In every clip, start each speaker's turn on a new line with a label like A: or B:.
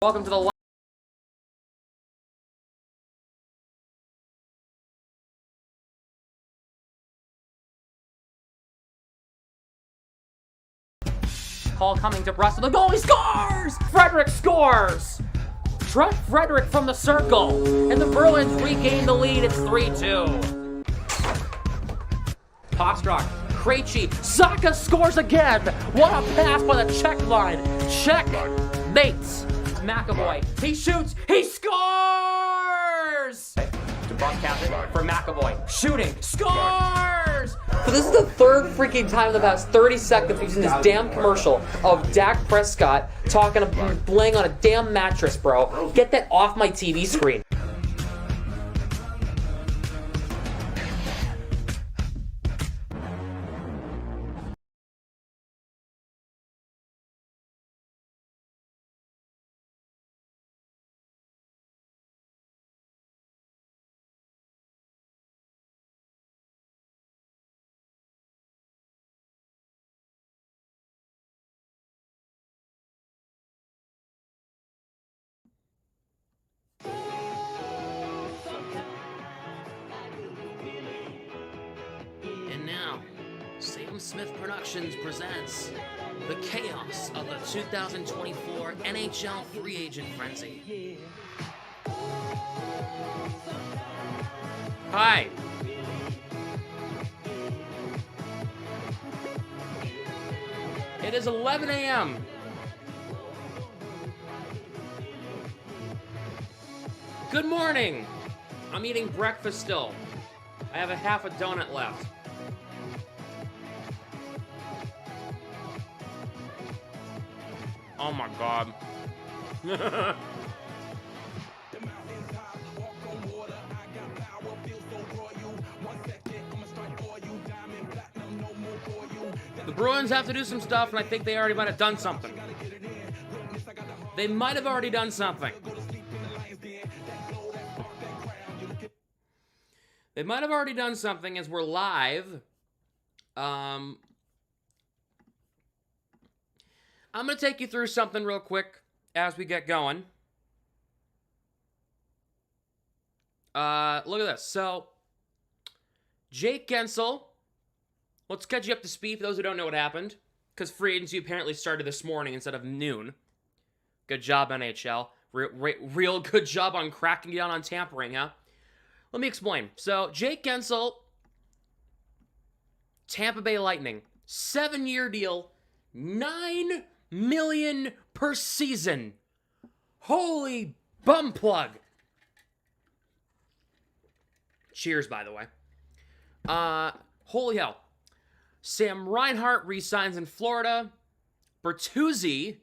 A: Welcome to the call coming to Russell. The goalie scores! Frederick scores! Trent Frederick from the circle. And the Bruins regain the lead. It's 3-2. Kostrok, Krejci, Zacha scores again! What a pass by the check line! Check mates. McAvoy, he shoots, he scores! To broadcast it for McAvoy, shooting, scores! So this is the third freaking time in the past 30 seconds we've seen this damn commercial of Dak Prescott laying on a damn mattress, bro. Get that off my TV screen. And now, Sam Smith Productions presents the chaos of the 2024 NHL free agent frenzy. Hi. It is 11 a.m. Good morning. I'm eating breakfast still. I have a half a donut left. Oh my god. The Bruins have to do some stuff, and I think they already might have done something. They might have already done something. They might have already done something as we're live. I'm going to take you through something real quick as we get going. Look at this. So, Jake Gensel. Let's catch you up to speed for those who don't know what happened. Because free agency apparently started this morning instead of noon. Good job, NHL. Real good job on cracking down on tampering, huh? Let me explain. So, Jake Gensel, Tampa Bay Lightning, 7-year deal, $9 million per season. Holy bum plug. Cheers, by the way. Holy hell. Sam Reinhart resigns in Florida. Bertuzzi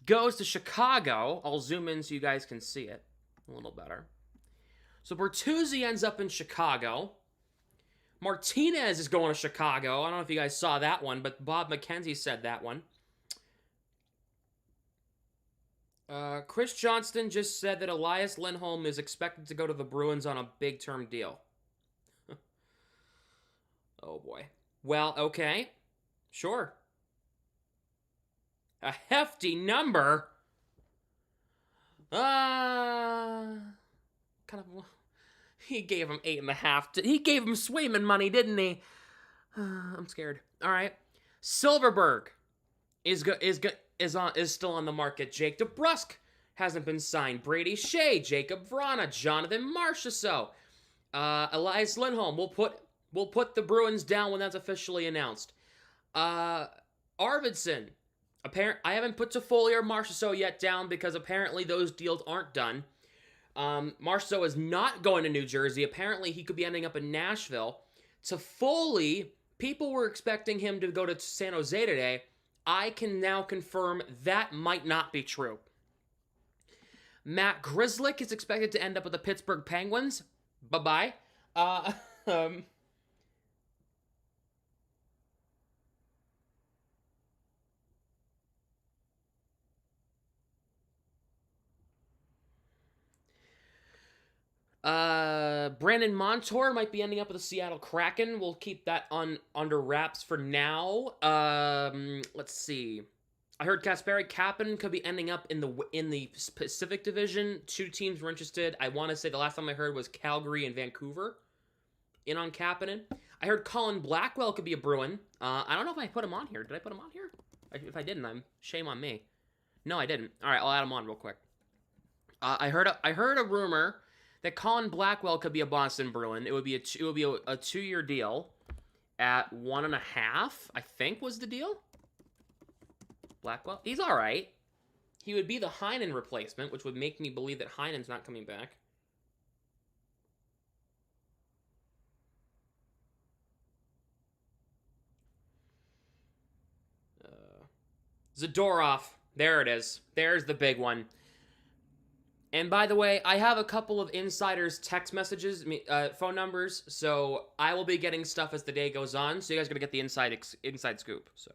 A: goes to Chicago. I'll zoom in so you guys can see it a little better. So Bertuzzi ends up in Chicago. Martinez is going to Chicago. I don't know if you guys saw that one, but Bob McKenzie said that one. Chris Johnston just said that Elias Lindholm is expected to go to the Bruins on a big-term deal. Oh, boy. Well, okay. Sure. A hefty number. Kind of... He gave him 8.5. He gave him Swayman money, didn't he? I'm scared. All right. Silverberg is still on the market. Jake DeBrusk hasn't been signed. Brady Shea, Jacob Vrana, Jonathan Marchessault, Elias Lindholm. We'll put the Bruins down when that's officially announced. Arvidsson. I haven't put Toffoli or Marchessault yet down because apparently those deals aren't done. Marchessault is not going to New Jersey. Apparently, he could be ending up in Nashville. Toffoli, people were expecting him to go to San Jose today. I can now confirm that might not be true. Matt Grzelcyk is expected to end up with the Pittsburgh Penguins. Bye-bye. Brandon Montour might be ending up with the Seattle Kraken. We'll keep that under wraps for now. Let's see. I heard Kasperi Kapanen could be ending up in the Pacific Division. 2 teams were interested. I want to say the last time I heard was Calgary and Vancouver in on Kapanen. I heard Colin Blackwell could be a Bruin. I don't know if I put him on here. Did I put him on here? If I didn't, shame on me. No, I didn't. All right, I'll add him on real quick. I heard a rumor that Colin Blackwell could be a Boston Bruin. It would be a 2-year deal at 1.5. I think was the deal. Blackwell, he's all right. He would be the Heinen replacement, which would make me believe that Heinen's not coming back. Zadorov. There it is. There's the big one. And by the way, I have a couple of insiders' text messages, phone numbers, so I will be getting stuff as the day goes on, so you guys are going to get the inside scoop, so.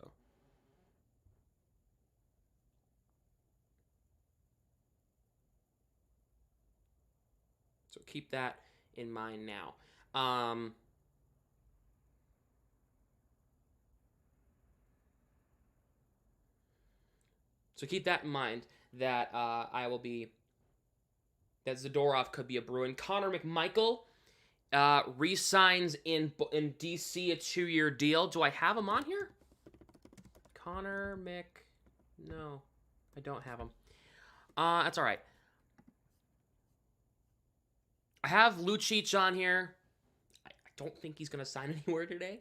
A: So keep that in mind now. So keep that in mind that that Zadorov could be a Bruin. Connor McMichael re-signs in DC a 2-year deal. Do I have him on here? Connor No, I don't have him. That's all right. I have Lucic on here. I don't think he's going to sign anywhere today.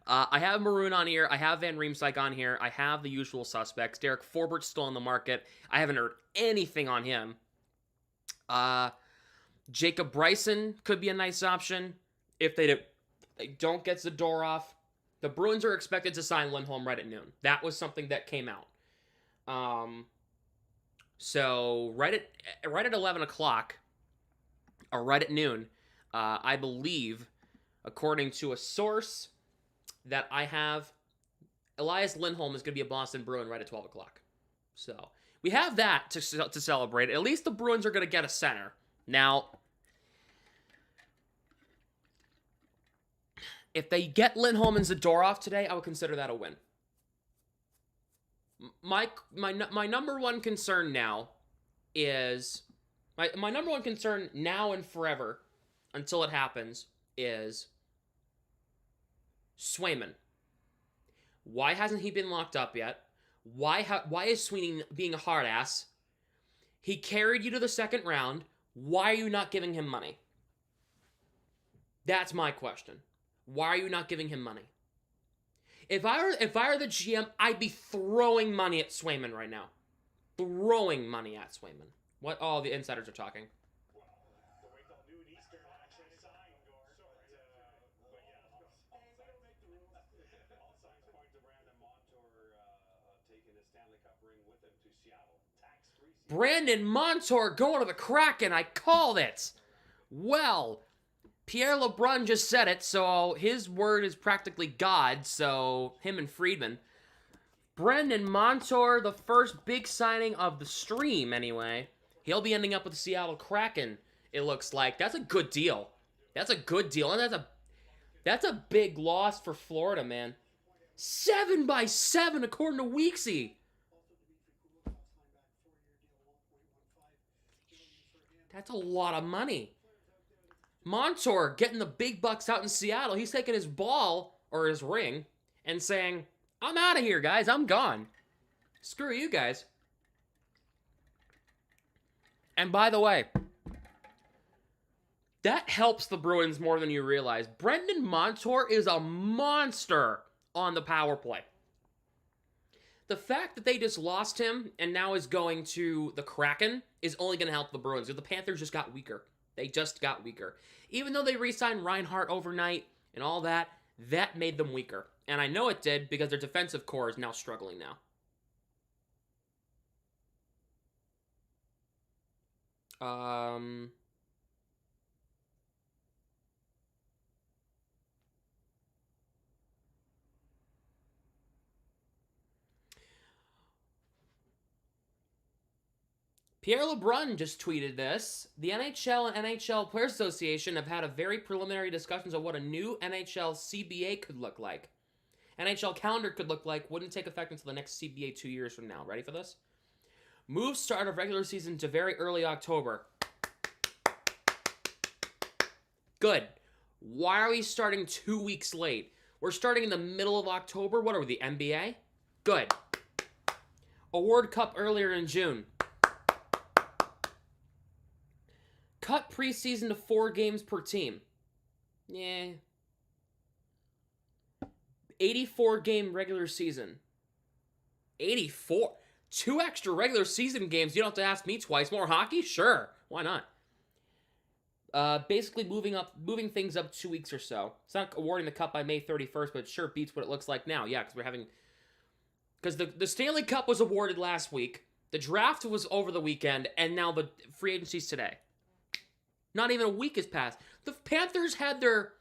A: I have Maroon on here. I have Van Riemsdyk on here. I have the usual suspects. Derek Forbert's still on the market. I haven't heard anything on him. Jacob Bryson could be a nice option if they don't get Zadorov. The Bruins are expected to sign Lindholm right at noon. That was something that came out. So right at 11 o'clock, or right at noon, I believe, according to a source that I have, Elias Lindholm is going to be a Boston Bruin right at 12 o'clock. So we have that to celebrate. At least the Bruins are going to get a center. Now, if they get Lindholm and Zadorov today, I would consider that a win. My number one concern now is... My number one concern now and forever, until it happens, is Swayman. Why hasn't he been locked up yet? Why is Sweeney being a hard ass? He carried you to the second round. Why are you not giving him money? That's my question. Why are you not giving him money? If I were the GM, I'd be throwing money at Swayman right now. Throwing money at Swayman. What all the insiders are talking. Brandon Montour going to the Kraken. I called it. Well, Pierre LeBrun just said it, so his word is practically God, so him and Friedman. Brandon Montour, the first big signing of the stream, anyway. He'll be ending up with the Seattle Kraken, it looks like. That's a good deal. That's a good deal, and that's a big loss for Florida, man. 7x7, according to Weeksy. That's a lot of money. Montour getting the big bucks out in Seattle. He's taking his ball, or his ring, and saying, I'm out of here, guys. I'm gone. Screw you guys. And by the way, that helps the Bruins more than you realize. Brendan Montour is a monster on the power play. The fact that they just lost him and now is going to the Kraken is only going to help the Bruins. The Panthers just got weaker. They just got weaker. Even though they re-signed Reinhart overnight and all that, that made them weaker. And I know it did because their defensive core is now struggling now. Pierre LeBrun just tweeted this. The NHL and NHL Players Association have had a very preliminary discussions of what a new NHL CBA could look like. NHL calendar could look like wouldn't take effect until the next CBA 2 years from now. Ready for this? Move start of regular season to very early October. Good. Why are we starting 2 weeks late? We're starting in the middle of October. What are we, the NBA? Good. Award Cup earlier in June. Cut preseason to 4 games per team. Yeah. 84 game regular season. 84? 2 extra regular season games. You don't have to ask me twice. More hockey? Sure. Why not? Basically moving things up 2 weeks or so. It's not awarding the cup by May 31st, but it sure beats what it looks like now. Yeah, because the Stanley Cup was awarded last week. The draft was over the weekend, and now the free agency's today. Not even a week has passed. The Panthers had their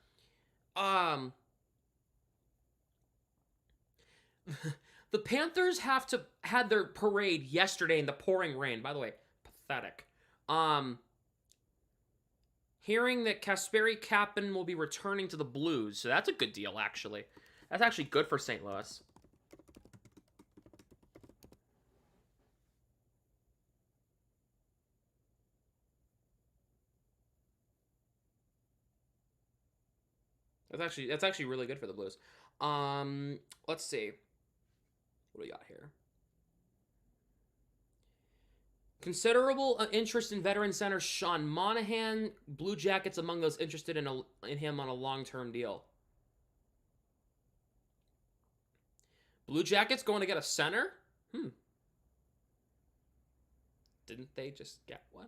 A: the Panthers had their parade yesterday in the pouring rain. By the way, pathetic. Hearing that Kasperi Kapanen will be returning to the Blues, so that's a good deal, actually. That's actually good for St. Louis. That's actually really good for the Blues. Let's see. What do we got here? Considerable interest in veteran center Sean Monahan. Blue Jackets among those interested in him on a long-term deal. Blue Jackets going to get a center? Didn't they just get one?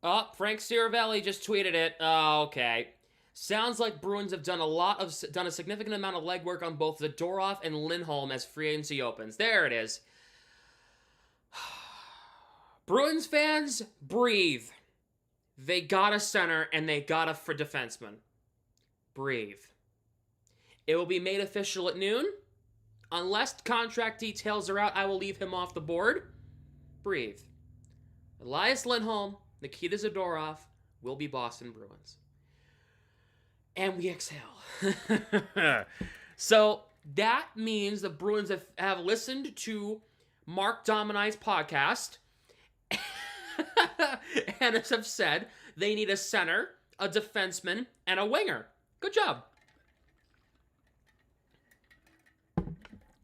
A: Oh, Frank Ciravelli just tweeted it. Oh, okay. Sounds like Bruins have done a significant amount of legwork on both Zadorov and Lindholm as free agency opens. There it is. Bruins fans, breathe. They got a center and they got a defenseman. Breathe. It will be made official at noon. Unless contract details are out, I will leave him off the board. Breathe. Elias Lindholm, Nikita Zadorov will be Boston Bruins. And we exhale. So that means the Bruins have listened to Mark Dominai's podcast and have said they need a center, a defenseman, and a winger. Good job.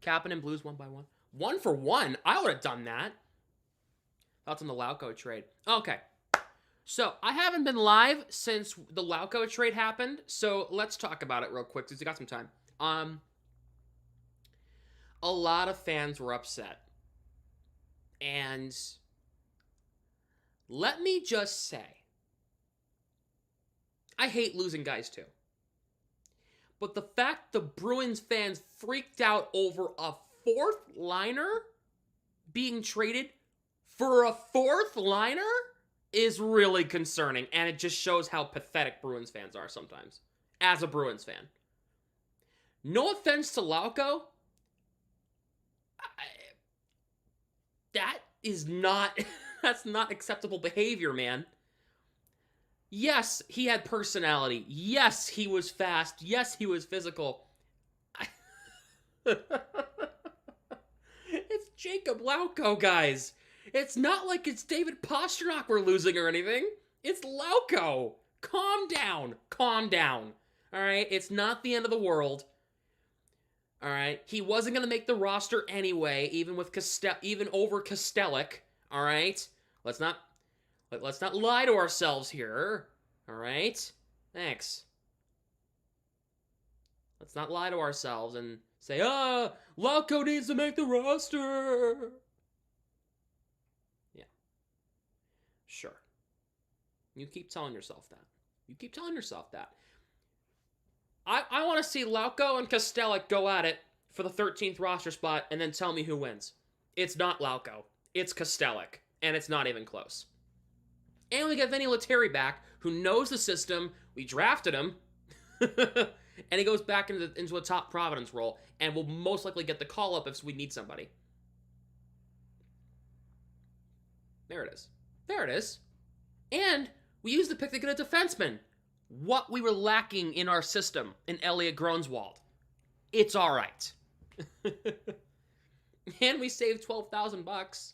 A: Kapanen Blues 1 by 1. 1 for 1? I would have done that. Thoughts on the Lauko trade. Okay. So, I haven't been live since the Lauko trade happened, so let's talk about it real quick, because we got some time. A lot of fans were upset. And let me just say, I hate losing guys too. But the fact the Bruins fans freaked out over a 4th liner being traded for a 4th liner is really concerning, and it just shows how pathetic Bruins fans are sometimes, as a Bruins fan. No offense to Lauko, that is not, that's not acceptable behavior, man. Yes, he had personality. Yes, he was fast. Yes, he was physical. It's Jacob Lauko, guys. It's not like it's David Pastrnak we're losing or anything. It's Lauko. Calm down. Calm down. All right? It's not the end of the world. All right? He wasn't going to make the roster anyway, even over Kostelic. All right? Let's not lie to ourselves here. All right? Thanks. Let's not lie to ourselves and say, Lauko needs to make the roster. Sure. You keep telling yourself that. You keep telling yourself that. I want to see Lauko and Kostelic go at it for the 13th roster spot and then tell me who wins. It's not Lauko. It's Kostelic. And it's not even close. And we get Vinny Lettieri back, who knows the system. We drafted him. And he goes back into a top Providence role and will most likely get the call-up if we need somebody. There it is. There it is. And we used the pick to get a defenseman. what we were lacking in our system in Elliot Gronswald. It's all right. And we saved $12,000.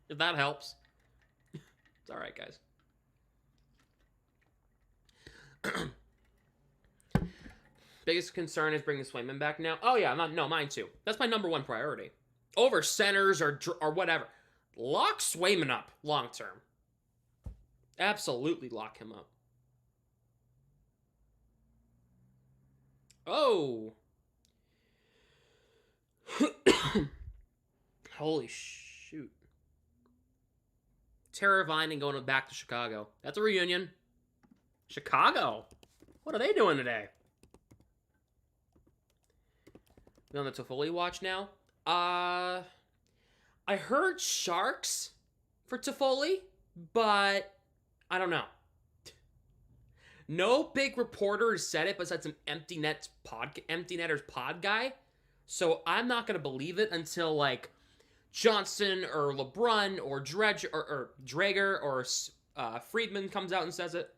A: If that helps. It's all right, guys. Biggest concern is bringing Swayman back now. Oh yeah, mine too. That's my number one priority. Over centers or whatever. Lock Swayman up long term. Absolutely lock him up. Oh. Holy shoot. Teravainen going back to Chicago. That's a reunion. Chicago? What are they doing today? We on the Toffoli watch now? I heard Sharks for Toffoli, but I don't know. No big reporter has said it, besides some Empty Netters pod guy. So I'm not gonna believe it until like Johnson or LeBrun or Drager or Friedman comes out and says it.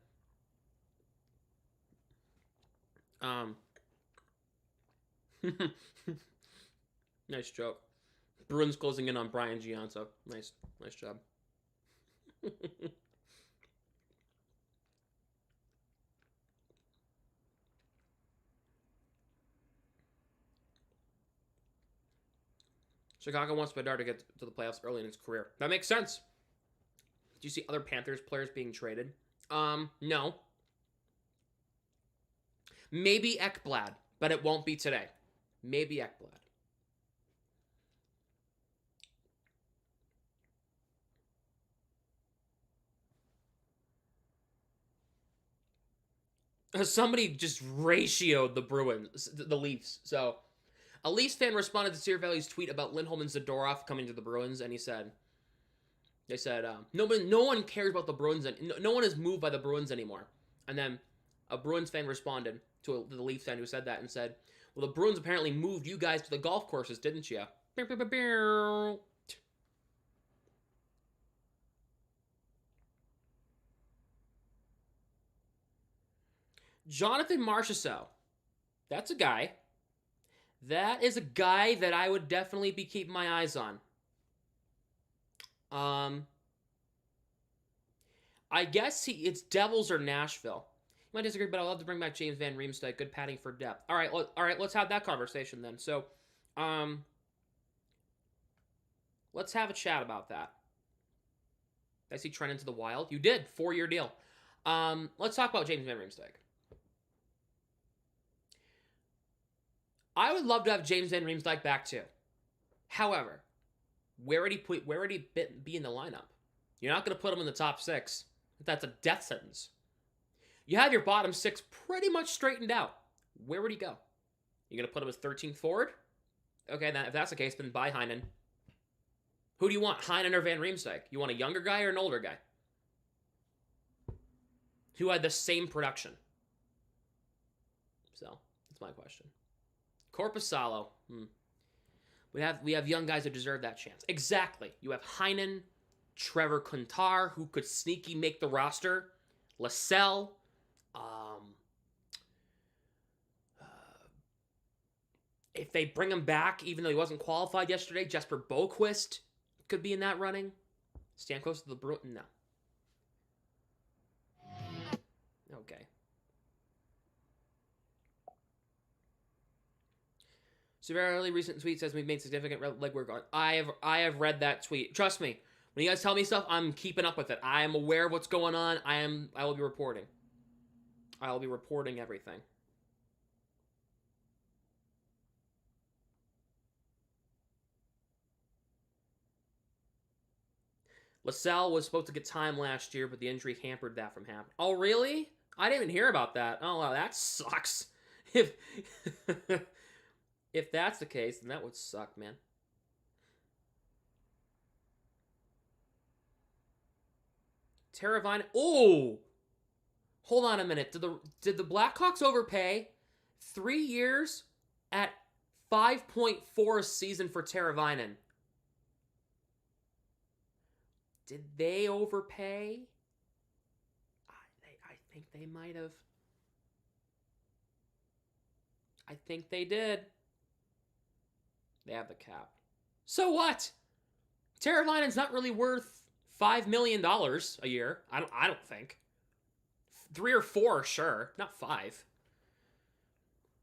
A: Nice joke. Bruins closing in on Brian Gianza. Nice job. Chicago wants Bedard to get to the playoffs early in his career. That makes sense. Do you see other Panthers players being traded? No. Maybe Ekblad, but it won't be today. Maybe Ekblad. Somebody just ratioed the Bruins, the Leafs. So, a Leafs fan responded to Siervalli's tweet about Lindholm and Zadorov coming to the Bruins, and they said, no one cares about the Bruins, and no one is moved by the Bruins anymore. And then a Bruins fan responded to the Leafs fan who said that and said, well, the Bruins apparently moved you guys to the golf courses, didn't you? Jonathan Marchessault. That's a guy. That is a guy that I would definitely be keeping my eyes on. I guess it's Devils or Nashville. You might disagree, but I'd love to bring back James Van Riemsdyk. Good padding for depth. All right, let's have that conversation then. So, let's have a chat about that. I see Trent into the Wild. You did. 4-year deal. Let's talk about James Van Riemsdyk. I would love to have James Van Riemsdyk back too. However, where would he be in the lineup? You're not going to put him in the top 6. That's a death sentence. You have your bottom 6 pretty much straightened out. Where would he go? You're going to put him as 13th forward? Okay, then if that's the case, then buy Heinen. Who do you want, Heinen or Van Riemsdyk? You want a younger guy or an older guy? Who had the same production? So, that's my question. Korpisalo. We have young guys that deserve that chance. Exactly. You have Heinen, Trevor Kuntar, who could sneaky make the roster. Lascelles. If they bring him back, even though he wasn't qualified yesterday, Jesper Boquist could be in that running. Stamkos to the Bruins? No. Okay. Severely recent tweet says we've made significant legwork on. I have read that tweet. Trust me, when you guys tell me stuff, I'm keeping up with it. I am aware of what's going on. I will be reporting. I will be reporting everything. Lascelles was supposed to get time last year, but the injury hampered that from happening. Oh, really? I didn't even hear about that. Oh, wow, that sucks. If if that's the case, then that would suck, man. Teravainen. Oh! Hold on a minute. Did the Blackhawks overpay? 3 years at 5.4 a season for Teravainen. Did they overpay? they might have. I think they did. They have the cap. So what? Teravainen's not really worth $5 million a year. I don't think. 3 or 4, sure. Not 5.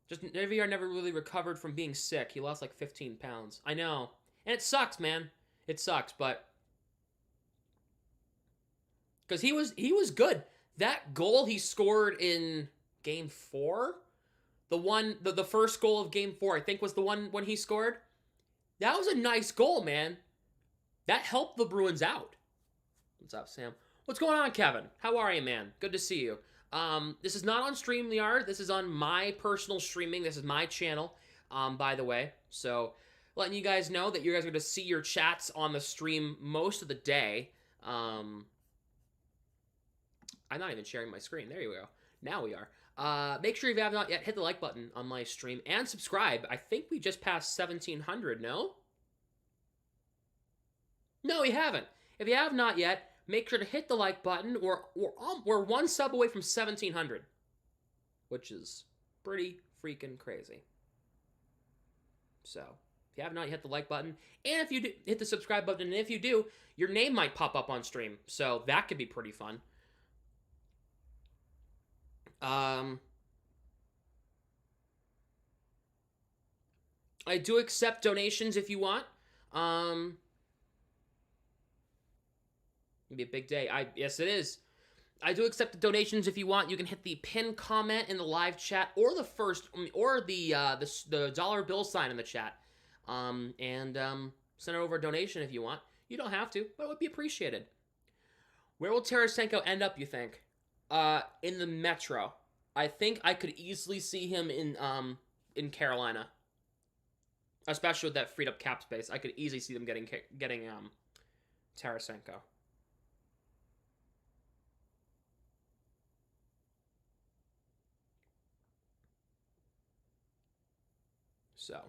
A: Just Naviar never really recovered from being sick. He lost like 15 pounds. I know. And it sucks, man. It sucks, but because he was good. That goal he scored in game 4, the first goal of game 4, I think was the one when he scored. That was a nice goal, man. That helped the Bruins out. What's up, Sam? What's going on, Kevin? How are you, man? Good to see you. This is not on StreamYard. This is on my personal streaming. This is my channel, by the way. So, letting you guys know that you guys are going to see your chats on the stream most of the day. I'm not even sharing my screen. There you go. Now we are. Make sure if you have not yet, hit the like button on my stream and subscribe. I think we just passed 1,700, no? No, we haven't. If you have not yet, make sure to hit the like button. We're one sub away from 1,700, which is pretty freaking crazy. So, if you have not hit the like button, and if you do, hit the subscribe button, and if you do, your name might pop up on stream. So, that could be pretty fun. I do accept donations if you want. It'll be a big day. Yes, it is. I do accept the donations if you want. You can hit the pin comment in the live chat, or the dollar bill sign in the chat, and send over a donation if you want. You don't have to, but it would be appreciated. Where will Tarasenko end up, you think? In the Metro. I think I could easily see him in Carolina, especially with that freed up cap space. I could easily see them getting Tarasenko. So,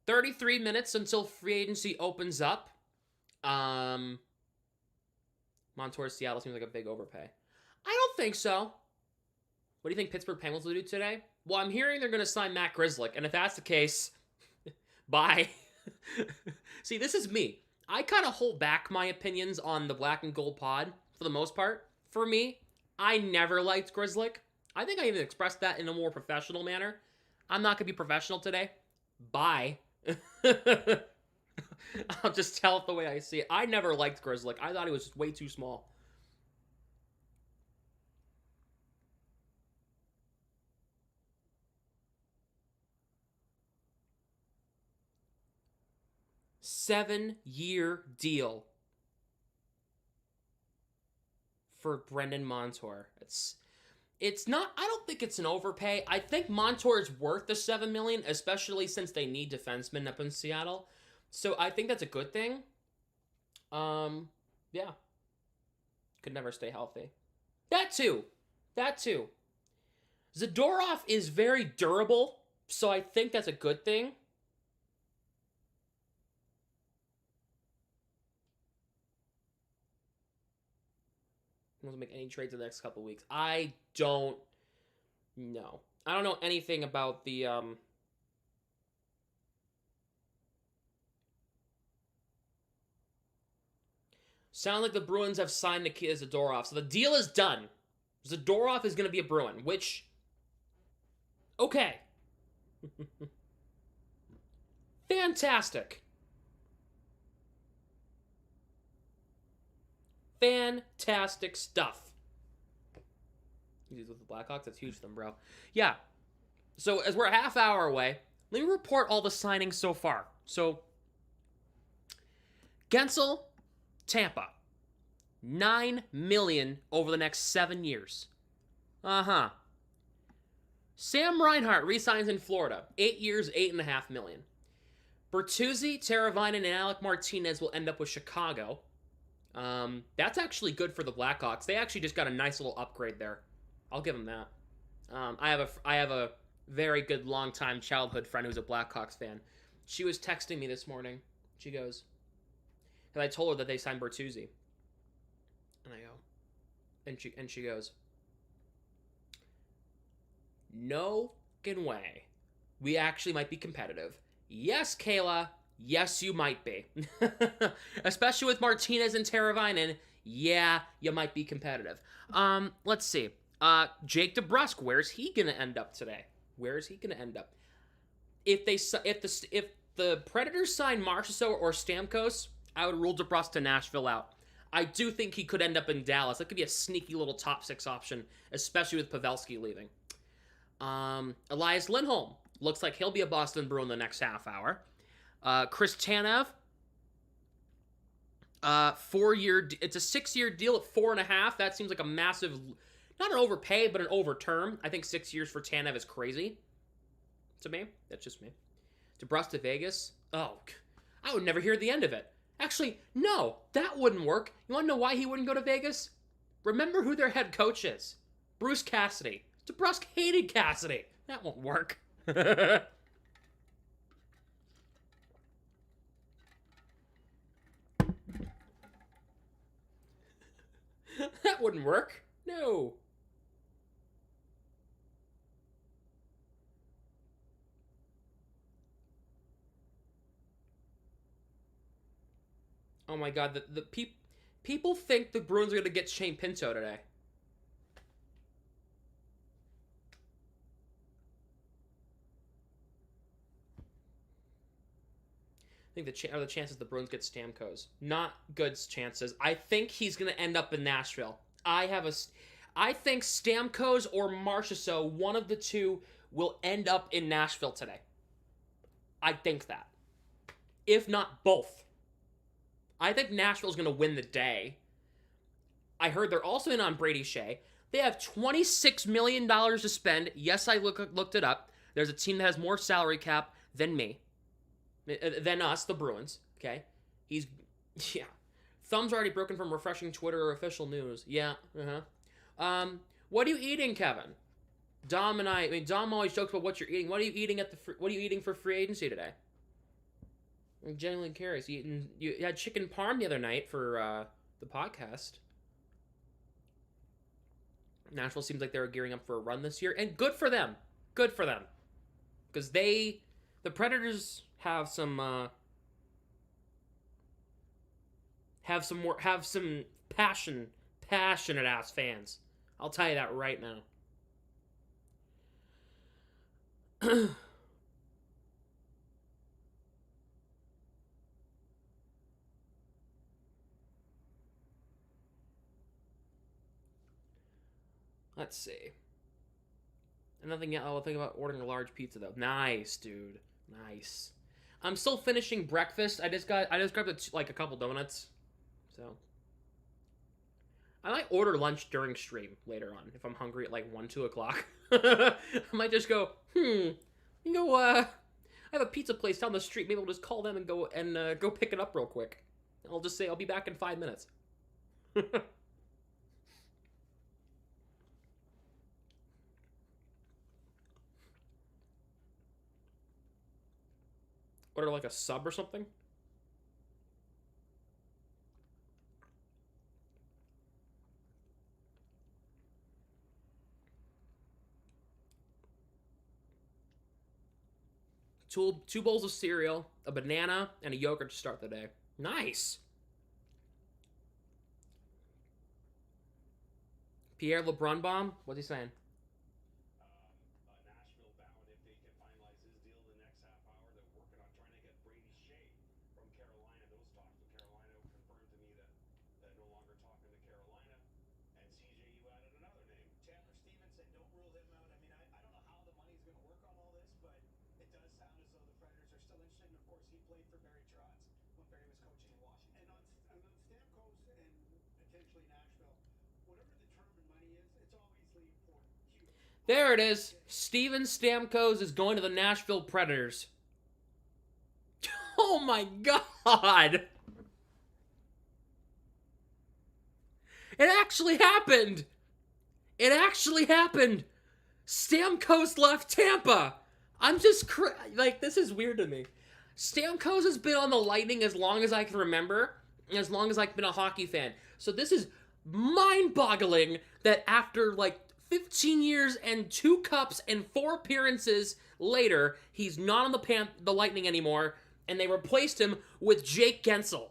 A: 33 minutes until free agency opens up. Montour Seattle seems like a big overpay. I don't think so. What do you think Pittsburgh Penguins will do today? Well, I'm hearing they're going to sign Matt Grzelcyk, and if that's the case, bye. See, this is me. I kind of hold back my opinions on the Black and Gold pod for the most part. For me, I never liked Grzelcyk. I think I even expressed that in a more professional manner. I'm not going to be professional today. Bye. I'll just tell it the way I see it. I never liked Grzelcyk. I thought he was just way too small. Seven-year deal for Brendan Montour. It's not. I don't think it's an overpay. I think Montour is worth the $7 million, especially since they need defensemen up in Seattle. So I think that's a good thing. Yeah. Could never stay healthy. That too. Zadorov is very durable, so I think that's a good thing. Doesn't make any trades in the next couple of weeks. I don't know. I don't know anything about the Sound like the Bruins have signed Nikita Zadorov, so the deal is done. Zadorov is going to be a Bruin, which okay. Fantastic. Fantastic stuff. He's with the Blackhawks. That's huge for them, bro. Yeah. So, as we're a half hour away, let me report all the signings so far. So, Gensel, Tampa. $9 million over the next 7 years. Uh-huh. Sam Reinhart re-signs in Florida. 8 years, $8.5 million. Bertuzzi, Teravainen, and Alec Martinez will end up with Chicago. That's actually good for the Blackhawks. They actually just got a nice little upgrade there. I'll give them that. I have a very good longtime childhood friend who's a Blackhawks fan. She was texting me this morning. She goes, and I told her that they signed Bertuzzi. And I go, And she goes, no fucking way. We actually might be competitive. Yes, Kayla. Yes, you might be. Especially with Martinez and Teravainen. Yeah, you might be competitive. Let's see. Jake DeBrusk, where's he gonna end up today? Where is he gonna end up? If the Predators sign Marchessault or Stamkos, I would rule DeBrusk to Nashville out. I do think he could end up in Dallas. That could be a sneaky little top 6 option, especially with Pavelski leaving. Elias Lindholm. Looks like he'll be a Boston Bruin the next half hour. Chris Tanev. 4-year... It's a 6-year deal at 4.5. That seems like a massive... Not an overpay, but an overterm. I think 6 years for Tanev is crazy. To me. That's just me. DeBrusk to Vegas. Oh, I would never hear the end of it. Actually, no. That wouldn't work. You want to know why he wouldn't go to Vegas? Remember who their head coach is. Bruce Cassidy. DeBrusk hated Cassidy. That won't work. That wouldn't work. No. Oh my god, the people think the Bruins are going to get Shane Pinto today. I think the chances the Bruins get Stamkos. Not good chances. I think he's going to end up in Nashville. I think Stamkos or Marchessault, one of the two, will end up in Nashville today. I think that. If not both. I think Nashville's going to win the day. I heard they're also in on Brady Shea. They have $26 million to spend. Yes, I looked it up. There's a team that has more salary cap than me. Than us, the Bruins. Okay? Yeah. Thumb's already broken from refreshing Twitter or official news. Yeah, what are you eating, Kevin? Dom always jokes about what you're eating. What are you eating for free agency today? I'm genuinely curious. You had chicken parm the other night for the podcast. Nashville seems like they're gearing up for a run this year, and good for them. Good for them. Because the Predators have some passionate ass fans. I'll tell you that right now. Let's see. Nothing yet. I'll think about ordering a large pizza though. Nice, dude. Nice. I'm still finishing breakfast. I just grabbed a couple donuts. So I might order lunch during stream later on if I'm hungry at like 1-2 o'clock. I might just go, I have a pizza place down the street. Maybe I'll just call them and go pick it up real quick. I'll just say I'll be back in 5 minutes. Order like a sub or something? Two bowls of cereal, a banana, and a yogurt to start the day. Nice. Pierre LeBrun bomb? What's he saying?
B: Nashville bound if they can finalize his deal in the next half hour. They're working on trying to get Brady Shea from Carolina. Those talks with Carolina confirmed to me that they're no longer talking to Carolina. And CJ, you added another name. Chandler Stevenson, don't rule him out. I mean, I don't know how the money's going to work on all this, but it does sound as though the Predators are still interested. And of course, he played for Barry Trotz when Barry was coaching in Washington. And on Stamkos and potentially Nashville, whatever the term and money is, it's obviously important.
A: There it is. Steven Stamkos is going to the Nashville Predators. Oh my god! It actually happened! It actually happened! Stamkos left Tampa! I'm just this is weird to me. Stamkos has been on the Lightning as long as I can remember, and as long as I've been a hockey fan. So this is mind-boggling that after like 15 years and 2 cups and 4 appearances later, he's not on the Lightning anymore, and they replaced him with Jake Gensel.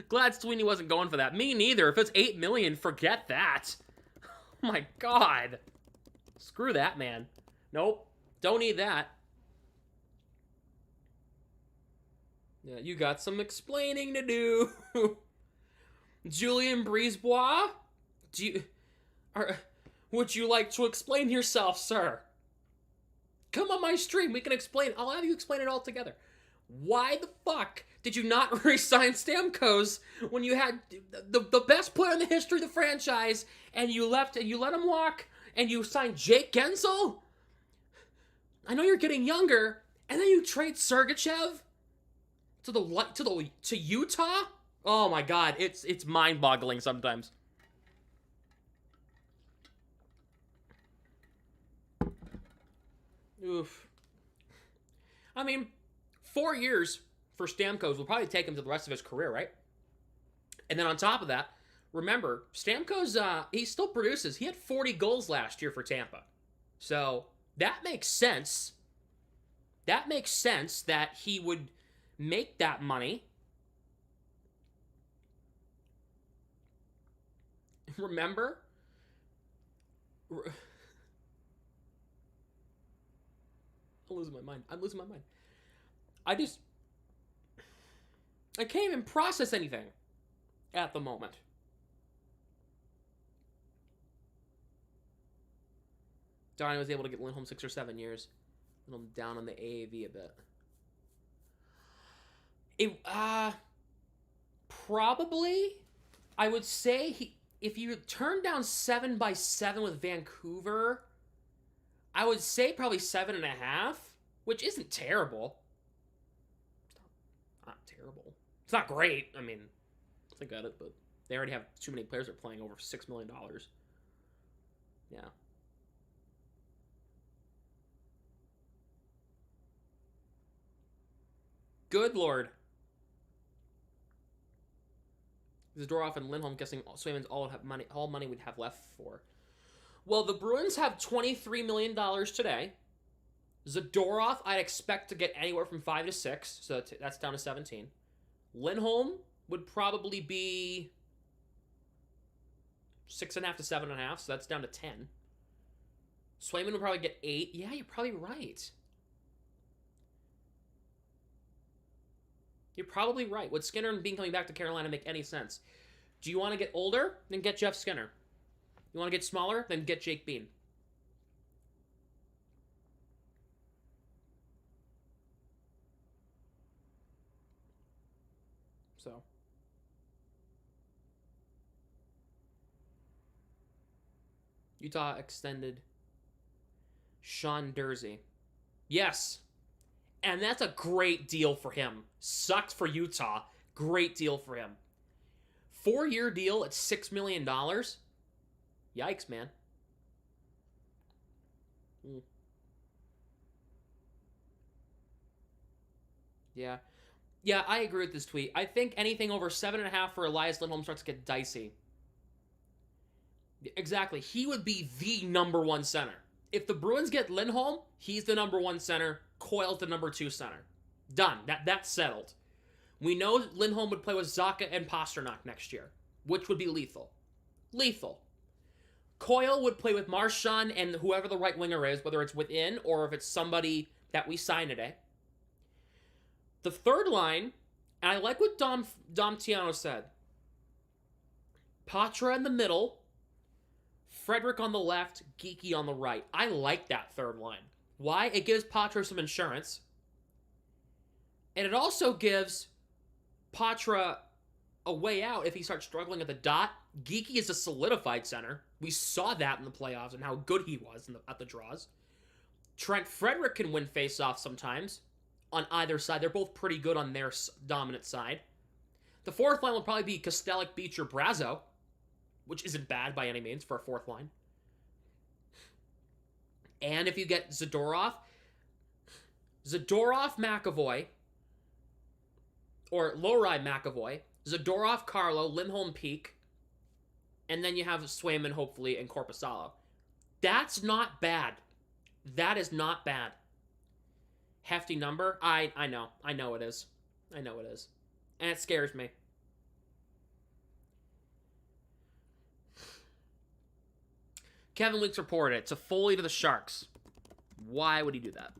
A: Glad Sweeney wasn't going for that. Me neither. If it's $8 million, forget that. Oh my God. Screw that, man. Nope. Don't need that. Yeah, you got some explaining to do. Julien Brisebois? Would you like to explain yourself, sir? Come on my stream. We can explain. I'll have you explain it all together. Why the fuck did you not re-sign Stamkos when you had the best player in the history of the franchise, and you left and you let him walk, and you signed Jake Gensel? I know you're getting younger, and then you trade Sergachev to Utah? Oh my God, it's mind-boggling sometimes. Oof. I mean, 4 years for Stamkos will probably take him to the rest of his career, right? And then on top of that, remember, Stamkos, he still produces. He had 40 goals last year for Tampa. So that makes sense. That makes sense that he would make that money. Remember? I'm losing my mind. I can't even process anything at the moment. Donnie was able to get Lindholm 6 or 7 years. A little down on the AAV a bit. Probably, I would say if you turn down 7x7 with Vancouver, I would say probably 7.5, which isn't terrible. It's not terrible. It's not great. I mean, I got it, but they already have too many players that are playing over $6 million. Yeah. Good Lord. Zadorov and Lindholm, guessing Swayman's all money we'd have left for. Well, the Bruins have $23 million today. Zadorov, I'd expect to get anywhere from 5 to 6, so that's down to 17. Lindholm would probably be 6.5 to 7.5, so that's down to 10. Swayman would probably get 8. Yeah, you're probably right. You're probably right. Would Skinner and Bean coming back to Carolina make any sense? Do you want to get older? Then get Jeff Skinner. You want to get smaller? Then get Jake Bean. So. Utah extended Sean Durzi. Yes. And that's a great deal for him. Sucks for Utah. Great deal for him. 4-year deal at $6 million. Yikes, man. Yeah. Yeah, I agree with this tweet. I think anything over 7.5 for Elias Lindholm starts to get dicey. Exactly. He would be the number 1 center. If the Bruins get Lindholm, he's the number 1 center. Coyle's the number 2 center. Done. That's settled. We know Lindholm would play with Zacha and Pasternak next year, which would be lethal. Lethal. Coyle would play with Marchand and whoever the right winger is, whether it's within or if it's somebody that we sign today. The third line, and I like what Dom Tiano said. Patra in the middle, Frederick on the left, Geeky on the right. I like that third line. Why? It gives Patra some insurance. And it also gives Patra a way out if he starts struggling at the dot. Geeky is a solidified center. We saw that in the playoffs and how good he was at the draws. Trent Frederick can win faceoffs sometimes on either side. They're both pretty good on their dominant side. The fourth line will probably be Kostelic, Beecher, Brazo, which isn't bad by any means for a fourth line. And if you get Zadorov, Zadorov, McAvoy, or Lowry, McAvoy, Zadorov, Carlo, Lindholm, Peak, and then you have Swayman, hopefully, and Korpisalo. That's not bad. That is not bad. Hefty number? I know. I know it is. I know it is. And it scares me. Kevin Weeks reported it. Toffoli to the Sharks. Why would he do that?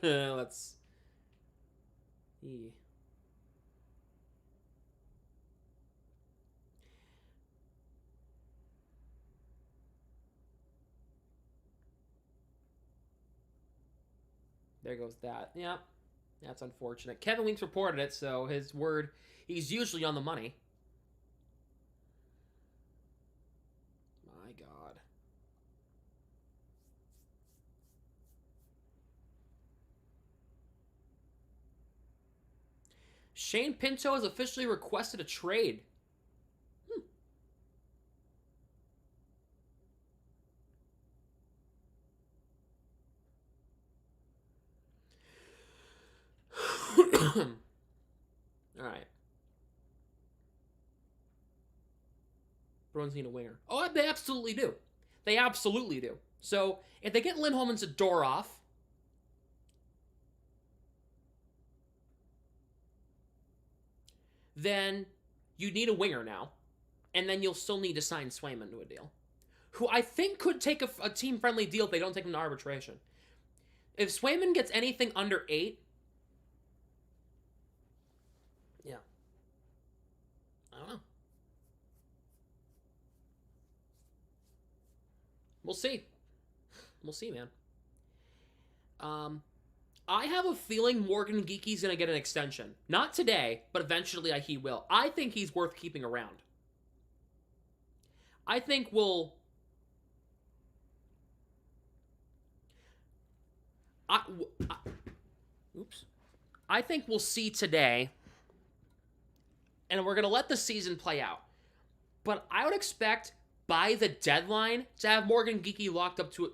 A: Let's... There goes that. Yeah, that's unfortunate. Kevin Weeks reported it, so his word, he's usually on the money. My God. Shane Pinto has officially requested a trade. All right. Bruins need a winger. Oh, they absolutely do. They absolutely do. So if they get Lindholm and Zadorov, then you need a winger now. And then you'll still need to sign Swayman to a deal, who I think could take a team-friendly deal if they don't take him to arbitration. If Swayman gets anything under 8, yeah. I don't know. We'll see. We'll see, man. I have a feeling Morgan Geeky's going to get an extension. Not today, but eventually he will. I think he's worth keeping around. I think we'll... Oops. I think we'll see today, and we're going to let the season play out. But I would expect by the deadline to have Morgan Geeky locked up to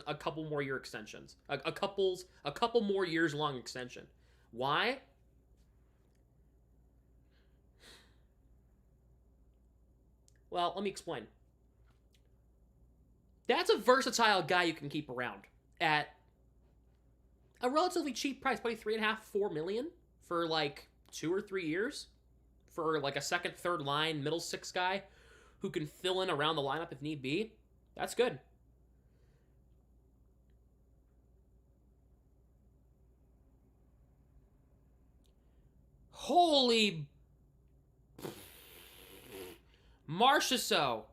A: a couple more year extensions. A couple more years long extension. Why? Well, let me explain. That's a versatile guy you can keep around at a relatively cheap price, probably $3.5-4 million for like 2 or 3 years for like a second, third line, middle six guy who can fill in around the lineup if need be. That's good. Holy Marchessault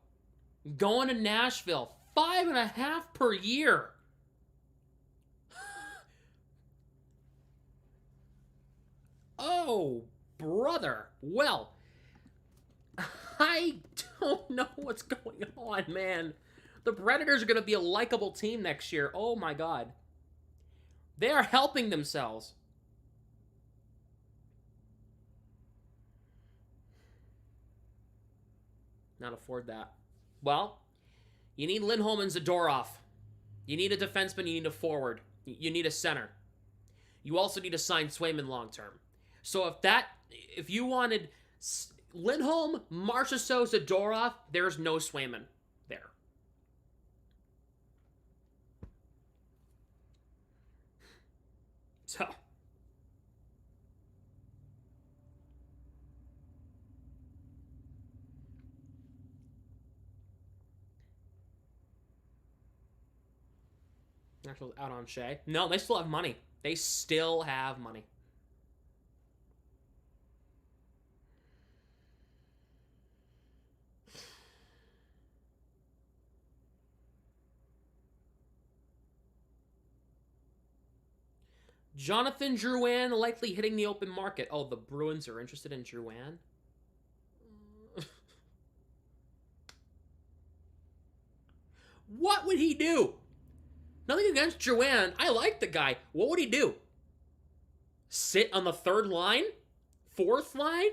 A: going to Nashville, 5.5 per year. Oh, brother. Well, I don't know what's going on, man. The Predators are going to be a likable team next year. Oh, my God. They are helping themselves. Not afford that. Well, you need Lindholm and Zadorov. You need a defenseman. You need a forward. You need a center. You also need to sign Swayman long term. So if you wanted Lindholm, Marchessault, Zadorov, there's no Swayman there. So. Actually, out on Shea. No, they still have money. They still have money. Jonathan Drouin likely hitting the open market. Oh, the Bruins are interested in Drouin? What would he do? Nothing against Drouin. I like the guy. What would he do? Sit on the third line? Fourth line?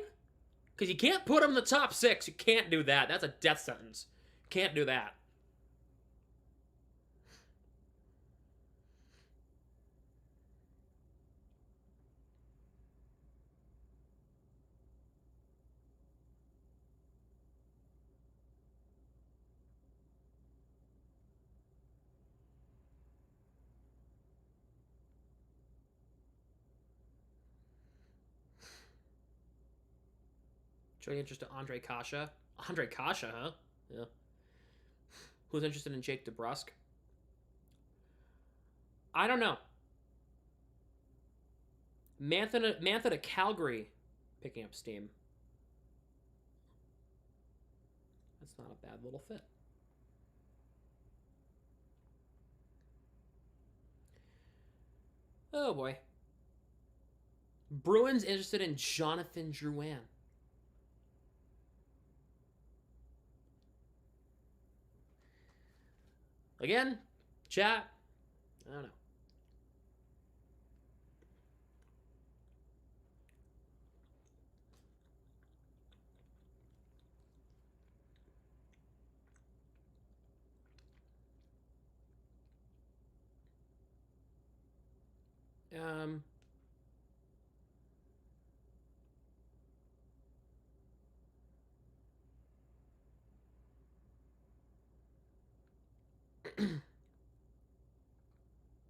A: Because you can't put him in the top 6. You can't do that. That's a death sentence. Can't do that. Showing interest in Andre Kasha. Andre Kasha, huh? Yeah. Who's interested in Jake DeBrusk? I don't know. Mantha to Calgary picking up steam. That's not a bad little fit. Oh boy. Bruins interested in Jonathan Drouin. Again, chat. I don't know.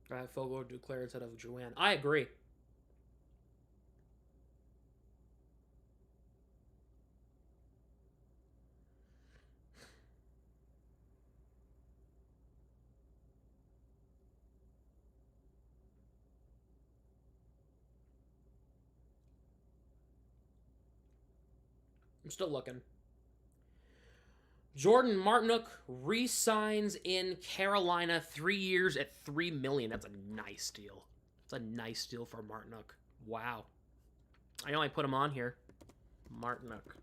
A: Right, Fogo Duclair instead of Drouin. I agree. I'm still looking. Jordan Martinook re-signs in Carolina 3 years at $3 million. That's a nice deal. That's a nice deal for Martinook. Wow. I know I put him on here. Martinook.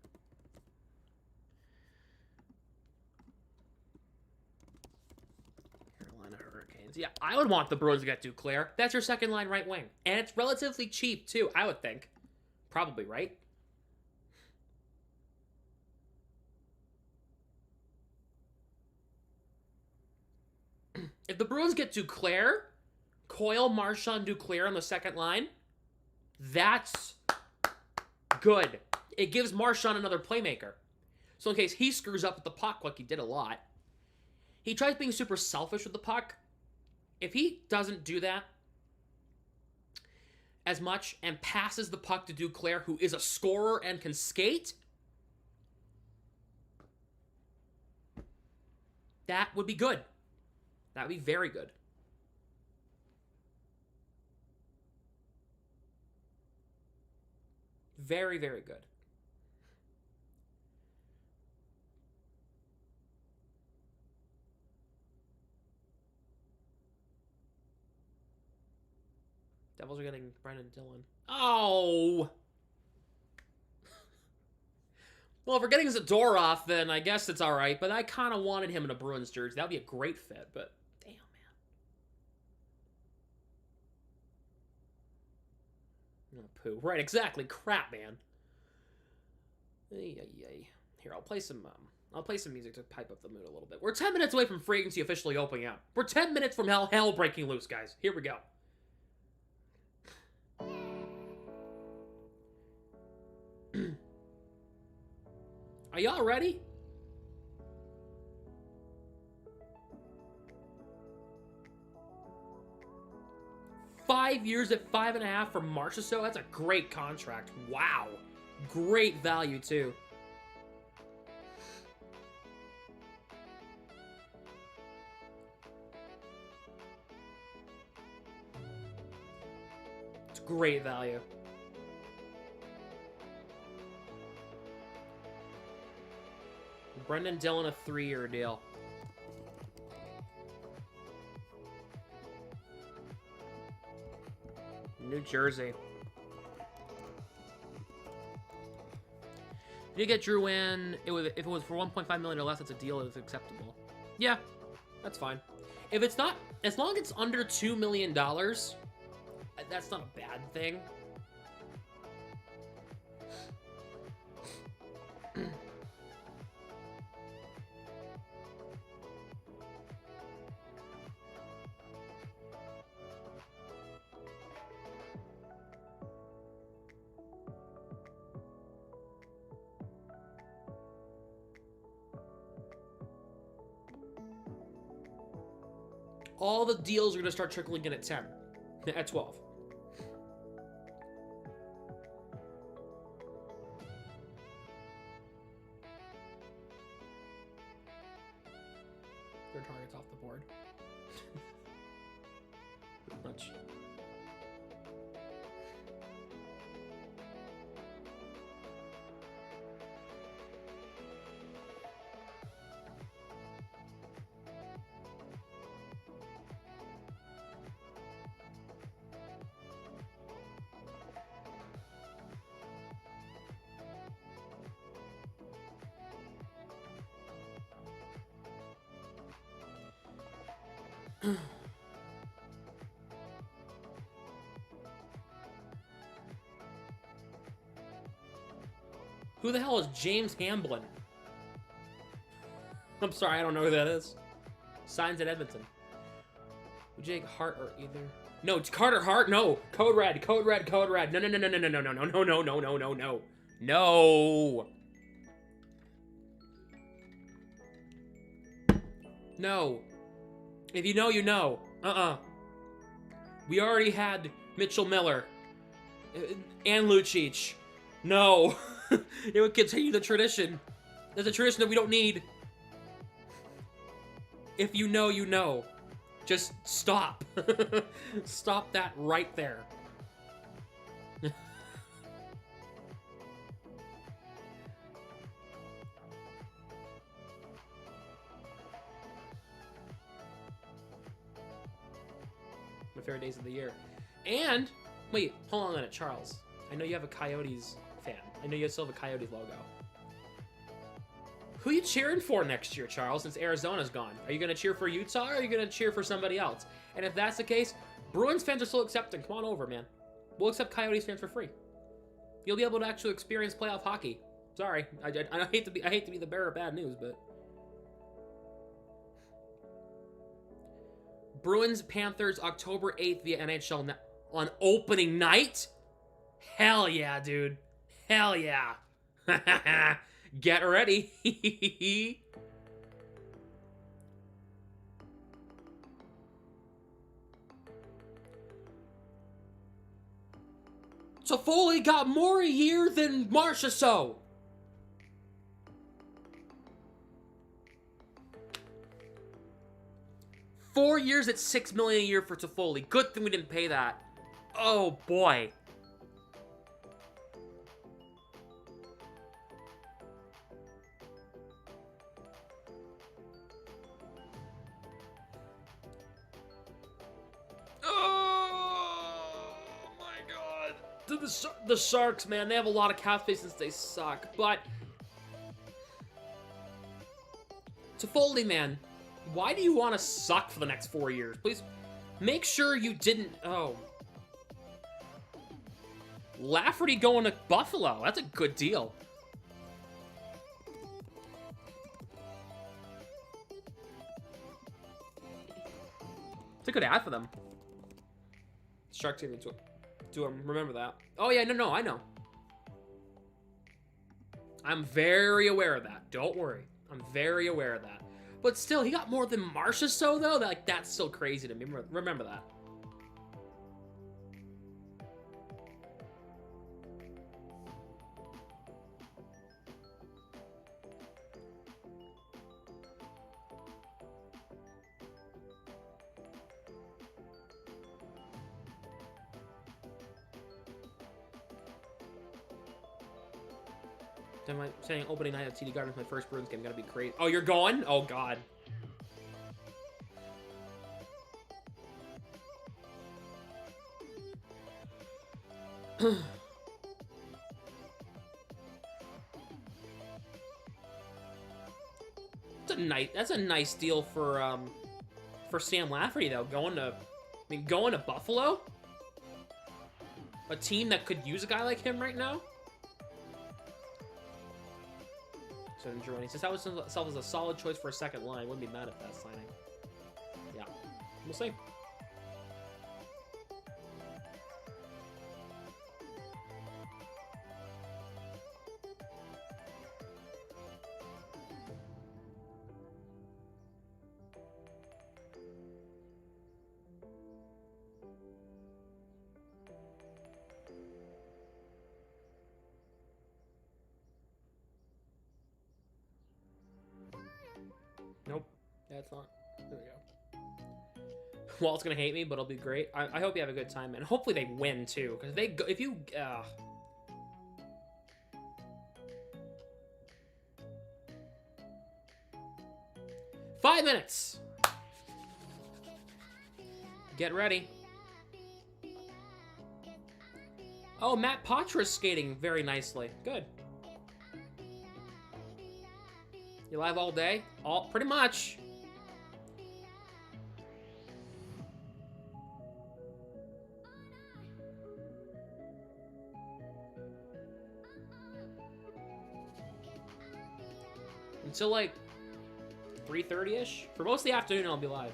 A: Carolina Hurricanes. Yeah, I would want the Bruins to get Duclair. That's your second line right wing. And it's relatively cheap, too, I would think. Probably, right? If the Bruins get Duclair, Coyle, Marchand, Duclair on the second line, that's good. It gives Marchand another playmaker. So in case he screws up with the puck like he did a lot, he tries being super selfish with the puck. If he doesn't do that as much and passes the puck to Duclair, who is a scorer and can skate, that would be good. That would be very good. Very, very good. Devils are getting Brendan Dillon. Oh! Well, if we're getting Zadorov, then I guess it's alright, but I kind of wanted him in a Bruins jersey. That would be a great fit, but damn, man. Oh, poo. Right, exactly. Crap, man. Here, I'll play some music to pipe up the mood a little bit. We're 10 minutes away from free agency officially opening up. We're 10 minutes from hell breaking loose, guys. Here we go. Are y'all ready? $5 years at $5.5 for Marchessault. That's a great contract. Wow. Great value, too. It's great value. Brendan Dillon, a 3-year deal. New Jersey. If you get Drouin, if it was for $1.5 million or less, that's a deal that's acceptable. Yeah, that's fine. If it's not, as long as it's under $2 million, that's not a bad thing. All the deals are going to start trickling in at 10, at 12. their targets off the board. Much. Who the hell is James Hamblin? I'm sorry, I don't know who that is. Signs at Edmonton. Jake Hart or either. No, it's Carter Hart. No, Code Red, Code Red, Code Red. No, no, no, no, no, no, no, no, no, no, no, no, no, no, no. No. No. If you know, you know. We already had Mitchell Miller and Lucic. No. It would continue the tradition. There's a tradition that we don't need. If you know, you know. Just stop. Stop that right there. My favorite days of the year. And, wait, hold on a minute, Charles. I know you have a Coyotes fan. I know you still have a Coyotes logo. Who are you cheering for next year, Charles, since Arizona's gone? Are you going to cheer for Utah, or are you going to cheer for somebody else? And if that's the case, Bruins fans are still accepting. Come on over, man. We'll accept Coyotes fans for free. You'll be able to actually experience playoff hockey. Sorry, I hate to be the bearer of bad news, but Bruins Panthers October 8th via NHL on opening night. Hell yeah, dude. Hell yeah. Get ready. Toffoli got more a year than Marchessault. $4 years at $6 million a year for Toffoli. Good thing we didn't pay that. Oh boy. The Sharks, man, they have a lot of cap space since they suck, but Toffoli, man, why do you want to suck for the next 4 years? Please make sure you didn't. Oh, Lafferty going to Buffalo. That's a good deal. It's a good ad for them. Sharks even do them. Remember that. Oh yeah, no, I know. I'm very aware of that. Don't worry. I'm very aware of that. But still, he got more than Marchessault, though. That's still crazy to me. Remember that. Am I saying opening night at TD Garden is my first Bruins game? Gonna be crazy. Oh, you're going? Oh, God. That's a nice deal for Sam Lafferty, though. Going to Buffalo? A team that could use a guy like him right now? So Germany says, "How himself as a solid choice for a second line. Wouldn't be mad at that signing." Yeah, we'll see. Nope, that's not. There we go. Walt's gonna hate me, but it'll be great. I hope you have a good time, man. Hopefully they win too, because they go, if you 5 minutes. Get ready. Oh, Matt Patra's skating very nicely. Good. You live all day? All pretty much. Until like 3:30-ish. For most of the afternoon, I'll be live.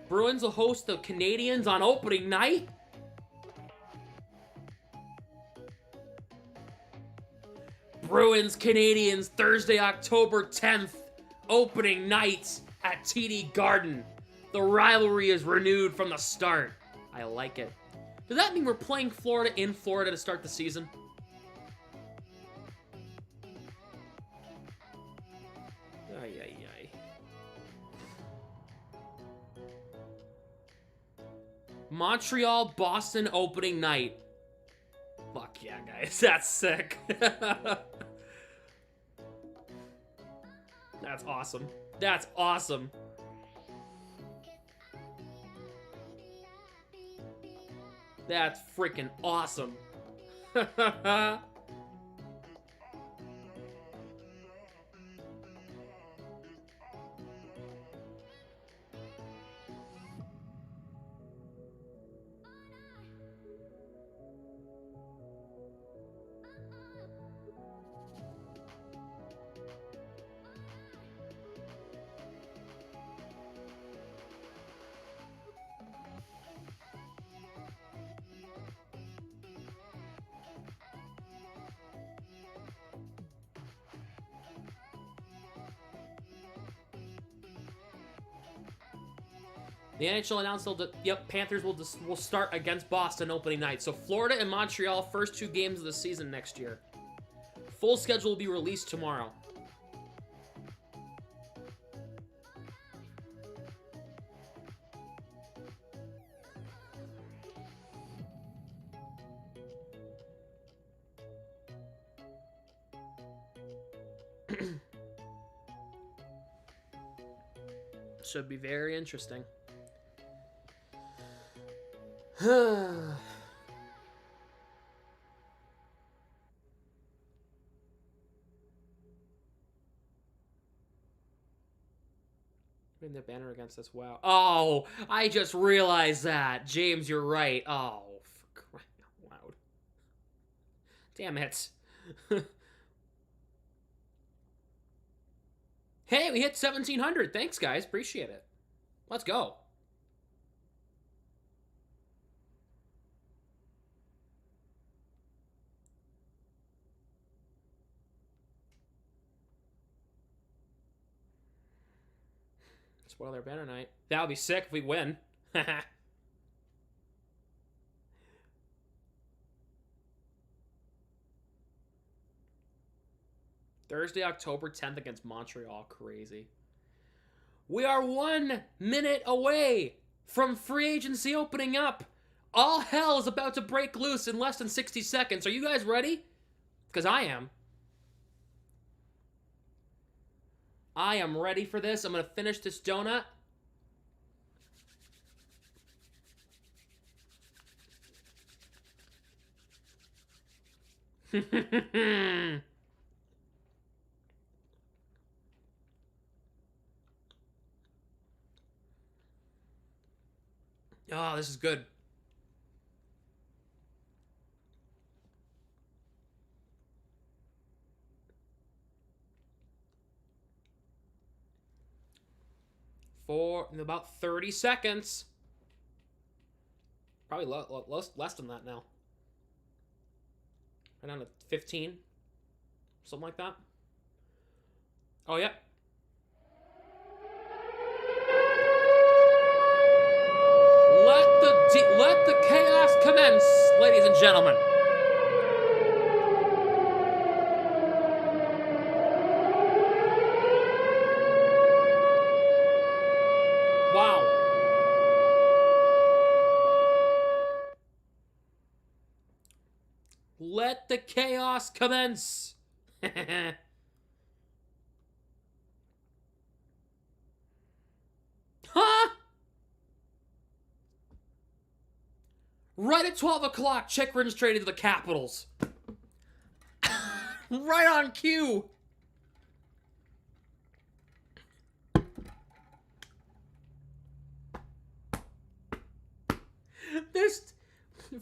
A: Bruins will host the Canadiens on opening night. Bruins Canadiens Thursday, October 10th. Opening night at TD Garden. The rivalry is renewed from the start. I like it. Does that mean we're playing Florida in Florida to start the season? Ay, ay, ay. Montreal, Boston opening night. Fuck yeah, guys. That's sick. That's awesome. That's awesome. That's freaking awesome. The NHL announced Panthers will start against Boston opening night. So Florida and Montreal, first 2 games of the season next year. Full schedule will be released tomorrow. Should be very interesting. Bring the banner against us. Wow. Oh, I just realized that. James, you're right. Oh, for crying out loud. Damn it. Hey, we hit 1,700. Thanks, guys. Appreciate it. Let's go. Spoil their banner night. That would be sick if we win. Thursday, October 10th against Montreal. Crazy. We are 1 minute away from free agency opening up. All hell is about to break loose in less than 60 seconds. Are you guys ready? Because I am. I am ready for this. I'm going to finish this donut. Oh, this is good. In about 30 seconds. Probably less than that now. Right down to 15. Something like that. Oh, yep. Let the chaos commence, ladies and gentlemen. the chaos commence. Huh? Right at 12 o'clock, Chikrin's traded to the Capitals. Right on cue. This,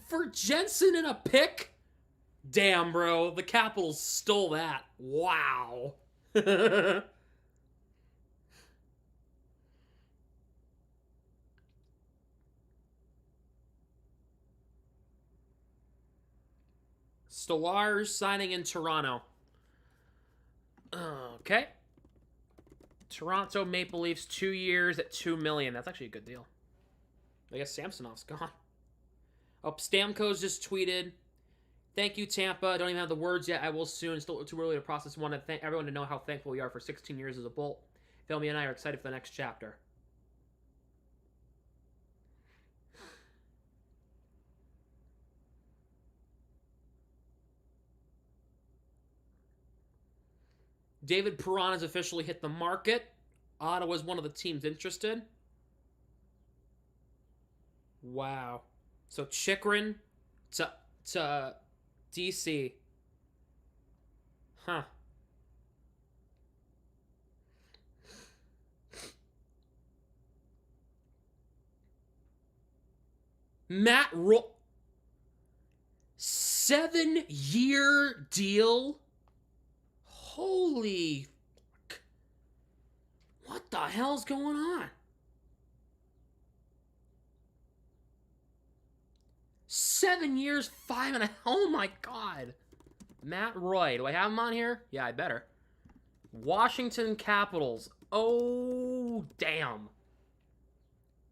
A: for Jensen and a pick? Damn, bro. The Capitals stole that. Wow. Stolarz signing in Toronto. Okay. Toronto Maple Leafs, 2 years at $2 million. That's actually a good deal. I guess Samsonov's gone. Oh, Stamkos just tweeted, "Thank you, Tampa. Don't even have the words yet. I will soon. Still too early to process. Want to thank everyone to know how thankful we are for 16 years as a Bolt. Philmy and I are excited for the next chapter." David Perron has officially hit the market. Ottawa's one of the teams interested. Wow. So Chikrin to DC. Huh. Matt Roy. 7-year deal? Holy fuck. What the hell's going on? 7 years, 5.5. Oh my god. Matt Roy. Do I have him on here? Yeah, I better. Washington Capitals. Oh, damn.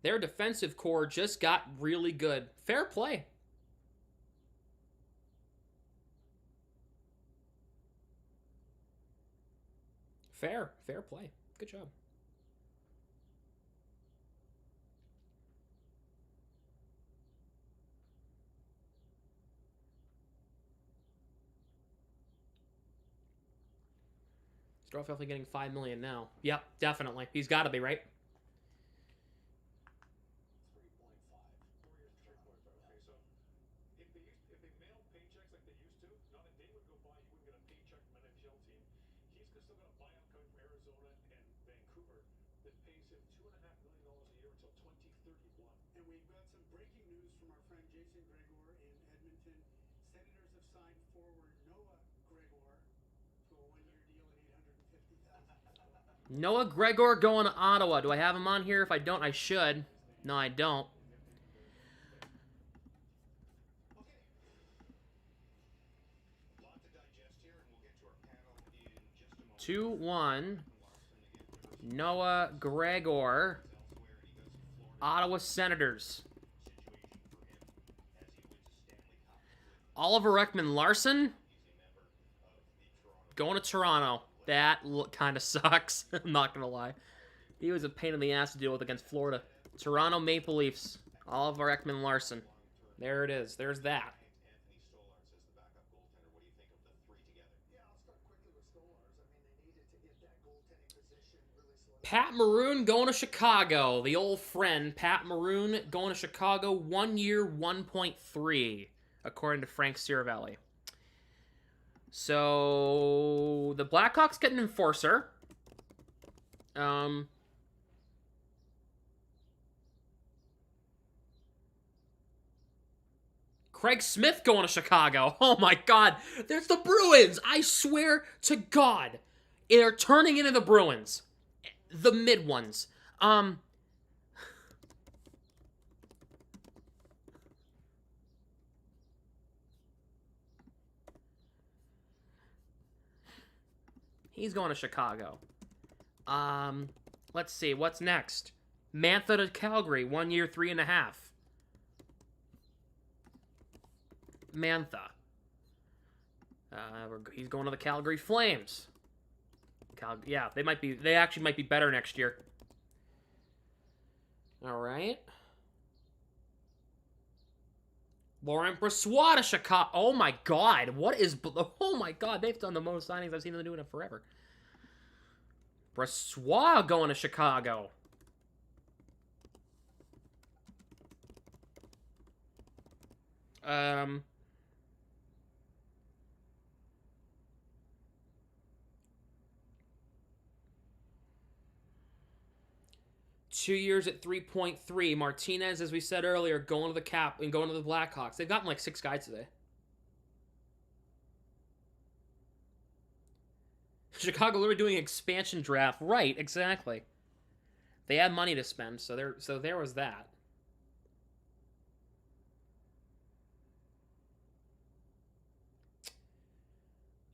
A: Their defensive core just got really good. Fair play. Fair play. Good job. Strofield getting $5 million now. Yep, definitely. He's got to be, right?
B: 3.5. 4 years, 3.5. Okay, so if they mail paychecks like they used to, not a day would go by you wouldn't get a paycheck from an NHL team. He's still got a buyout coming from Arizona and Vancouver that pays him $2.5 million a year until 2031.
C: And we've got some breaking news from our friend Jason Gregor in Edmonton. Senators have signed forward Noah Gregor to a 1-year deal at $850,000.
A: Noah Gregor going to Ottawa. Do I have him on here? If I don't, I should. No, I don't.
B: Lot to digest here, and we'll get to our panel in just a moment.
A: 2-1. Noah Gregor. Ottawa Senators. Oliver Ekman-Larsson going to Toronto. That kind of sucks. I'm not going to lie. He was a pain in the ass to deal with against Florida. Toronto Maple Leafs. Oliver Ekman-Larsson. There it is. There's that. Pat Maroon going to Chicago. The old friend, Pat Maroon, going to Chicago. 1 year, 1.3, according to Frank Ciravelli. So, the Blackhawks get an enforcer. Craig Smith going to Chicago. Oh my god. There's the Bruins. I swear to God. They're turning into the Bruins. The mid ones. He's going to Chicago. Let's see. What's next? Mantha to Calgary. 1 year, 3.5. Mantha. He's going to the Calgary Flames. Yeah, they actually might be better next year. All right. Laurent Brossoit to Chicago. Oh my god. What is... Oh my god. They've done the most signings I've seen them doing it forever. Brossoit going to Chicago. 2 years at 3.3. Martinez, as we said earlier, going to the Cap and going to the Blackhawks. They've gotten like 6 guys today. Chicago literally doing an expansion draft. Right, exactly. They had money to spend, so there was that.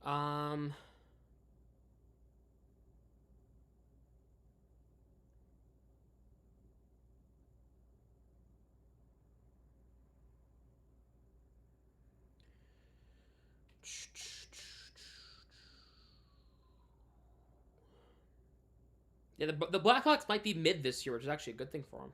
A: Um 'Cause the Blackhawks might be mid this year, which is actually a good thing for them.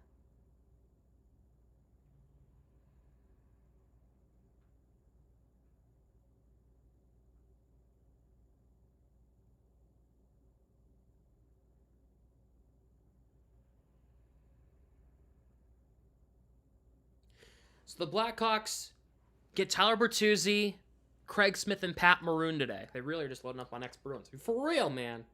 A: So the Blackhawks get Tyler Bertuzzi, Craig Smith, and Pat Maroon today. They really are just loading up on ex-Bruins. For real, man.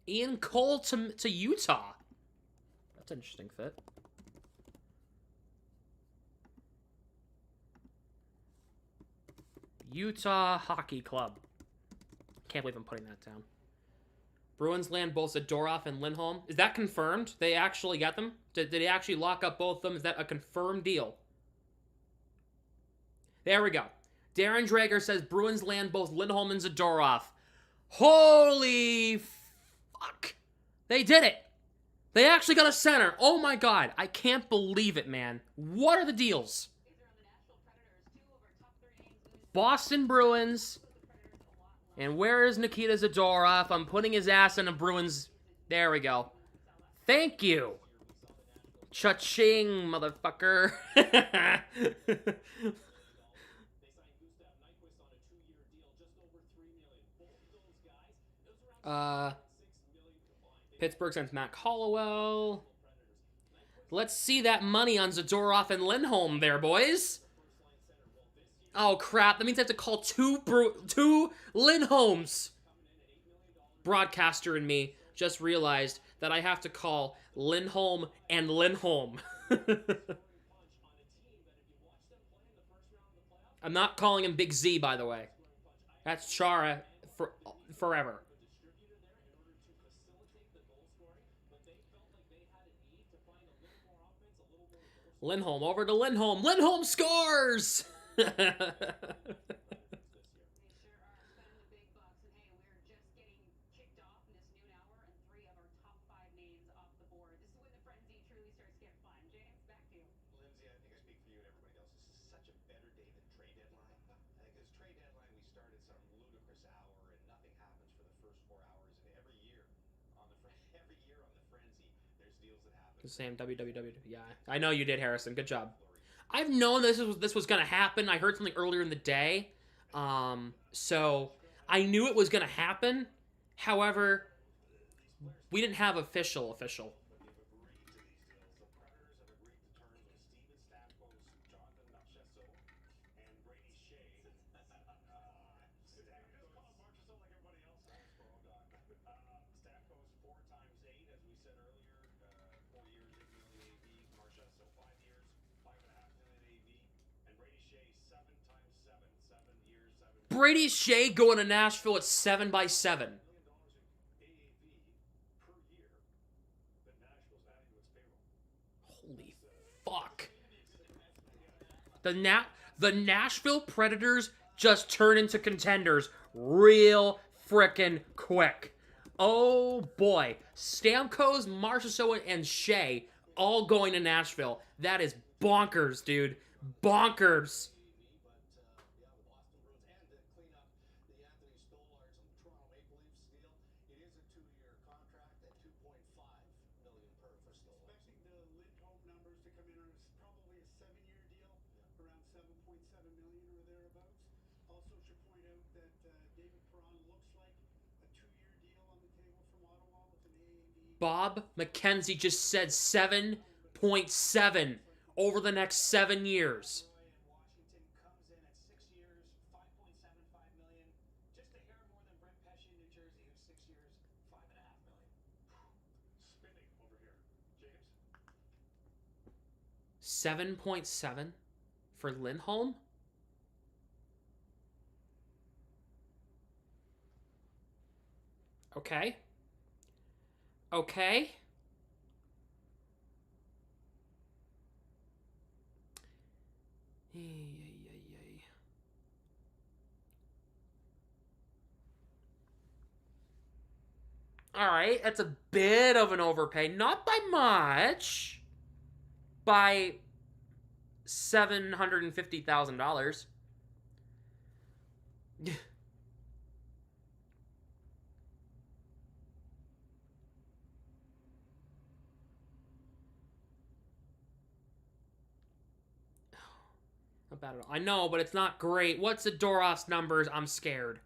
A: Ian Cole to Utah. That's an interesting fit. Utah Hockey Club. Can't believe I'm putting that down. Bruins land both Zadorov and Lindholm. Is that confirmed? They actually got them? Did they actually lock up both of them? Is that a confirmed deal? There we go. Darren Drager says Bruins land both Lindholm and Zadorov. Holy fuck. They did it. They actually got a center. Oh my god. I can't believe it, man. What are the deals? Boston Bruins. And where is Nikita Zadorov? I'm putting his ass in the Bruins. There we go. Thank you. Cha-ching, motherfucker. Pittsburgh sends Matt Hollowell. Let's see that money on Zadorov and Lindholm there, boys. Oh, crap. That means I have to call two Lindholms. Broadcaster and me just realized that I have to call Lindholm and Lindholm. I'm not calling him Big Z, by the way. That's Chara forever. Lindholm, over to Lindholm. Lindholm scores! Same WWW. Yeah, I know you did, Harrison. Good job. I've known this was gonna happen. I heard something earlier in the day, so I knew it was gonna happen. However, we didn't have official.
B: Stamkos 4 times 8, as we said earlier, 4 years, 8 million AV. Marchessault 5 years, 5.5 million AV. And Brady Shea 7 times 7, 7 years, 7.
A: Brady Shea going to Nashville at 7 by 7.
B: $1 million in AAV per year that Nashville's adding to its payroll.
A: Holy fuck. The Nashville Predators just turn into contenders real frickin' quick. Oh boy. Stamkos, Marchessault, and Shea all going to Nashville. That is bonkers, dude. Bonkers.
B: But the Boston Bruins, and to clean up the Anthony Stolars and Toronto Maple Leafs deal, it is a 2-year contract at $2.5 million for Stolars.
C: Expecting the Lindholm numbers to come in on probably a 7-year deal, around $7.7 million or thereabouts. Also should point out that David Perron looks like a 2-year deal on the table from Ottawa with an AAV.
A: Bob McKenzie just said 7.7 over the next 7 years.
B: Washington comes in at 6 years, $5.75 million, just a hair more than Brent Pesce in New Jersey, who's 6 years, $5.5 million.
C: Spinning over here. James?
A: 7.7 for Lindholm? Okay. Okay. All right, that's a bit of an overpay. Not by much. By $750,000. Not bad at all. I know, but it's not great. What's Zadorov's numbers? I'm scared.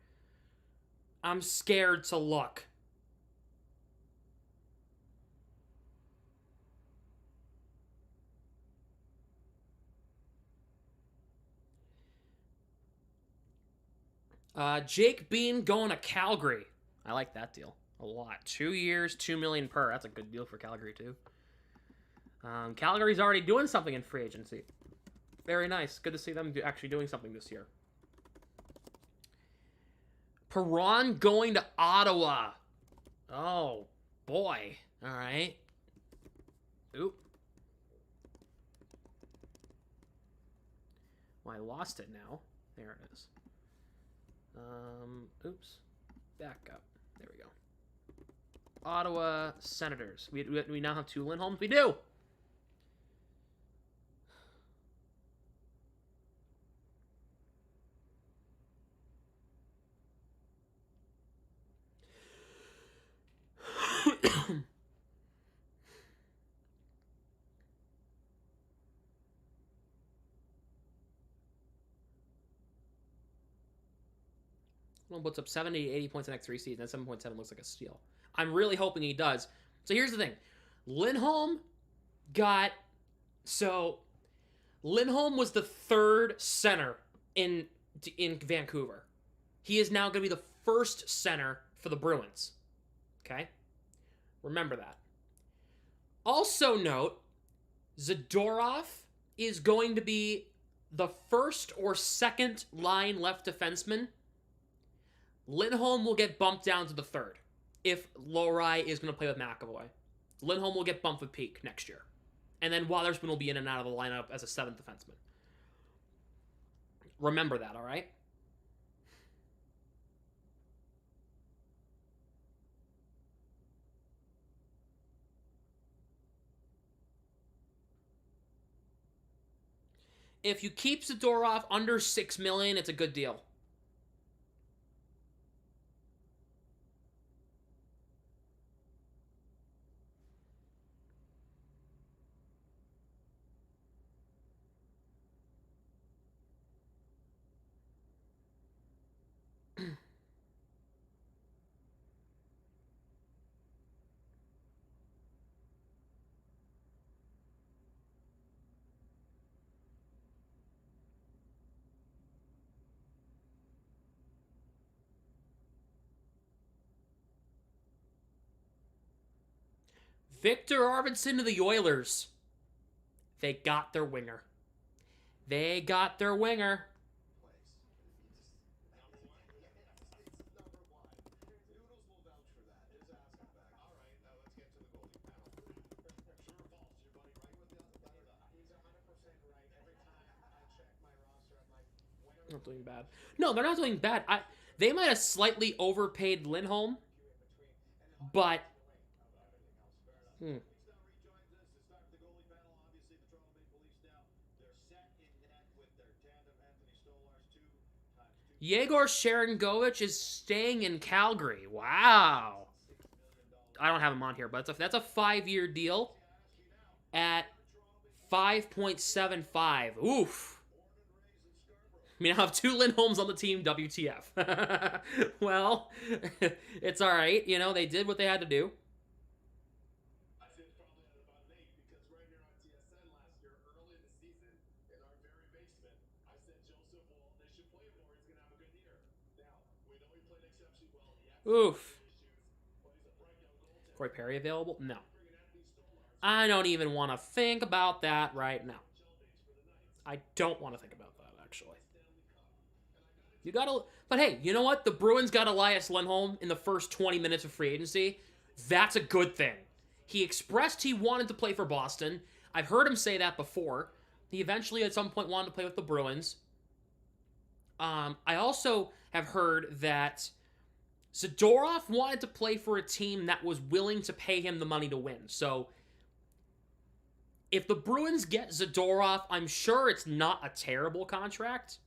A: I'm scared to look. Jake Bean going to Calgary. I like that deal a lot. 2 years, $2 million per. That's a good deal for Calgary too. Calgary's already doing something in free agency. Very nice. Good to see them actually doing something this year. Perron going to Ottawa. Oh, boy. All right. Oop. Well, I lost it now. There it is. Oops. Back up. There we go. Ottawa Senators. We now have 2 Lindholms? We do! Well, puts up 70 to 80 points in the next 3 seasons. That 7.7 looks like a steal. I'm really hoping he does. So here's the thing. Lindholm was the 3rd center in Vancouver. He is now going to be the 1st center for the Bruins. Okay? Remember that. Also note, Zadorov is going to be the 1st or 2nd line left defenseman. Lindholm will get bumped down to the 3rd if Lowry is going to play with McAvoy. Lindholm will get bumped with Peak next year. And then Watherspoon will be in and out of the lineup as a 7th defenseman. Remember that, all right? If you keep Zadorov under $6 million, it's a good deal. Victor Arvidsson to the Oilers. They got their winger. They got their winger.
B: Number one. It's number one. Noodles will vouch for that. Just ask him back. All right, now let's get to the goalie panel. True or false? Your buddy right with the other? He's 100% right every time I check.
A: Not doing bad. No, they're not doing bad. They might have slightly overpaid Lindholm, but Yegor Sharangovich is staying in Calgary. Wow. I don't have him on here, but that's a 5-year deal at 5.75. Oof. I mean, I have 2 Lindholms on the team, WTF. Well, it's all right. You know, they did what they had to do.
B: I said probably at about an 8 because right here on TSN last year, early in the season, in our very basement, I said Joseph, well, they should play him more. He's going to have a good year. Now, we know he played exceptionally well. He had some
A: Oof.
B: issues, but he's a bright young goaltender.
A: Corey Perry available? No. I don't even want to think about that right now. I don't want to think about that, actually. You gotta... But hey, you know what? The Bruins got Elias Lindholm in the first 20 minutes of free agency. That's a good thing. He expressed he wanted to play for Boston. I've heard him say that before. He eventually, at some point, wanted to play with the Bruins. I also have heard that Zadorov wanted to play for a team that was willing to pay him the money to win. So, if the Bruins get Zadorov, I'm sure it's not a terrible contract.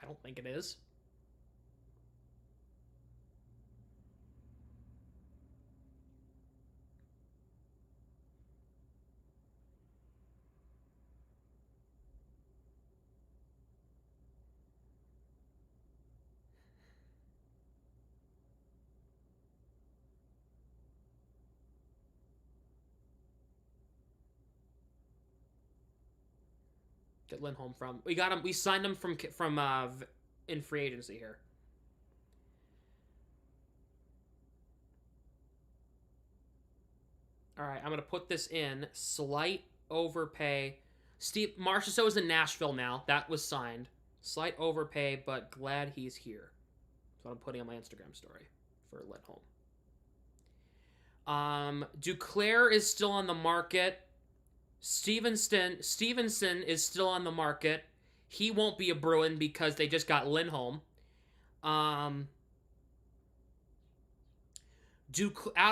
A: I don't think it is. Get Lindholm from... We got him... We signed him from in free agency here. All right, I'm going to put this in. Slight overpay. Steve Marchessault is in Nashville now. That was signed. Slight overpay, but glad he's here. That's what I'm putting on my Instagram story for Lindholm. Duclair is still on the market. Stevenson is still on the market. He won't be a Bruin because they just got Lindholm. Out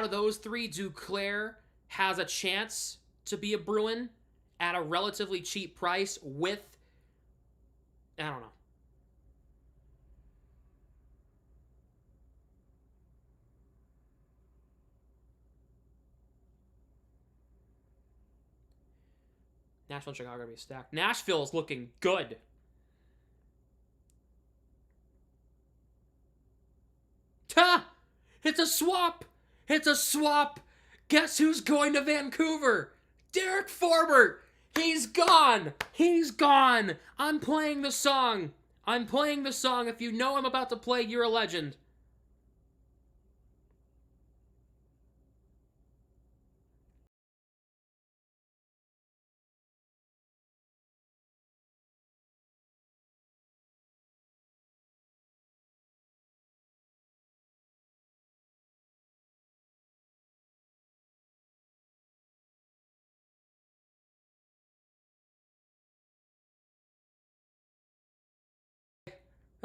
A: of those 3, Duclair has a chance to be a Bruin at a relatively cheap price with... I don't know. Nashville and Chicago are going to be stacked. Nashville is looking good. Ha! It's a swap! It's a swap! Guess who's going to Vancouver? Derek Forbort! He's gone! He's gone! I'm playing the song. I'm playing the song. If you know I'm about to play, you're a legend.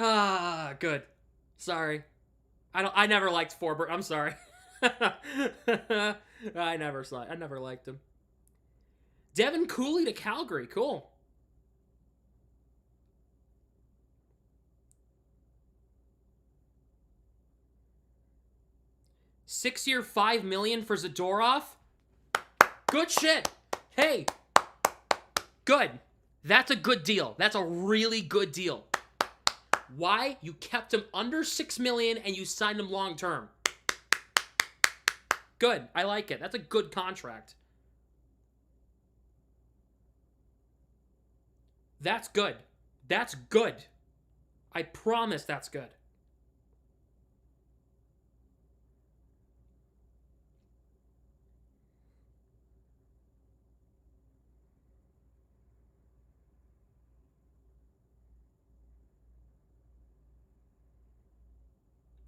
A: Ah, good. Sorry. I never liked Forbort. I'm sorry. I never liked him. Devin Cooley to Calgary. Cool. $6-year, $5 million for Zadorov. Good shit. Hey. Good. That's a good deal. That's a really good deal. Why? You kept him under $6 million and you signed him long term. Good. I like it. That's a good contract. That's good. That's good. I promise that's good.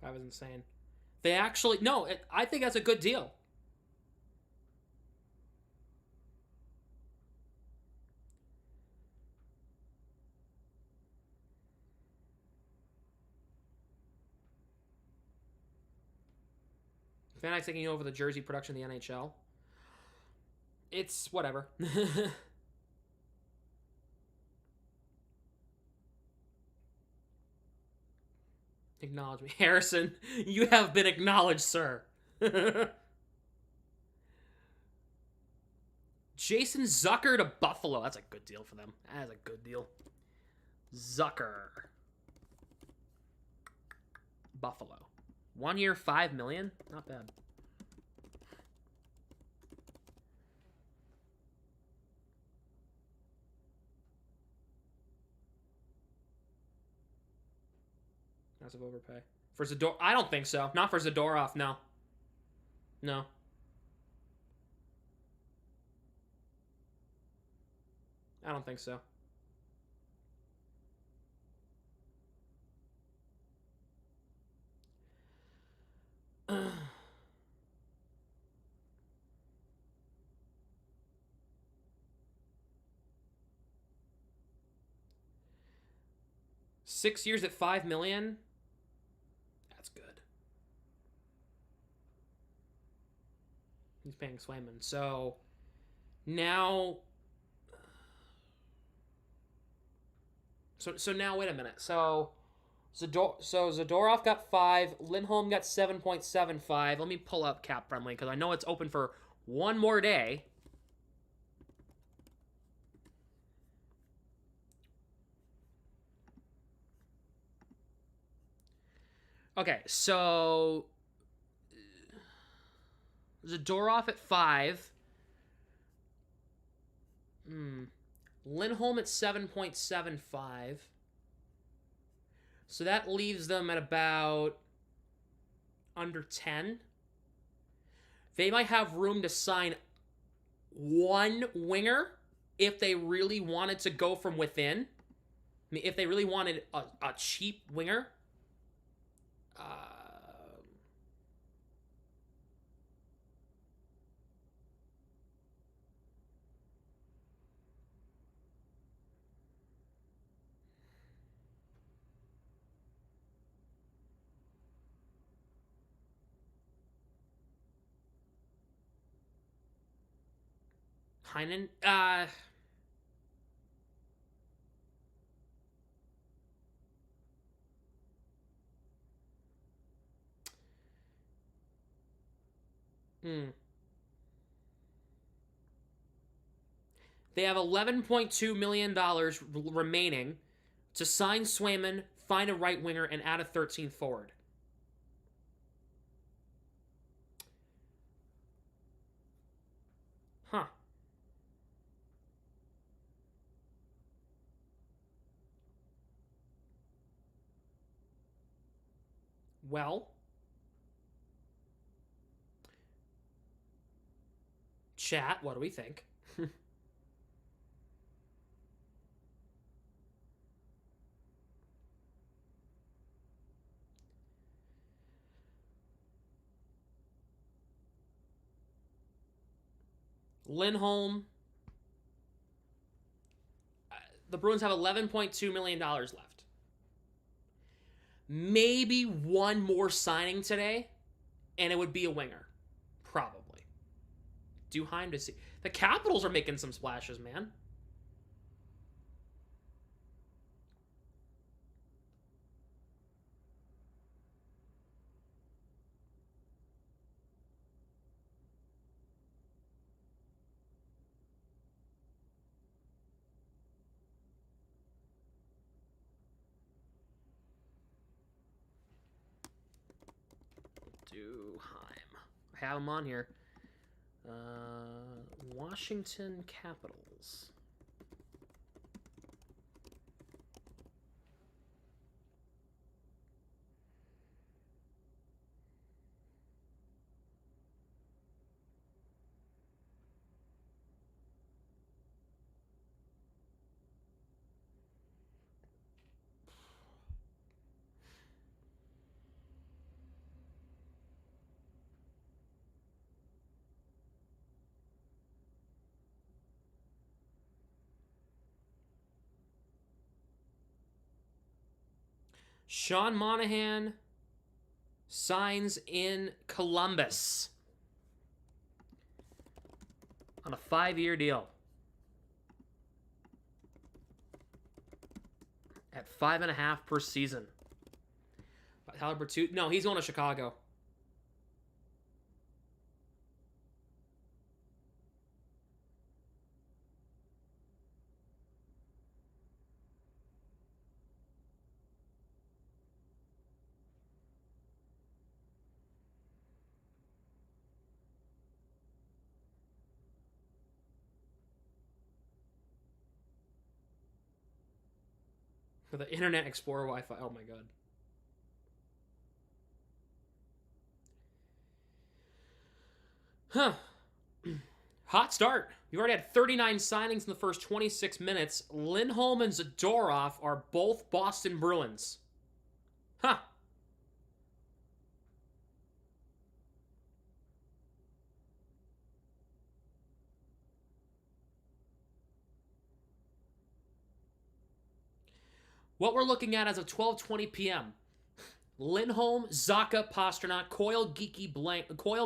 A: That was insane. They actually... No, I think that's a good deal. Fanatics taking over the jersey production in the NHL. It's whatever. Acknowledge me. Harrison, you have been acknowledged, sir. Jason Zucker to Buffalo. That's a good deal for them. That is a good deal. Zucker. Buffalo. 1 year, $5 million? Not bad. Massive overpay. For Zador, I don't think so. Not for Zadorov, no. No. I don't think so. Uh, 6 years at $5 million? That's good. He's paying Swayman. So now So now wait a minute. So Zadorov got 5, Lindholm got 7.75. Let me pull up Cap Friendly because I know it's open for one more day. Okay, so Zadorov at 5. Lindholm at 7.75. So that leaves them at about under 10. They might have room to sign one winger if they really wanted to go from within. I mean, if they really wanted a cheap winger. Heinen? They have $11.2 million remaining to sign Swayman, find a right winger, and add a 13th forward. Huh. Well, chat, what do we think? Lindholm. The Bruins have $11.2 million left. Maybe one more signing today, and it would be a winger. Probably. Duheim to see. The Capitals are making some splashes, man. Duheim. I have him on here. Washington Capitals. Sean Monahan, signs in Columbus on a 5-year deal at $5.5 per season. Tyler Bertuzzi, no, he's going to Chicago. For the Internet Explorer Wi-Fi. Oh my god. Huh. Hot start. We've already had 39 signings in the first 26 minutes. Lindholm and Zadorov are both Boston Bruins. Huh. What we're looking at as of 12:20 p.m. Lindholm, Zacha, Pasternak, Coyle,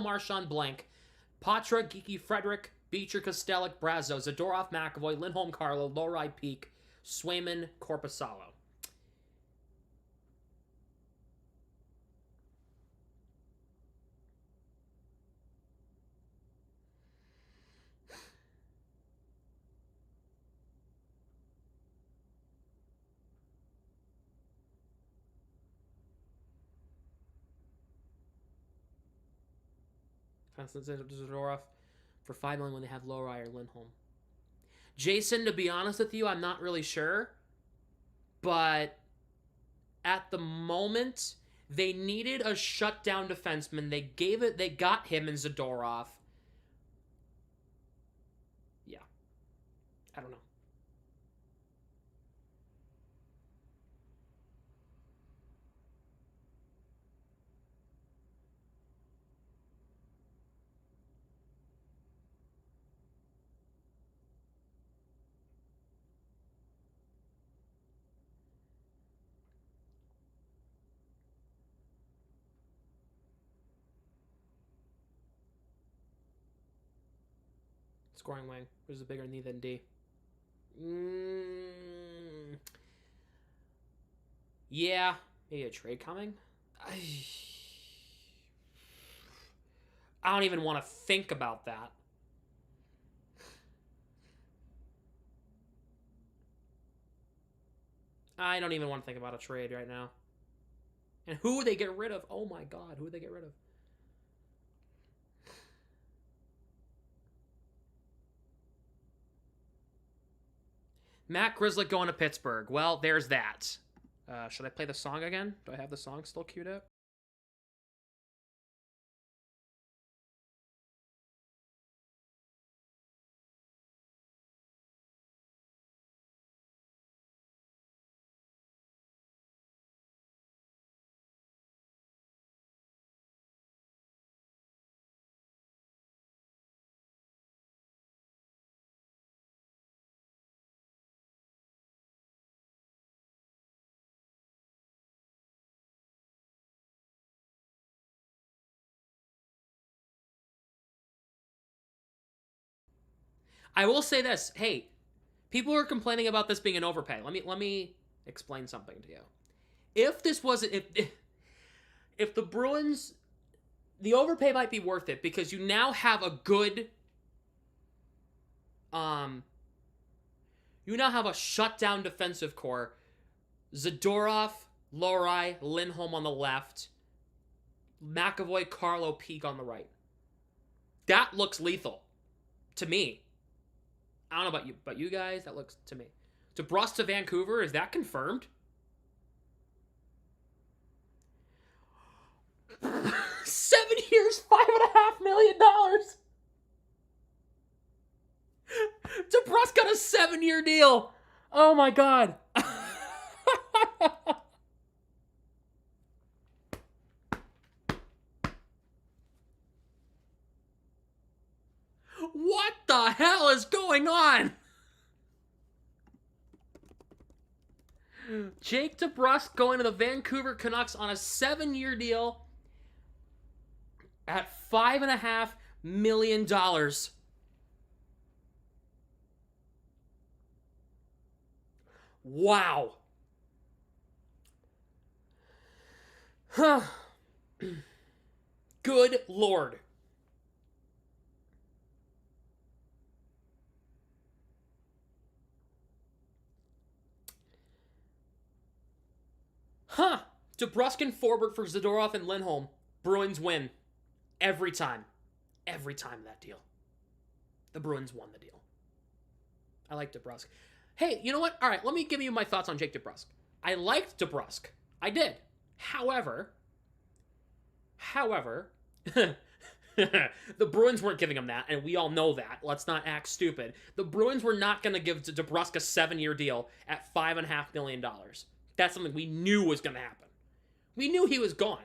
A: Marchand, Blank, Patra, Geeky, Frederick, Beecher, Kostelik, Brazo, Zadorov, McAvoy, Lindholm, Carlo, Lohrei, Peak, Swayman, Korpisalo. Zadorov for $5 million when they have Lohrei or Lindholm. Jason, to be honest with you, I'm not really sure, but at the moment they needed a shutdown defenseman. They got him in Zadorov. Yeah, I don't know. Scoring wing. Who's a bigger knee than D? Yeah. Maybe a trade coming? I don't even want to think about that. I don't even want to think about a trade right now. And who would they get rid of? Oh my god, who would they get rid of? Matt Grzelcyk going to Pittsburgh. Well, there's that. Should I play the song again? Do I have the song still queued up? I will say this. Hey, people are complaining about this being an overpay. Let me explain something to you. If this wasn't if the Bruins, the overpay might be worth it because you now have a good you now have a shutdown defensive core. Zadorov, Lohrei, Lindholm on the left, McAvoy, Carlo, Peak on the right. That looks lethal to me. I don't know about you guys. That looks to me. DeBrus to Vancouver, is that confirmed? 7 years, $5.5 million. DeBrus got a 7-year deal. Oh my god. What the hell is going on? Jake DeBrus going to the Vancouver Canucks on a 7-year deal. at $5.5 million. Wow. Huh. Good Lord. Huh. DeBrusque forward for Zadorov and Lindholm. Bruins win. Every time. Every time that deal. The Bruins won the deal. I like DeBrusque. Hey, you know what? All right, let me give you my thoughts on Jake DeBrusque. I liked DeBrusque. I did. However, the Bruins weren't giving him that, and we all know that. Let's not act stupid. The Bruins were not going to give DeBrusque a 7-year deal at $5.5 million. That's something we knew was going to happen. We knew he was gone.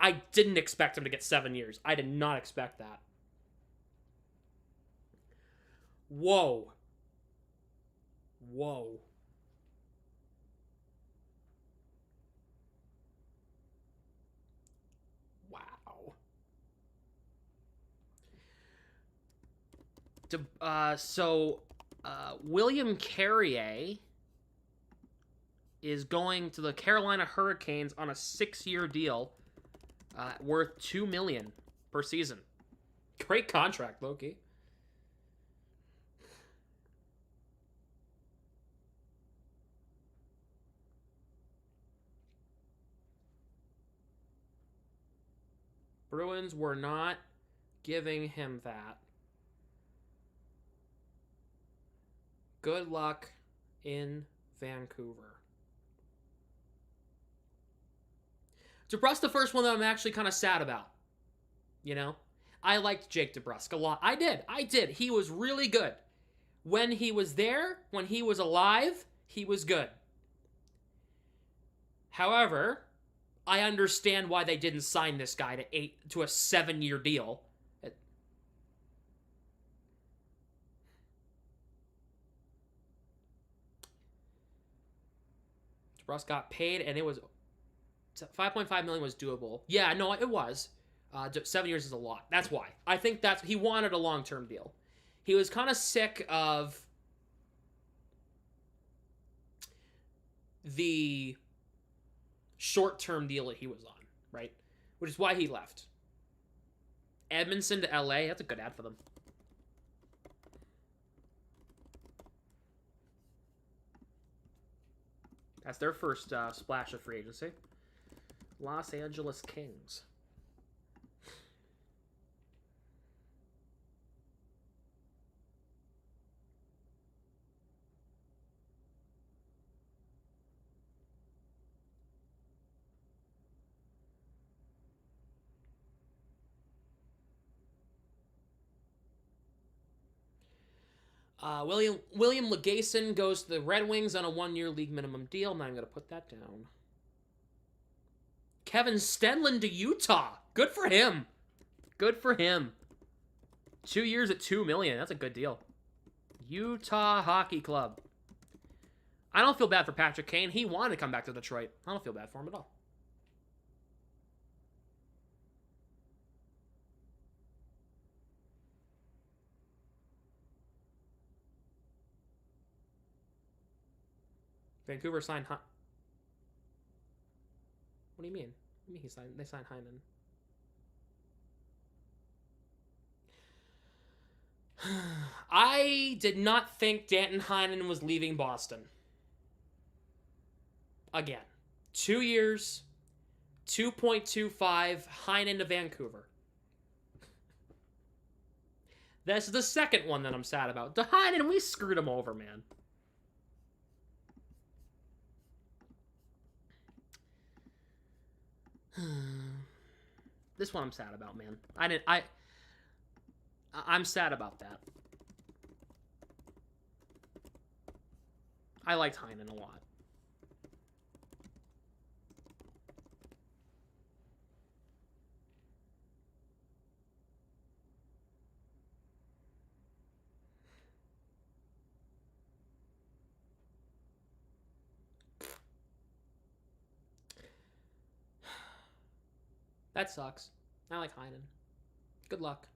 A: I didn't expect him to get 7 years. I did not expect that. Whoa. Whoa. Wow. William Carrier is going to the Carolina Hurricanes on a 6-year deal worth $2 million per season. Great contract, Loki. Bruins were not giving him that. Good luck in Vancouver. DeBrusque, the first one that I'm actually kind of sad about. You know? I liked Jake DeBrusque a lot. I did. He was really good. When he was there, when he was alive, he was good. However, I understand why they didn't sign this guy to a 7-year deal. DeBrusque got paid, and it was $5.5 million was doable. Yeah, no, it was. 7 years is a lot. That's why. I think he wanted a long-term deal. He was kind of sick of the short-term deal that he was on, right? Which is why he left. Edmondson to LA, that's a good ad for them. That's their first splash of free agency. Los Angeles Kings. William Legason goes to the Red Wings on a 1-year league minimum deal. I'm not even going to put that down. Kevin Stenlund to Utah. Good for him. Good for him. 2 years at $2 million. That's a good deal. Utah Hockey Club. I don't feel bad for Patrick Kane. He wanted to come back to Detroit. I don't feel bad for him at all. Vancouver signed What do you mean? What do you mean they signed Hyman? I did not think Danton Heinen was leaving Boston. Again, 2 years, 2.25, Heinen to Vancouver. That's the second one that I'm sad about. Heinen, we screwed him over, man. This one I'm sad about, man. I'm sad about that. I liked Heinen a lot. That sucks. I like Heinen. Good luck.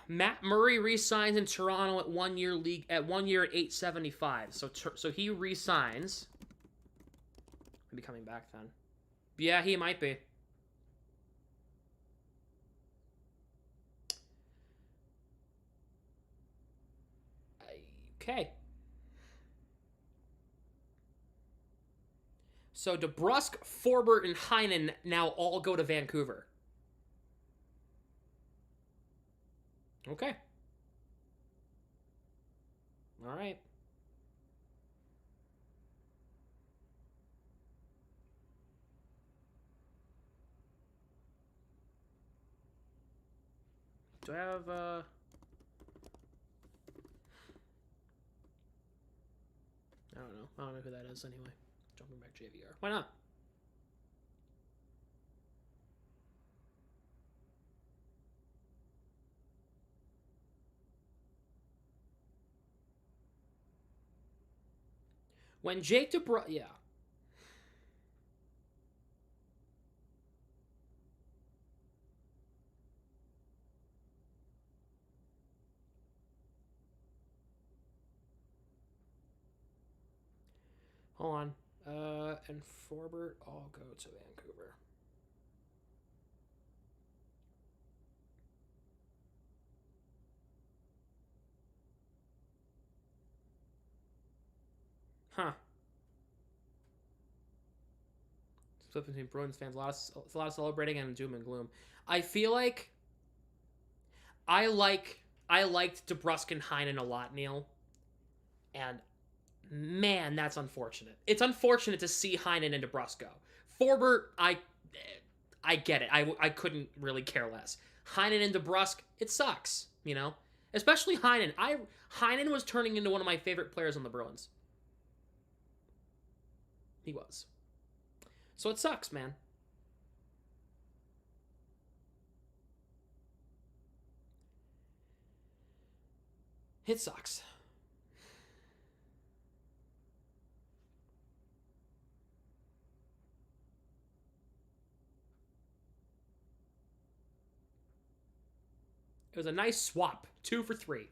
A: Matt Murray re-signs in Toronto at 1 year at 875. So he re-signs. Maybe coming back then. Yeah, he might be. Okay. So DeBrusk, Forbort, and Heinen now all go to Vancouver. Okay. All right. Do I have I don't know. I don't know who that is anyway. Jumping back JVR. Why not? When Jake DeBrusk, yeah. Hold on. And Forbort all go to Vancouver. Huh. Split between Bruins fans. It's a lot of celebrating and doom and gloom. I feel like I liked DeBrusk and Heinen a lot, Neil. And man, that's unfortunate. It's unfortunate to see Heinen and DeBrusk go. Forbort, I get it. I couldn't really care less. Heinen and DeBrusk, it sucks, you know? Especially Heinen. Heinen was turning into one of my favorite players on the Bruins. He was. So it sucks, man. It sucks. It was a nice swap. 2 for 3.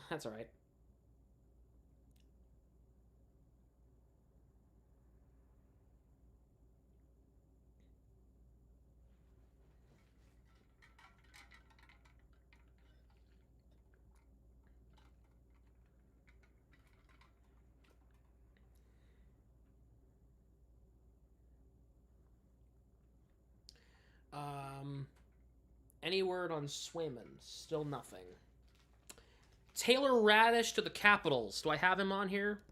A: That's all right. Any word on Swayman? Still nothing. Taylor Radish to the Capitals. Do I have him on here?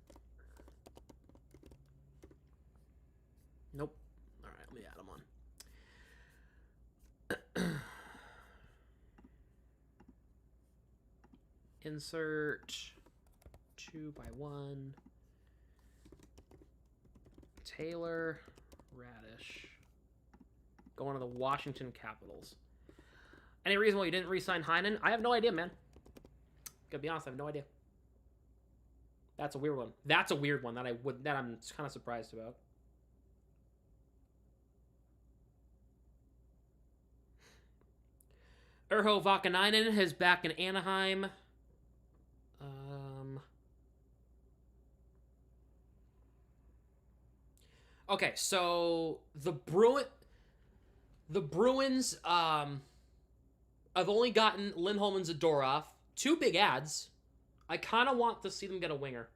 A: Nope. All right, let me add him on. Insert 2x1. Taylor Radish. Going to the Washington Capitals. Any reason why you didn't re-sign Heinen? I have no idea, man. Gotta be honest, I have no idea. That's a weird one. That's a weird one that I'm kind of surprised about. Urho Vakanainen is back in Anaheim. Okay, so the Bruins, I've only gotten Lindholm and Zadorov. 2 big ads. I kind of want to see them get a winger.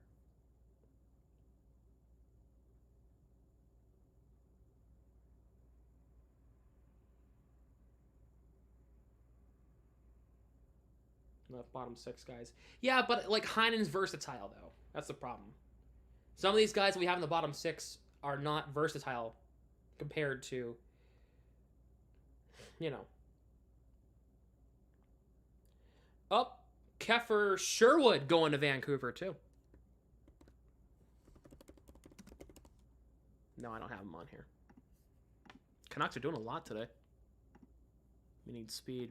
A: The bottom 6 guys. Yeah, but like Heinen's versatile though. That's the problem. Some of these guys we have in the bottom 6 are not versatile compared to, you know. Oh, Keffer Sherwood going to Vancouver, too. No, I don't have him on here. Canucks are doing a lot today. We need speed.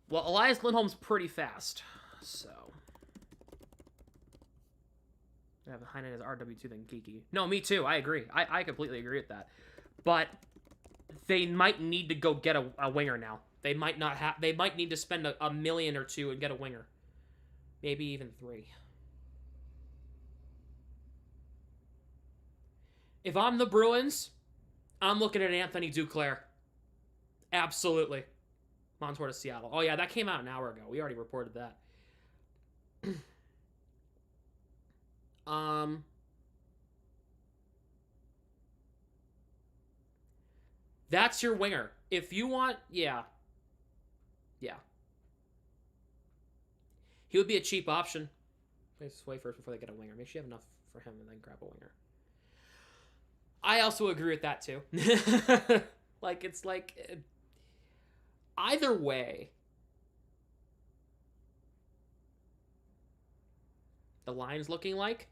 A: Well, Elias Lindholm's pretty fast, so... I have Heinen as RW2 than Geeky. No, me too. I agree. I completely agree with that. But they might need to go get a winger now. They might not have. They might need to spend a million or two and get a winger. Maybe even 3. If I'm the Bruins, I'm looking at Anthony Duclair. Absolutely. Montour to Seattle. Oh yeah, that came out an hour ago. We already reported that. That's your winger. If you want, yeah. He would be a cheap option. Let's wait first before they get a winger. Make sure you have enough for him and then grab a winger. I also agree with that too. Like, it's like, either way, the line's looking like.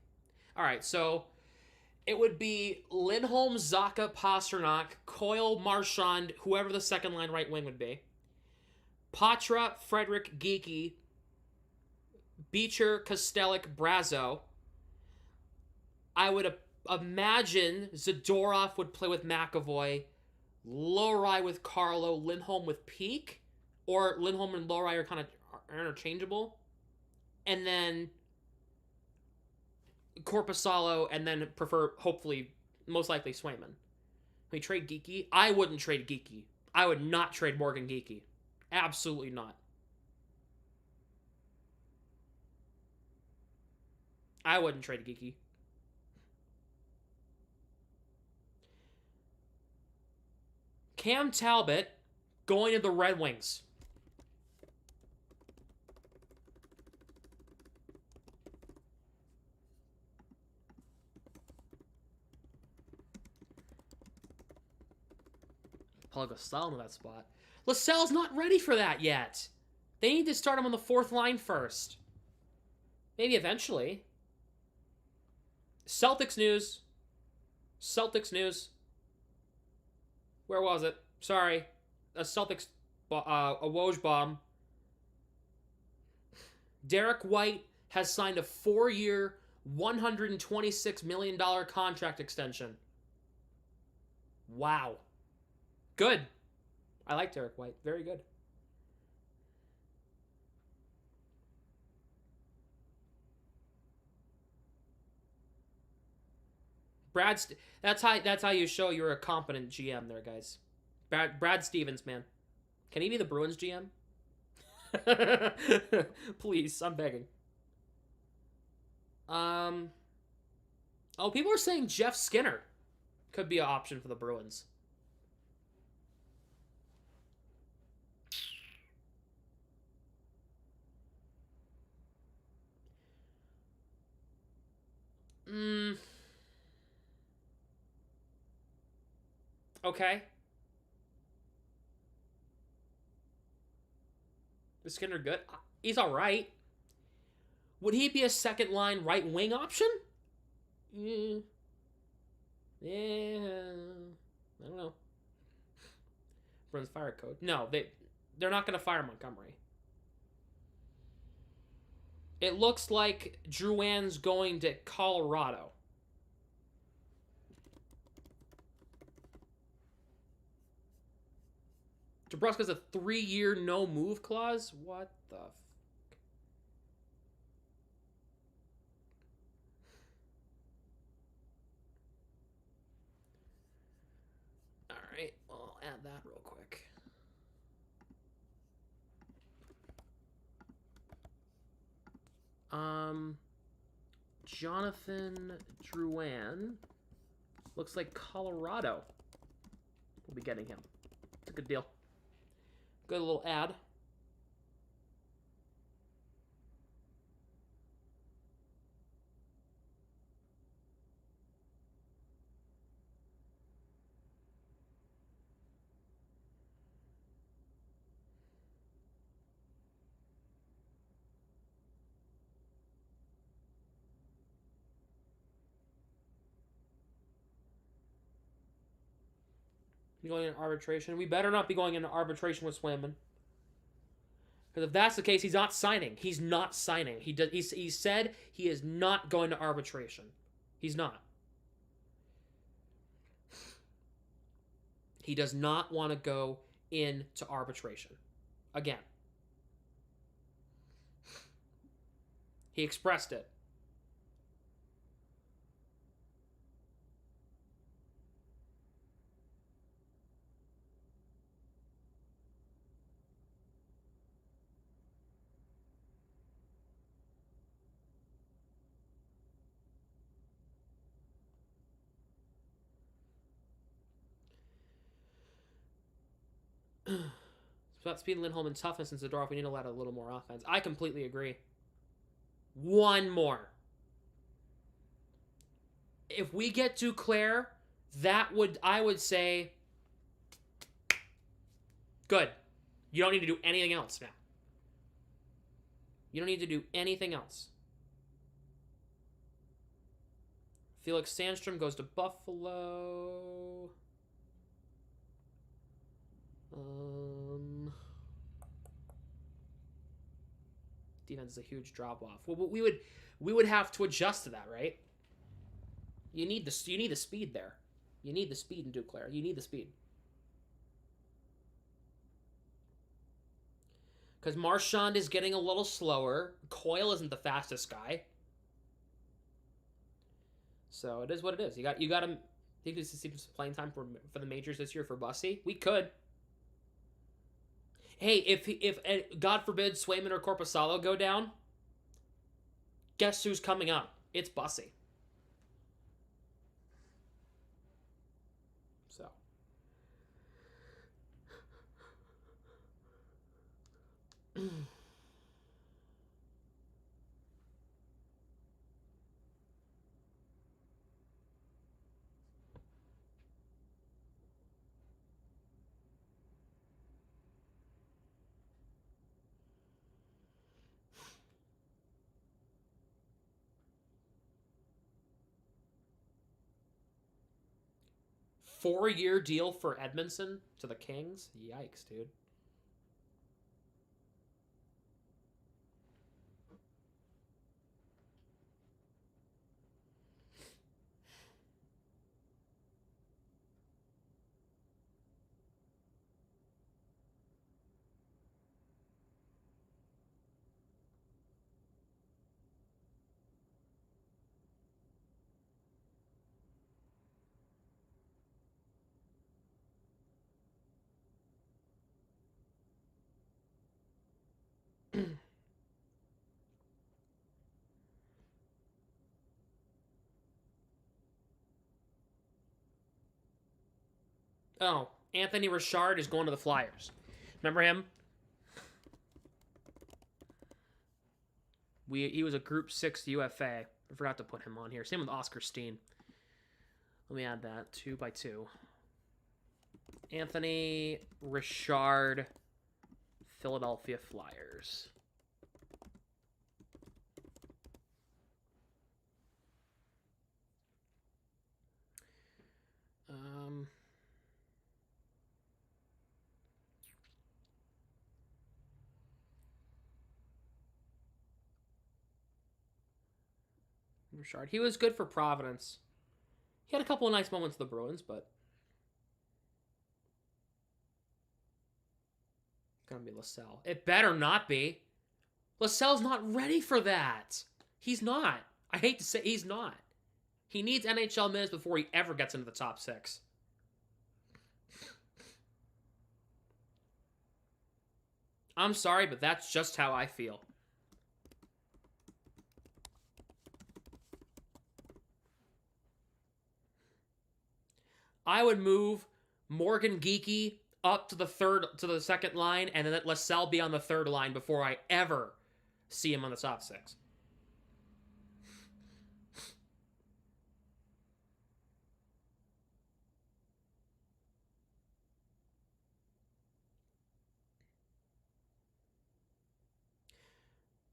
A: All right, so it would be Lindholm, Zacha, Pasternak, Coyle, Marchand, whoever the second line right wing would be. Patra, Frederick, Geeky, Beecher, Kostelic, Brazo. I would imagine Zadorov would play with McAvoy, Lohrei with Carlo, Lindholm with Peak, or Lindholm and Lohrei are kind of interchangeable. And then Korpisalo, and then prefer, hopefully, most likely Swayman. We trade Geeky? I wouldn't trade Geeky. I would not trade Morgan Geeky. Absolutely not. I wouldn't trade Geeky. Cam Talbot going to the Red Wings. Paul Gasol in that spot. LaSalle's not ready for that yet. They need to start him on the 4th line first. Maybe eventually. Celtics news. Where was it? Sorry. A Celtics, a Woj bomb. Derek White has signed a 4-year, $126 million contract extension. Wow. Good. I like Derek White. Very good. That's how you show you're a competent GM there, guys. Brad Stevens, man. Can he be the Bruins GM? Please, I'm begging. Oh, people are saying Jeff Skinner could be an option for the Bruins. Okay. Is Skinner good? He's all right. Would he be a second line right wing option? Yeah. I don't know. Bruins fire code. No, they're not going to fire Montgomery. It looks like Drouin's going to Colorado. DeBrusque's a 3-year no move clause? What the Alright, well, I'll add that real quick. Jonathan Drouin. Looks like Colorado will be getting him. It's a good deal. Good little ad. Be going into arbitration. We better not be going into arbitration with Swayman. Because if that's the case, he's not signing. He's not signing. He said he is not going to arbitration. He's not. He does not want to go into arbitration. Again. He expressed it. It's about speed, Lindholm, and toughness in Zadorov. We need to let a little more offense. I completely agree. One more. If we get Duclair, I would say, good. You don't need to do anything else now. You don't need to do anything else. Felix Sandstrom goes to Buffalo. Defense is a huge drop off. Well, we would have to adjust to that, right? You need the speed there. You need the speed in Duclair. You need the speed. Because Marchand is getting a little slower. Coyle isn't the fastest guy. So it is what it is. You got him. Think we see some playing time for the majors this year for Bussy? We could. Hey, if God forbid Swayman or Korpisalo go down, guess who's coming up? It's Bussy. So. Four-year deal for Edmondson to the Kings? Yikes, dude. Oh, Anthony Richard is going to the Flyers. Remember him? He was a Group 6 UFA. I forgot to put him on here. Same with Oscar Steen. Let me add that. 2x2. Anthony Richard, Philadelphia Flyers. Richard. He was good for Providence. He had a couple of nice moments with the Bruins, but it's gonna be LaSalle. It better not be. LaSalle's not ready for that. He's not. I hate to say he's not. He needs NHL minutes before he ever gets into the top 6. I'm sorry, but that's just how I feel. I would move Morgan Geekie up to the second line, and then let LaSalle be on the third line before I ever see him on the top 6.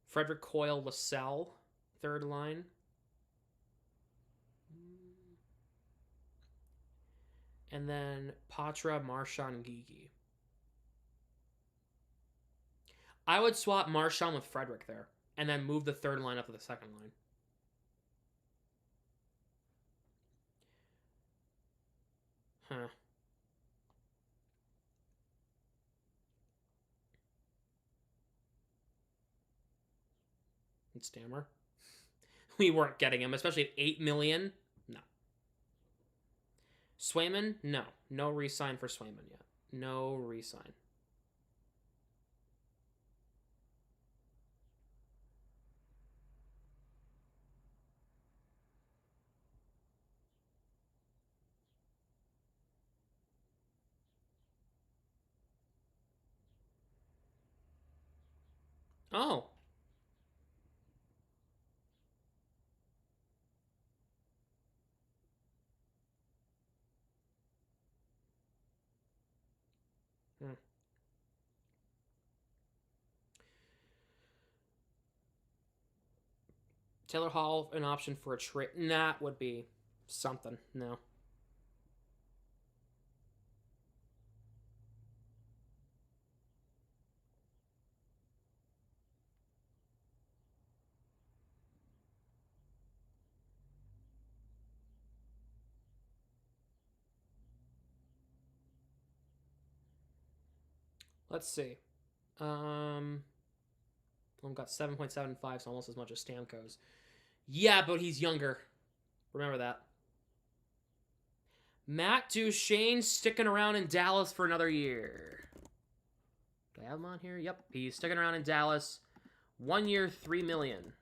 A: Frederick Coyle, LaSalle, third line. And then Patra, Marchand, Geeky. I would swap Marchand with Frederick there, and then move the third line up to the second line. Huh. And Stammer. We weren't getting him, especially at $8 million. No. Swayman? No. No re-sign for Swayman yet. No re-sign. Oh. Hmm. Taylor Hall, an option for a trade. That would be something. No. Let's see. I've got 7.75, so almost as much as Stamkos. Yeah, but he's younger. Remember that. Matt Duchene sticking around in Dallas for another year. Do I have him on here? Yep, he's sticking around in Dallas. 1 year, $3 million.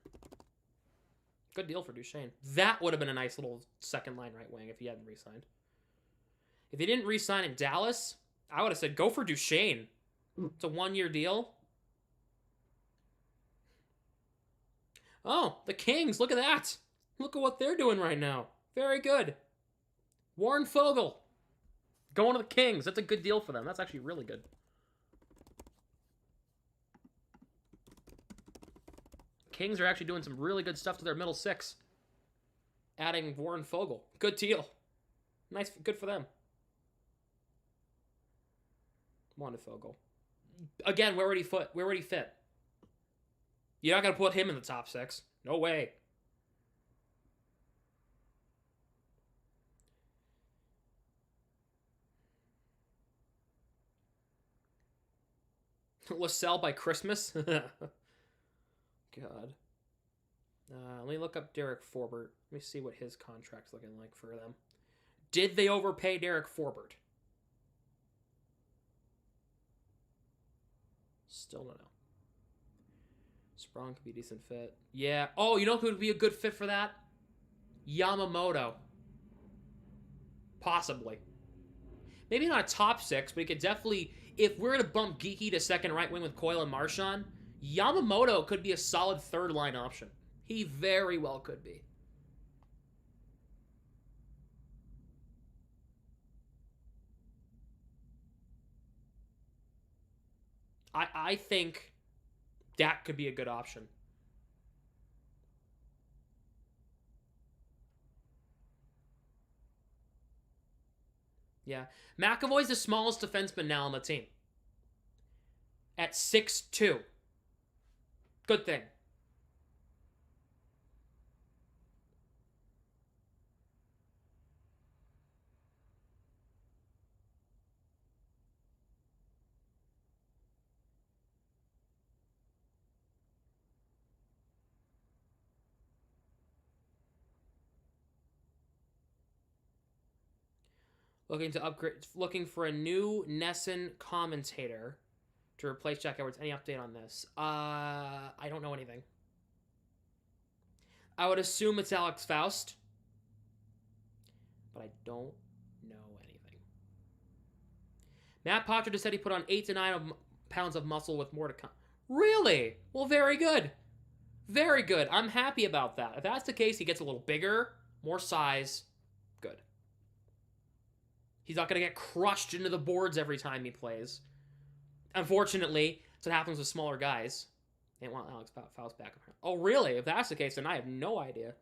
A: Good deal for Duchene. That would have been a nice little second line right wing if he hadn't re-signed. If he didn't re-sign in Dallas, I would have said go for Duchene. It's a 1 year deal. Oh, the Kings. Look at that. Look at what they're doing right now. Very good. Warren Fogle. Going to the Kings. That's a good deal for them. That's actually really good. Kings are actually doing some really good stuff to their middle six. Adding Warren Fogle. Good deal. Nice. Good for them. Warren Fogle. Again, where would he fit? You're not going to put him in the top six. No way. LaSalle by Christmas? God. Let me look up Derek Forbert. Let me see what his contract's looking like for them. Did they overpay Derek Forbert? Still don't know. Sprong could be a decent fit. Yeah. Oh, you know who would be a good fit for that? Yamamoto. Possibly. Maybe not a top six, but he could definitely... If we're going to bump Geeky to second right wing with Coyle and Marchand, Yamamoto could be a solid third line option. He very well could be. I think that could be a good option. Yeah. McAvoy's the smallest defenseman now on the team. At 6'2". Good thing. Looking to upgrade, looking for a new Nesson commentator to replace Jack Edwards. Any update on this? I don't know anything. I would assume it's Alex Faust, but I don't know anything. Matt Potter just said he put on 8 to 9 pounds of muscle with more to come. Really? Well, very good. Very good. I'm happy about that. If that's the case, he gets a little bigger, more size. Good. He's not going to get crushed into the boards every time he plays. Unfortunately, that's what happens with smaller guys. They want Alex Faust back. Oh, really? If that's the case, then I have no idea.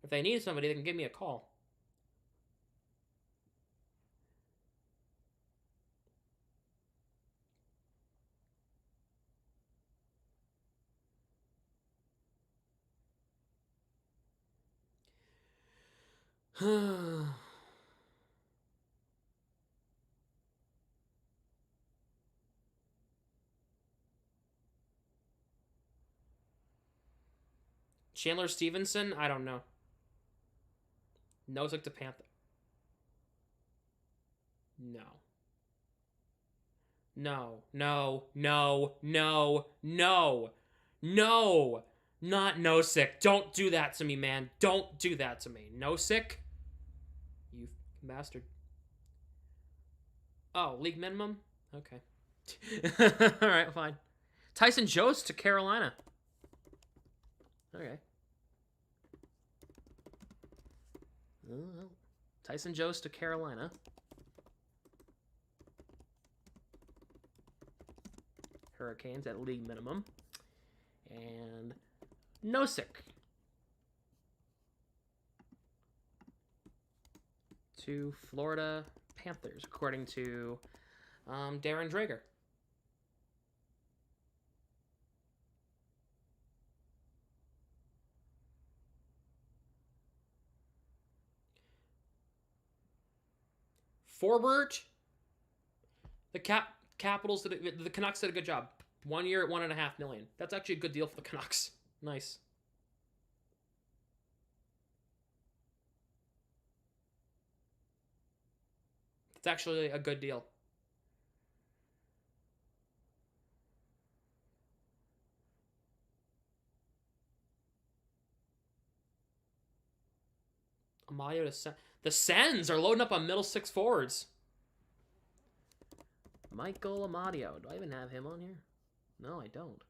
A: If they need somebody, they can give me a call. Chandler Stevenson? I don't know. Nozick to Panther. No. No. No. No. No. No. No. Not Nozick. Don't do that to me, man. Don't do that to me. Nozick? You bastard. Oh, league minimum? Okay. Alright, fine. Tyson Jost to Carolina. Okay. Well, Tyson Jost to Carolina. Hurricanes at league minimum. And Nozick to Florida Panthers, according to Darren Drager. Forbert, the Capitals the Canucks did a good job. 1 year at $1.5 million. That's actually a good deal for the Canucks. Nice. It's actually a good deal. Amadio to Sen. The Sens are loading up on middle six forwards. Michael Amadio. Do I even have him on here? No, I don't.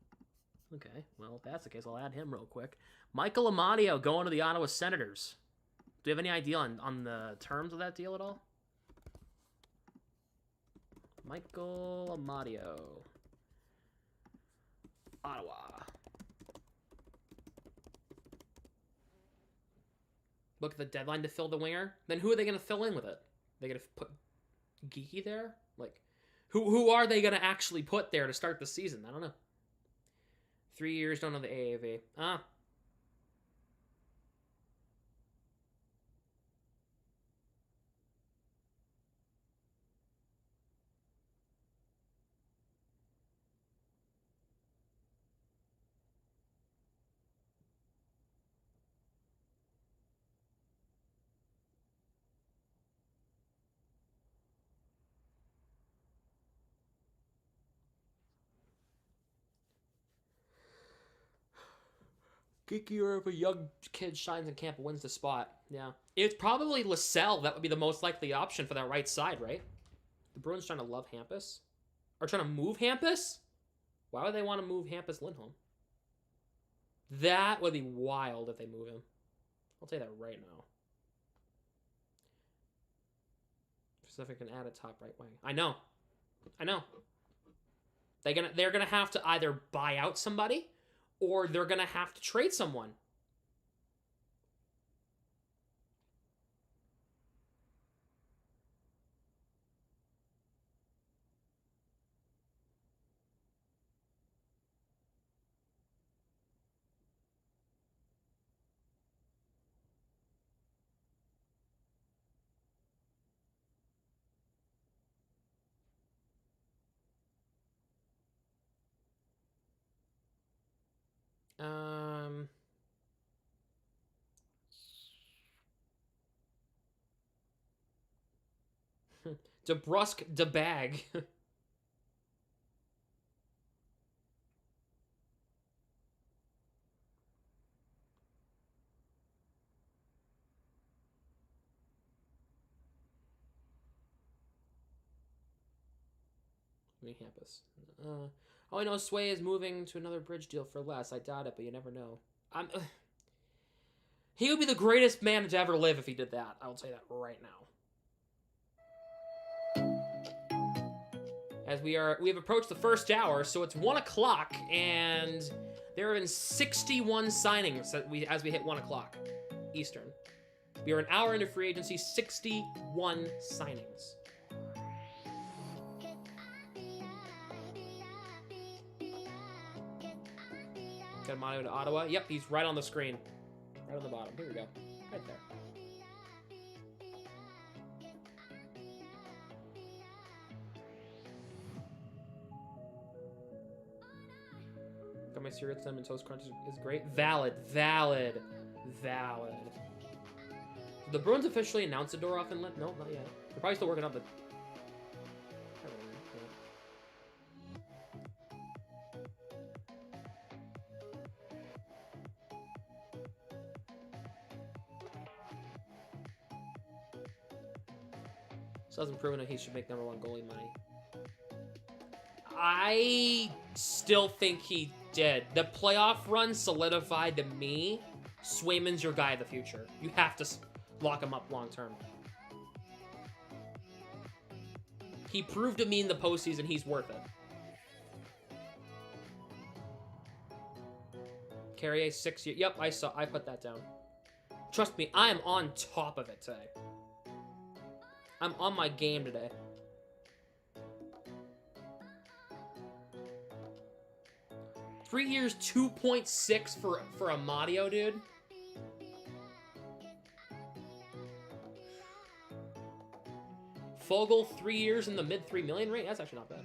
A: Okay, well, if that's the case, I'll add him real quick. Michael Amadio going to the Ottawa Senators. Do you have any idea on the terms of that deal at all? Michael Amadio. Ottawa. Look at the deadline to fill the winger. Then who are they going to fill in with it? They going to put Geeky there? Like, who are they going to actually put there to start the season? I don't know. 3 years, don't know the AAV. Ah. Geeky, or if a young kid shines in camp and wins the spot. Yeah. It's probably LaSalle that would be the most likely option for that right side, right? The Bruins trying to love Hampus? Or trying to move Hampus? Why would they want to move Hampus Lindholm? That would be wild if they move him. I'll tell you that right now. So if I can add a top right wing. I know. They're gonna have to either buy out somebody or they're going to have to trade someone. DeBrusque DeBag. Campus. All I know is Sway is moving to another bridge deal for less. I doubt it, but you never know. He would be the greatest man to ever live if he did that. I'll tell you that right now. As we have approached the first hour, so it's 1 o'clock, and there have been 61 signings as we hit 1 o'clock Eastern. We are an hour into free agency, 61 signings. Got Amadio to Ottawa. Yep, he's right on the screen. Right on the bottom. Here we go. Right there. on my cereal. Cinnamon Toast Crunch is great. Valid. Valid. Valid. Did the Bruins officially announce the door off inlet? No, not yet. They're probably still working on the... Still hasn't proven that he should make #1 goalie money. I still think he did. The playoff run solidified to me. Swayman's your guy of the future. You have to lock him up long term. He proved to me in the postseason he's worth it. Carrier 6 years. Yep, I put that down. Trust me, I am on top of it today. I'm on my game today. Three years, 2.6 for Amadio, dude. Fogle, 3 years in the mid $3 million range. That's actually not bad.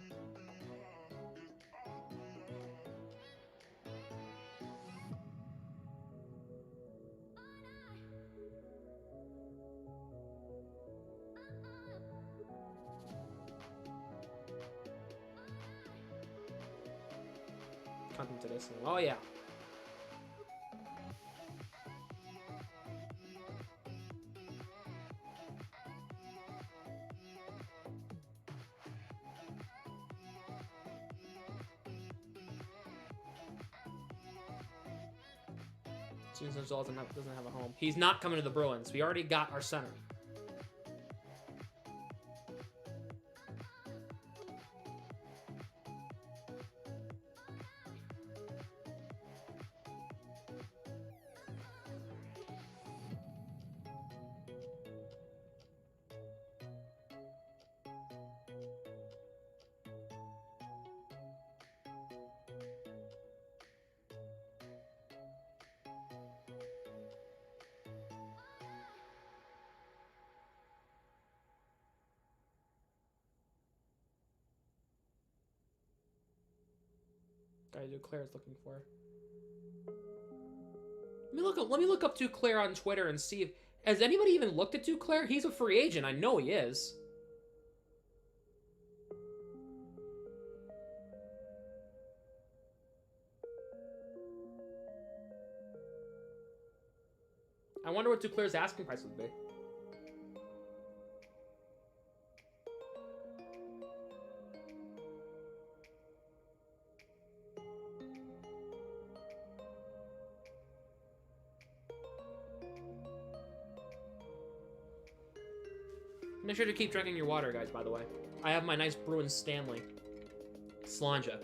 A: Content to this. Oh yeah. Susan doesn't have a home. He's not coming to the Bruins. We already got our center. Guy Duclair is looking for. Let me look up Duclair on Twitter and see if has anybody even looked at Duclair? He's a free agent. I know he is. I wonder what Duclair's asking price would be. Make sure to keep drinking your water, guys, by the way. I have my nice Bruins Stanley. Slanja.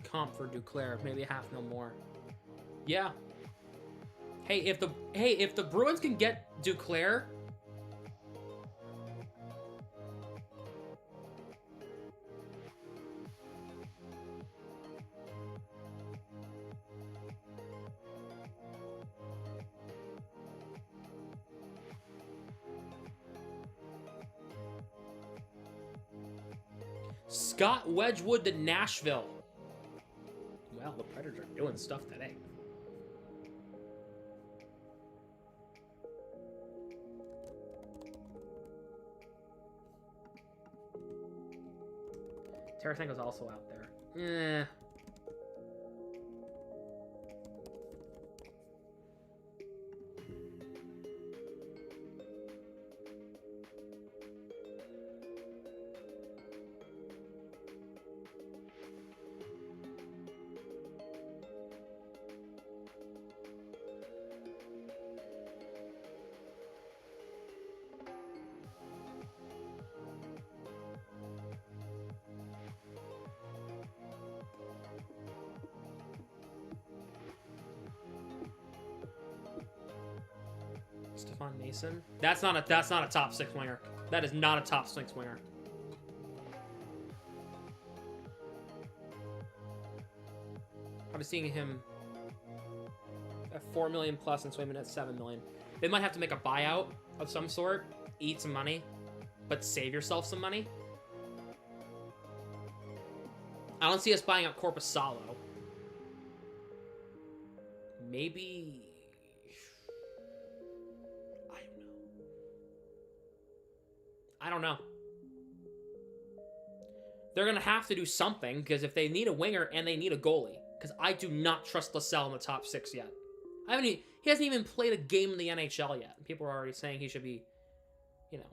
A: Comp for Duclair, maybe half mil more. Yeah. Hey, if the Bruins can get Duclair, Scott Wedgwood to Nashville. Well, the Predators are doing stuff today. Tarasenko's also out there. Eh. Stefan Mason. That's not a top 6 winger. That is not a top 6 winger. I'm seeing him at 4 million plus and Swayman at 7 million. They might have to make a buyout of some sort, eat some money, but save yourself some money. I don't see us buying out Corpusalo. Maybe... I don't know. They're going to have to do something, because if they need a winger and they need a goalie, because I do not trust LaSalle in the top 6 yet. He hasn't even played a game in the NHL yet. People are already saying he should be, you know.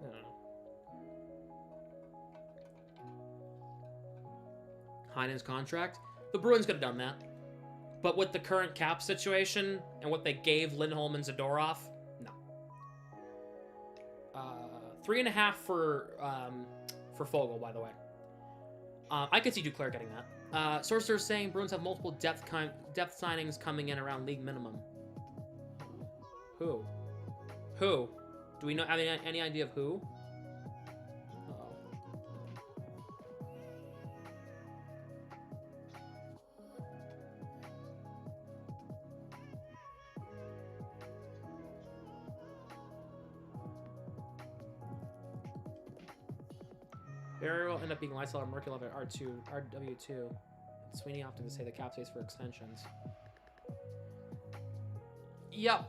A: I don't know. Heinen's contract? The Bruins could have done that. But with the current cap situation and what they gave Lindholm and Zadorov, no. 3.5 for Fogle, by the way. I could see Duclair getting that. Sorcerer's saying Bruins have multiple depth signings coming in around league minimum. Who? Who? Do we have any idea of who? Barry will end up being Lysol or Merkulov at RW2. Sweeney opted to say the cap space for extensions. Yep.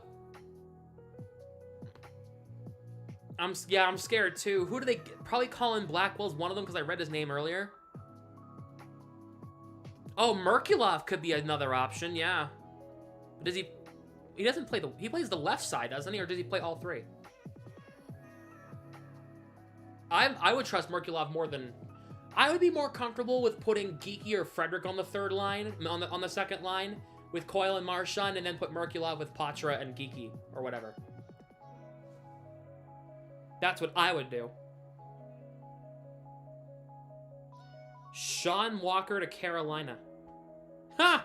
A: I'm scared too. Who do they probably Colin Blackwell's one of them because I read his name earlier. Oh, Merkulov could be another option. Yeah. But does he doesn't play he plays the left side, doesn't he, or does he play all three? I would trust Merkulov more than... I would be more comfortable with putting Geeky or Frederick on the third line, on the second line, with Coyle and Marchand, and then put Merkulov with Patra and Geeky, or whatever. That's what I would do. Sean Walker to Carolina. Ha!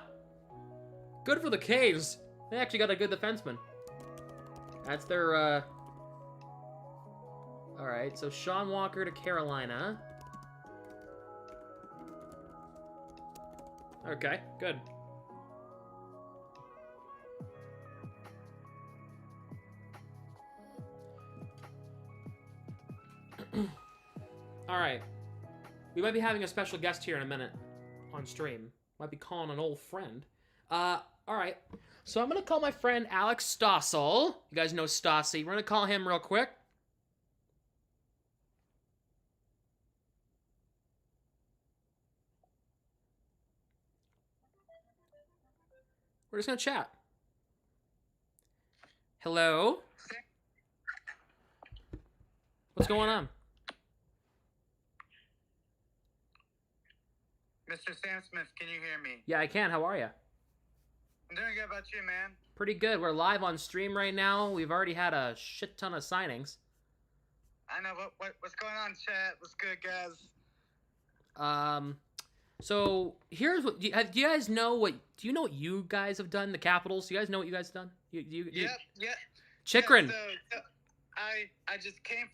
A: Good for the Caves. They actually got a good defenseman. That's their, Alright, so Sean Walker to Carolina. Okay, good. Alright. We might be having a special guest here in a minute on stream. Might be calling an old friend. Alright. So I'm going to call my friend Alex Stossel. You guys know Stassi. We're going to call him real quick. We're just going to chat. Hello? What's going on?
D: Mr. Sam Smith, can you hear me?
A: Yeah, I can. How are you?
D: I'm doing good. About you, man?
A: Pretty good. We're live on stream right now. We've already had a shit ton of signings.
D: I know. What's going on, chat? What's good, guys?
A: So here's what. Do you guys know what? Do you know what you guys have done? The Capitals. Do you guys know what you guys have done?
D: Yep.
A: Chikrin.
D: So I just came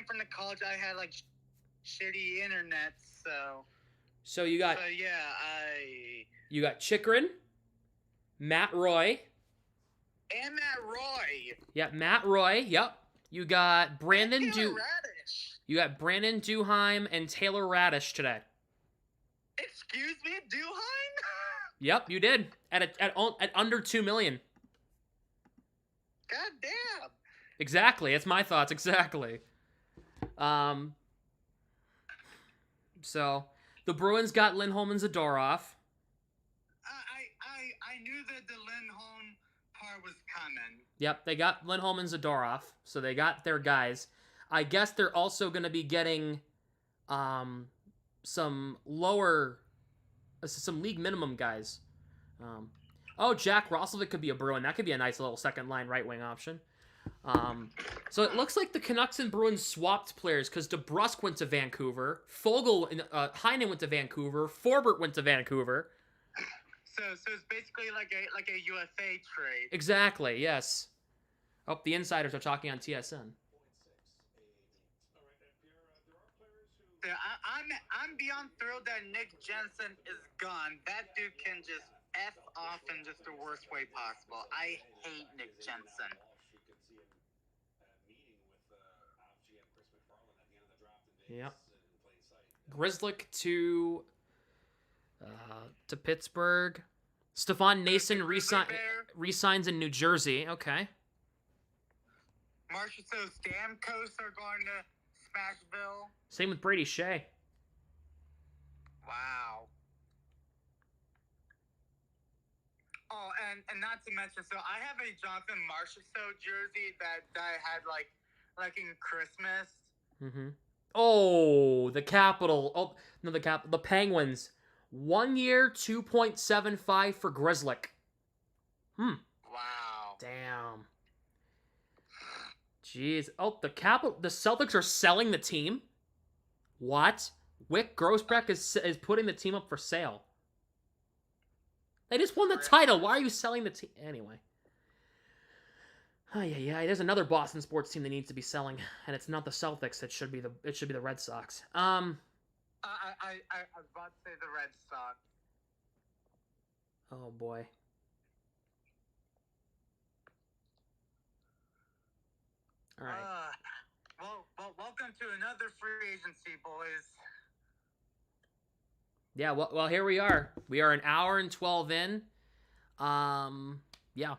D: from the college. I had like shitty internet, so.
A: So you got.
D: So yeah,
A: You got Chikrin, Matt Roy.
D: And Matt Roy.
A: Yep, Matt Roy. Yep. You got Brandon
D: Radish.
A: You got Brandon Duheim and Taylor Radish today.
D: Excuse me, Duheim?
A: Yep, you did at under 2 million.
D: God damn.
A: Exactly. It's my thoughts. Exactly. So the Bruins got Lindholm and Zadorov.
D: I knew that the Lindholm part was coming.
A: Yep, they got Lindholm and Zadorov, so they got their guys. I guess they're also going to be getting some league minimum guys. Jack Roslovic could be a Bruin. That could be a nice little second line right wing option. So it looks like the Canucks and Bruins swapped players because DeBrusk went to Vancouver, Heinen went to Vancouver, Forbert went to Vancouver.
D: So it's basically like a UFA trade.
A: Exactly. Yes. Oh, the insiders are talking on TSN.
B: All right, and Pierre, there are players who.
D: I'm beyond thrilled that Nick Jensen is gone. That dude can just F off in just the worst way possible. I hate Nick Jensen.
B: You can see him meeting with Avg and Chris McFarland at the end of the draft in Vegas
A: Yep.
B: in plain sight.
A: Grzelcyk to Pittsburgh. Stefan Nason resigns in New Jersey. Okay.
D: Marchessault, Stamkos are going to Smashville.
A: Same with Brady Shea.
D: Wow. Oh, and not to mention, so I have a Jonathan Marchessault jersey that I had like in Christmas.
A: Mm-hmm. Oh, the Capital. Oh, no, the Penguins. 1 year, 2.75 for Grzelcyk.
D: Wow.
A: Damn. Jeez. Oh, the Celtics are selling the team? What? Wyc Grousbeck is putting the team up for sale. They just won the title. Why are you selling the team? Anyway. Oh, yeah. There's another Boston sports team that needs to be selling, and it's not the Celtics. It should be the Red Sox.
D: I was about to say the Red Sox.
A: Oh boy. All right.
D: Well, welcome to another free agency, boys.
A: Yeah, well, here we are. We are an hour and 12 in. Yeah.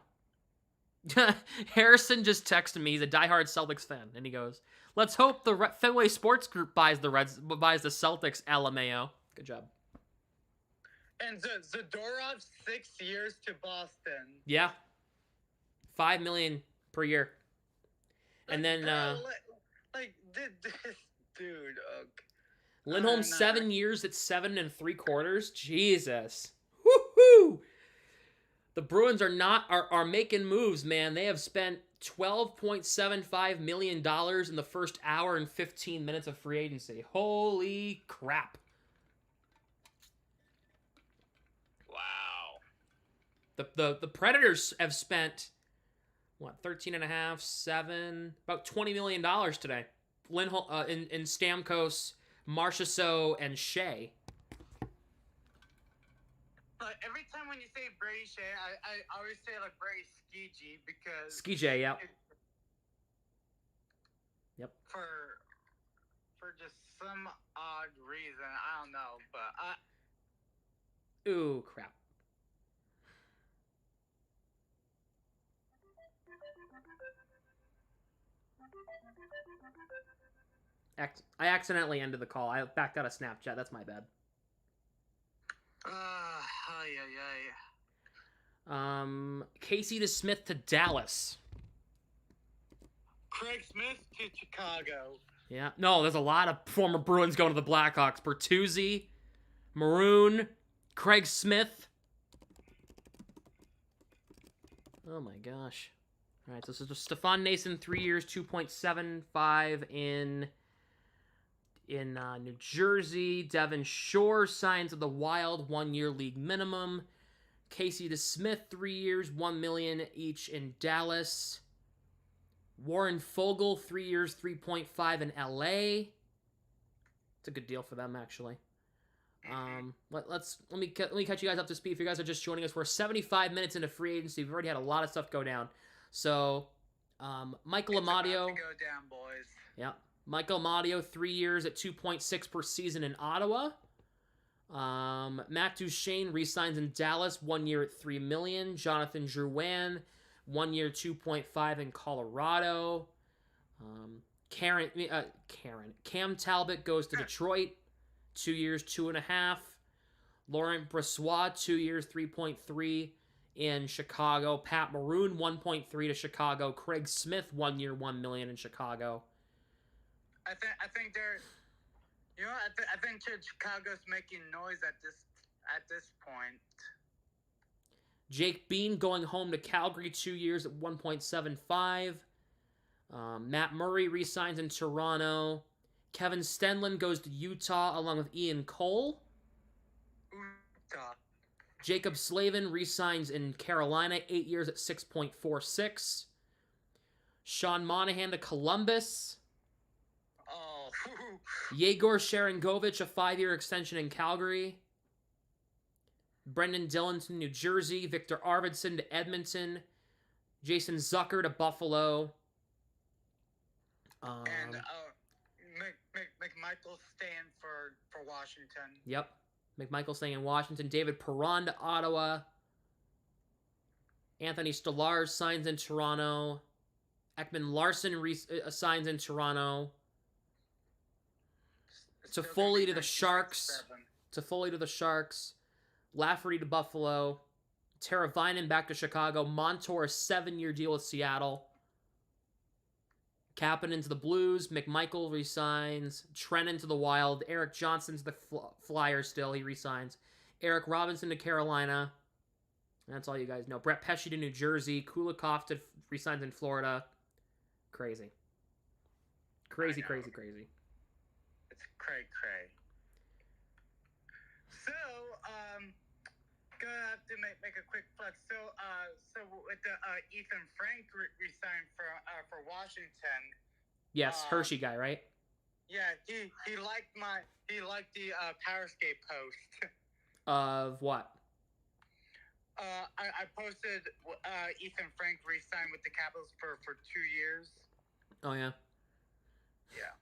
A: Harrison just texted me. He's a diehard Celtics fan, and he goes, "Let's hope the Fenway Sports Group buys the Celtics." LMAO. Good job.
D: And Zadorov 6 years to Boston.
A: Yeah. $5 million per year. And then
D: dude.
A: Lindholm 7 years at 7 3/4. Jesus. Woohoo! The Bruins are making moves, man. They have spent $12.75 million in the first hour and 15 minutes of free agency. Holy crap.
D: Wow.
A: The Predators have spent, what, 13 and a half, 7, about $20 million today. Lindholm, in Stamkos, Marchessault, and Shea.
D: But every time when you say Brady Shea, I always say like Brady Skijy because
A: Skijy, yep. Yep.
D: For just some odd reason, I don't know, but
A: Ooh, crap. I accidentally ended the call. I backed out of Snapchat. That's my bad. Casey DeSmith to Dallas.
D: Craig Smith to Chicago.
A: Yeah. No, there's a lot of former Bruins going to the Blackhawks. Bertuzzi, Maroon, Craig Smith. Oh my gosh. All right, so this is Stefan Nason, 3 years, 2.75 in New Jersey. Devin Shore signs with the Wild, 1 year league minimum. Casey DeSmith, 3 years, $1 million each in Dallas. Warren Fogle, 3 years, 3.5 in LA. It's a good deal for them, actually. Let me catch you guys up to speed. If you guys are just joining us, we're 75 minutes into free agency. We've already had a lot of stuff go down. So, Michael Amadio.
D: Go down, boys.
A: Yeah, Michael Amadio, 3 years at 2.6 per season in Ottawa. Matt Duchene re-signs in Dallas, 1 year at $3 million. Jonathan Drouin, 1 year, 2.5 in Colorado. Cam Talbot goes to Detroit, 2 years, 2.5. Laurent Brossoit, 2 years, 3.3 in Chicago. Pat Maroon, 1.3 to Chicago. Craig Smith, 1 year, $1 million in Chicago.
D: I think they're, I think Chicago's making noise at this point.
A: Jake Bean going home to Calgary, 2 years at 1.75. Matt Murray re-signs in Toronto. Kevin Stenlund goes to Utah along with Ian Cole.
D: Utah.
A: Jacob Slavin re-signs in Carolina, 8 years at 6.46. Sean Monahan to Columbus.
D: Oh,
A: Yegor Sharangovich, a 5-year extension in Calgary. Brendan Dillon to New Jersey. Victor Arvidsson to Edmonton. Jason Zucker to Buffalo.
D: and McMichael staying for Washington.
A: Yep. McMichael staying in Washington. David Perron to Ottawa. Anthony Stolarz signs in Toronto. Ekman Larson signs in Toronto. Toffoli to the Sharks. Toffoli to the Sharks. Lafferty to Buffalo. Teravainen back to Chicago. Montour, a 7-year deal with Seattle. Kapanen to the Blues. McMichael resigns. Trennan to the Wild. Eric Johnson to the Flyers still. He resigns. Eric Robinson to Carolina. That's all you guys know. Brett Pesce to New Jersey. Kulikov to resigns in Florida. Crazy. Crazy.
D: It's cray. So, gonna have to make a quick plug. So with the Ethan Frank resigned for Washington.
A: Yes, Hershey guy, right?
D: Yeah, he liked the Powerscape post.
A: Of what?
D: I posted Ethan Frank resigned with the Capitals for 2 years.
A: Oh yeah.
D: Yeah.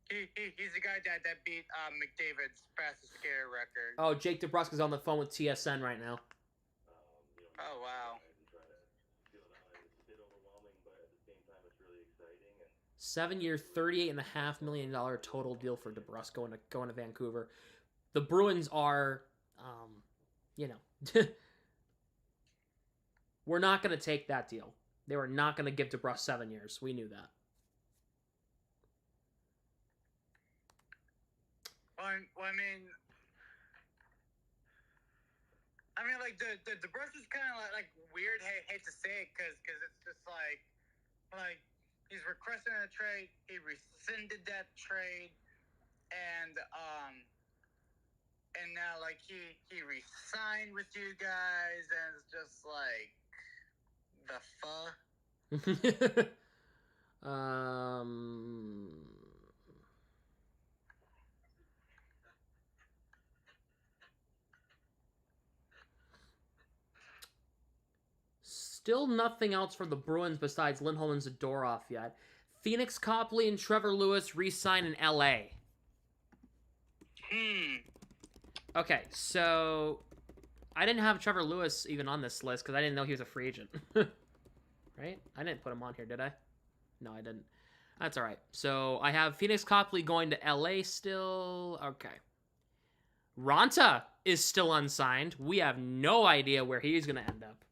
D: He's the guy that beat McDavid's fastest skater record.
A: Oh, Jake DeBrusk is on the phone with TSN right now.
D: Oh wow.
A: 7-year, $38.5 million total deal for DeBrusk going to Vancouver. The Bruins are, we're not going to take that deal. They were not going to give DeBrusk 7 years. We knew that.
D: Well, I mean, like the DeBrusk is kind of like weird. Hate to say it, because it's just like he's requesting a trade. He rescinded that trade, and now like he re-signed with you guys, and it's just like the fuck.
A: Still nothing else for the Bruins besides Lindholm and Zadorov yet. Phoenix Copley and Trevor Lewis re-sign in LA. Okay, so I didn't have Trevor Lewis even on this list because I didn't know he was a free agent. Right? I didn't put him on here, did I? No, I didn't. That's all right. So I have Phoenix Copley going to LA still. Okay. Ranta is still unsigned. We have no idea where he's going to end up.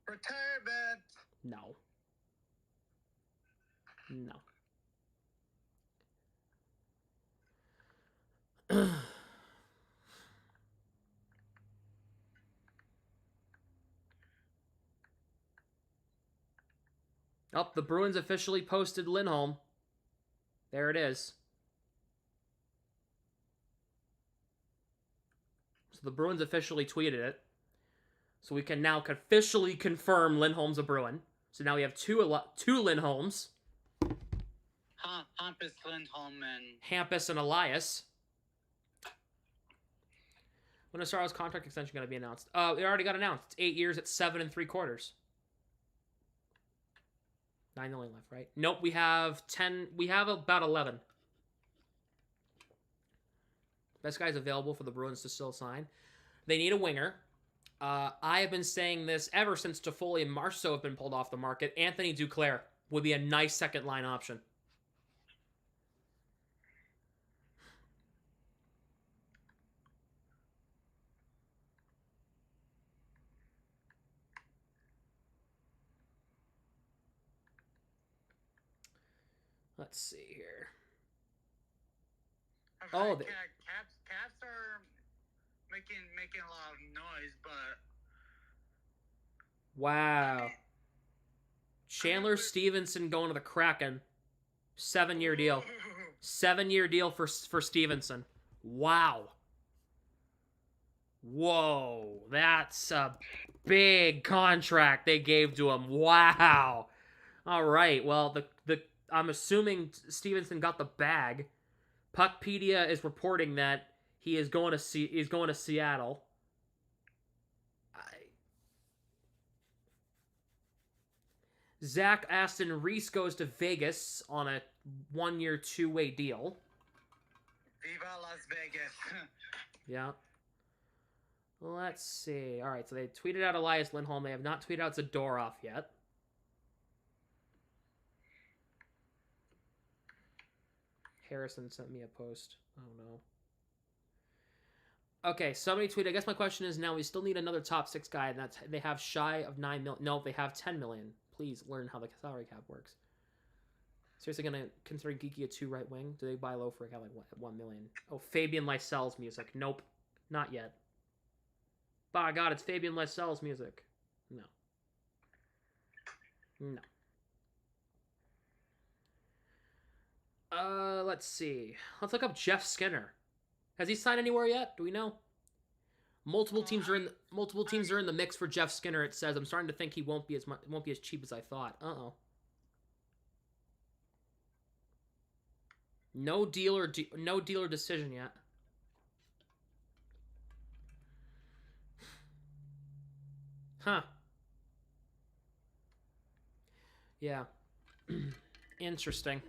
D: Retirement.
A: No. Oh, the Bruins officially posted Lindholm. There it is. So the Bruins officially tweeted it. So we can now officially confirm Lindholm's a Bruin. So now we have two Lindholms.
D: Hampus Lindholm and
A: Hampus and Elias. When is Saro's contract extension going to be announced? It already got announced. It's 8 years at 7 3/4. 9 million left, right? Nope, we have 10. We have about 11. Best guy's available for the Bruins to still sign. They need a winger. I have been saying this ever since Toffoli and Marchessault have been pulled off the market. Anthony Duclair would be a nice second line option. Let's see here.
D: Oh, Caps are making a lot of noise, but
A: wow. Chandler Stevenson going to the Kraken. 7-year deal. 7-year deal for Stevenson. Wow. Whoa, that's a big contract they gave to him. Wow. All right. Well, the I'm assuming Stevenson got the bag. Puckpedia is reporting that he is going to Seattle. Zach Aston Reese goes to Vegas on a 1-year, 2-way deal.
D: Viva Las Vegas.
A: Yeah. Let's see. All right, so they tweeted out Elias Lindholm. They have not tweeted out Zadorov yet. Harrison sent me a post. Oh, no. Okay, somebody tweeted. I guess my question is now we still need another top 6 guy, and that's they have shy of 9 million. No, they have 10 million. Please learn how the salary cap works. Seriously gonna consider Geeky a 2 right wing? Do they buy low for a guy like 1 million? Oh, Fabian Lysel's music. Nope. Not yet. By God, it's Fabian Lysel's music. No. No. Let's see. Let's look up Jeff Skinner. Has he signed anywhere yet? Do we know? Multiple teams are in the mix for Jeff Skinner. It says. I'm starting to think he won't be as cheap as I thought. No deal or decision yet. Huh. Yeah. Interesting.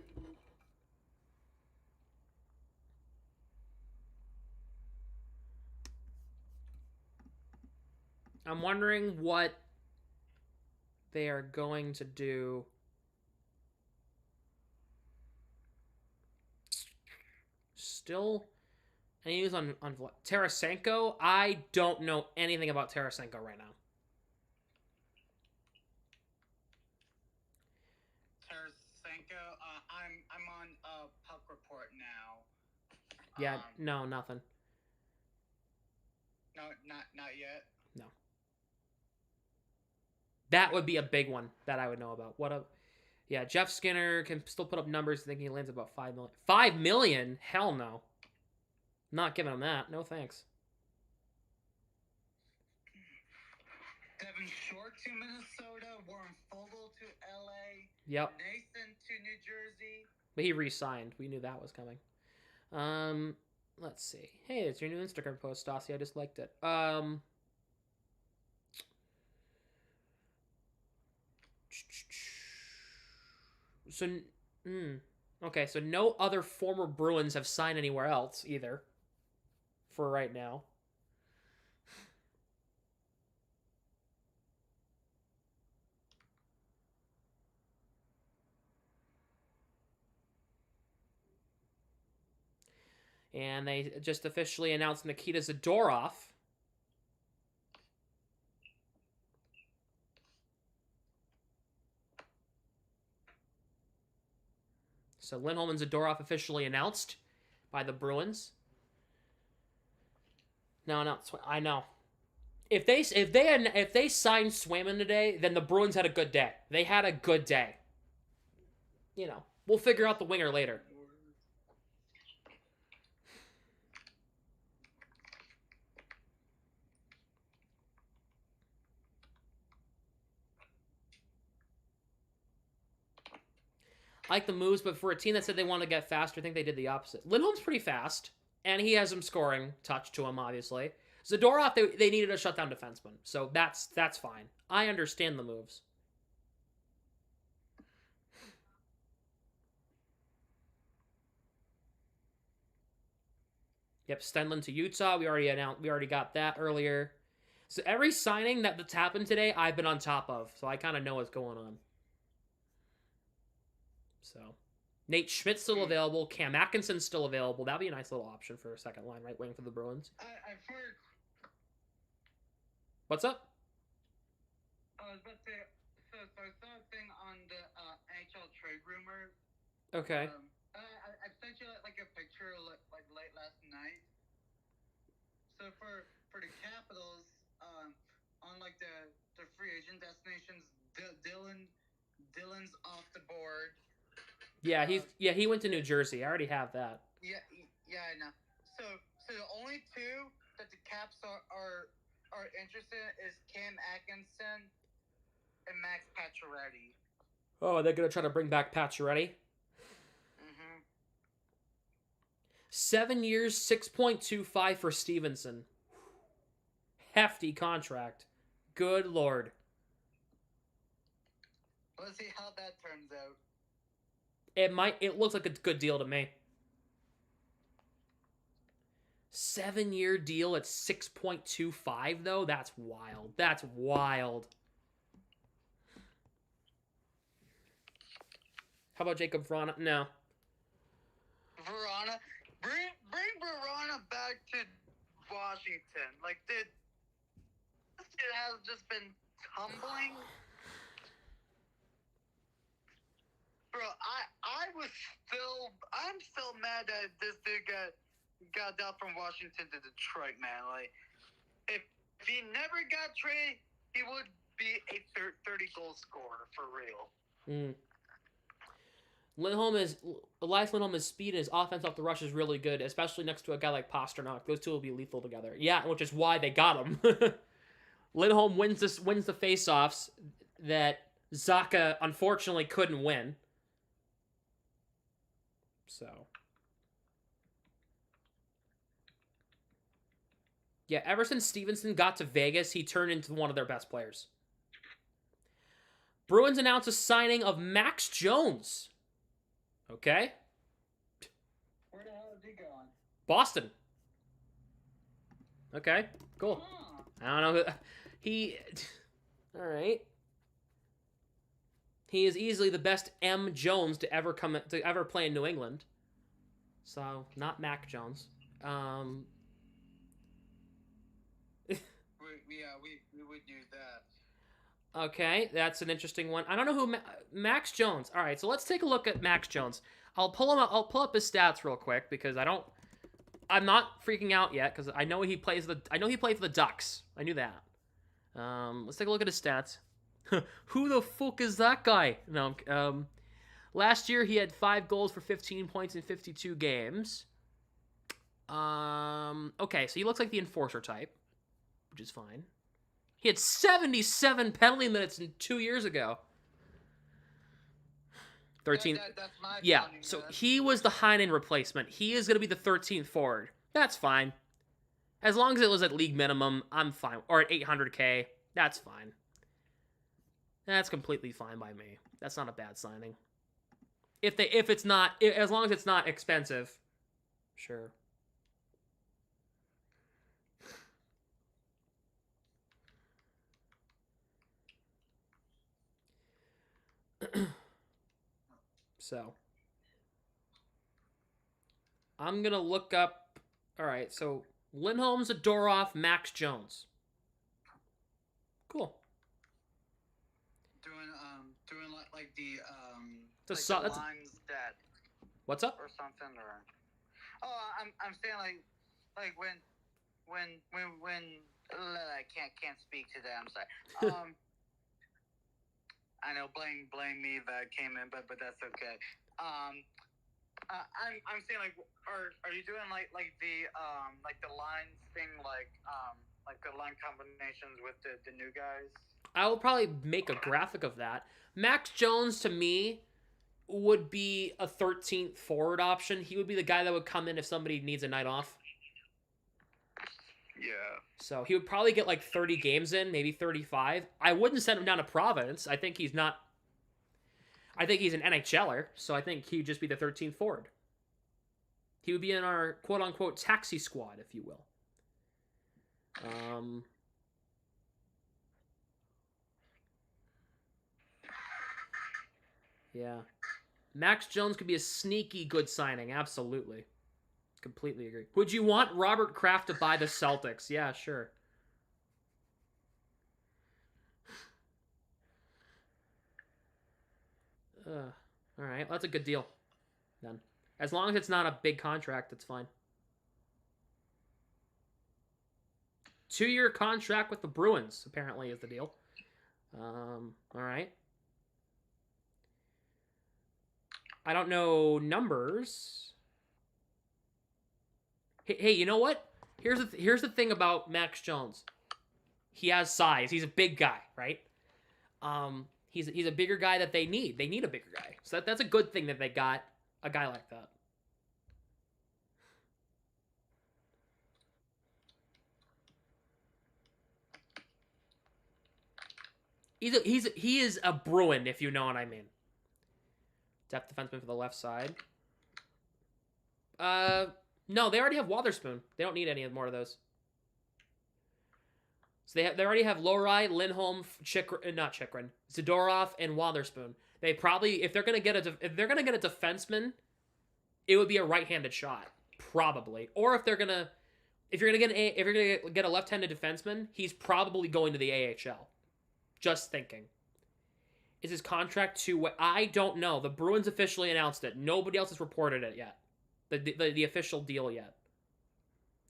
A: I'm wondering what they are going to do. Still, any news on Tarasenko? I don't know anything about Tarasenko right now.
D: Tarasenko, I'm on Puck Report now.
A: Yeah, no, nothing.
D: No, not yet.
A: No. That would be a big one that I would know about. Yeah, Jeff Skinner can still put up numbers. I think he lands about 5 million. 5 million? Hell no. Not giving him that. No thanks.
D: Devin Short to Minnesota. Warren Fogle to LA.
A: Yep.
D: Nathan to New Jersey.
A: But he re-signed. We knew that was coming. Let's see. Hey, it's your new Instagram post, Stassi. I just liked it. Okay, so no other former Bruins have signed anywhere else either. For right now. And they just officially announced Nikita Zadorov. So Lindholm and Zadorov officially announced by the Bruins. No, I know. If they signed Swayman today, then the Bruins had a good day. They had a good day. You know, we'll figure out the winger later. I like the moves, but for a team that said they want to get faster, I think they did the opposite. Lindholm's pretty fast, and he has some scoring touch to him, obviously. Zadorov, they needed a shutdown defenseman, so that's fine. I understand the moves. Yep, Stenlund to Utah. We already got that earlier. So every signing that's happened today, I've been on top of, so I kind of know what's going on. So, Nate Schmidt's still available. Cam Atkinson's still available. That'd be a nice little option for a second line right wing for the Bruins.
D: I've heard.
A: What's up?
D: I was about to say, so I saw a thing on the NHL trade rumors.
A: Okay.
D: I sent you like a picture like late last night. So for the Capitals, on like the free agent destinations, Dylan's off the board.
A: Yeah, he went to New Jersey. I already have that.
D: Yeah, I know. So the only two that the Caps are interested in is Cam Atkinson and Max Pacioretty.
A: Oh, they're going to try to bring back Pacioretty?
D: Mm-hmm.
A: 7 years, 6.25 for Stevenson. Hefty contract. Good Lord.
D: Let's see how that turns out.
A: It looks like a good deal to me. 7-year deal at 6.25 though? That's wild. That's wild. How about Jacob Vrana? No.
D: Verona, bring Verona back to Washington. Like, it has just been tumbling. Bro, I'm still mad that this dude got down from Washington to Detroit, man. Like, if he never got traded, he would be a 30-goal scorer for real.
A: Elias Lindholm's speed and his offense off the rush is really good, especially next to a guy like Pasternak. Those two will be lethal together. Yeah, which is why they got him. Lindholm wins the faceoffs that Zacha unfortunately couldn't win. So, yeah, ever since Stevenson got to Vegas, he turned into one of their best players. Bruins announced a signing of Max Jones. Okay.
D: Where the hell is he going?
A: Boston. Okay, cool.
D: Huh.
A: I don't know all right. He is easily the best M. Jones to ever play in New England. So, not Mac Jones.
D: We would use that.
A: Okay, that's an interesting one. I don't know who Max Jones. All right, so let's take a look at Max Jones. I'll pull up his stats real quick because I'm not freaking out yet because I know he played for the Ducks. I knew that. Let's take a look at his stats. Who the fuck is that guy? No. Last year he had 5 goals for 15 points in 52 games. Okay, so he looks like the enforcer type, which is fine. He had 77 penalty minutes 2 years ago. 13.
D: That's my
A: Yeah,
D: counting,
A: so
D: man.
A: he was the Heinen replacement. He is going to be the 13th forward. That's fine. As long as it was at league minimum, I'm fine. Or at 800K, that's fine. That's completely fine by me. That's not a bad signing. As long as it's not expensive, sure. So, I'm gonna look up. All right, so Lindholm, Zadorov, Max Jones. Cool.
D: Doing like the
A: That's
D: like
A: a
D: the
A: that's a-
D: line stat
A: What's up?
D: or something or. Oh, I'm saying like when I can't speak today. I'm sorry. I know blame me that came in, but that's okay. I'm saying like are you doing like the lines thing like the line combinations with the new guys?
A: I will probably make a graphic of that. Max Jones to me would be a 13th forward option. He would be the guy that would come in if somebody needs a night off.
D: Yeah.
A: So he would probably get like 30 games in, maybe 35. I wouldn't send him down to Providence. I think he's an NHLer, so I think he'd just be the 13th forward. He would be in our quote-unquote taxi squad, if you will. Yeah. Max Jones could be a sneaky good signing, absolutely. Completely agree. Would you want Robert Kraft to buy the Celtics? Yeah, sure. All right, that's a good deal. Then, as long as it's not a big contract, that's fine. 2-year contract with the Bruins, apparently, is the deal. All right. I don't know numbers. Hey, you know what? Here's the thing about Max Jones. He has size. He's a big guy, right? He's a bigger guy that they need. They need a bigger guy. So that's a good thing that they got a guy like that. He is a Bruin, if you know what I mean. Depth defenseman for the left side. No, they already have Wotherspoon. They don't need any more of those. So they already have Lohrei, Lindholm, Chikrin, Zadorov, and Wotherspoon. They probably, if they're gonna get a defenseman, it would be a right-handed shot, probably. Or if you're gonna get a left-handed defenseman, he's probably going to the AHL. Just thinking. Is his contract to? I don't know. The Bruins officially announced it. Nobody else has reported it yet. The official deal yet.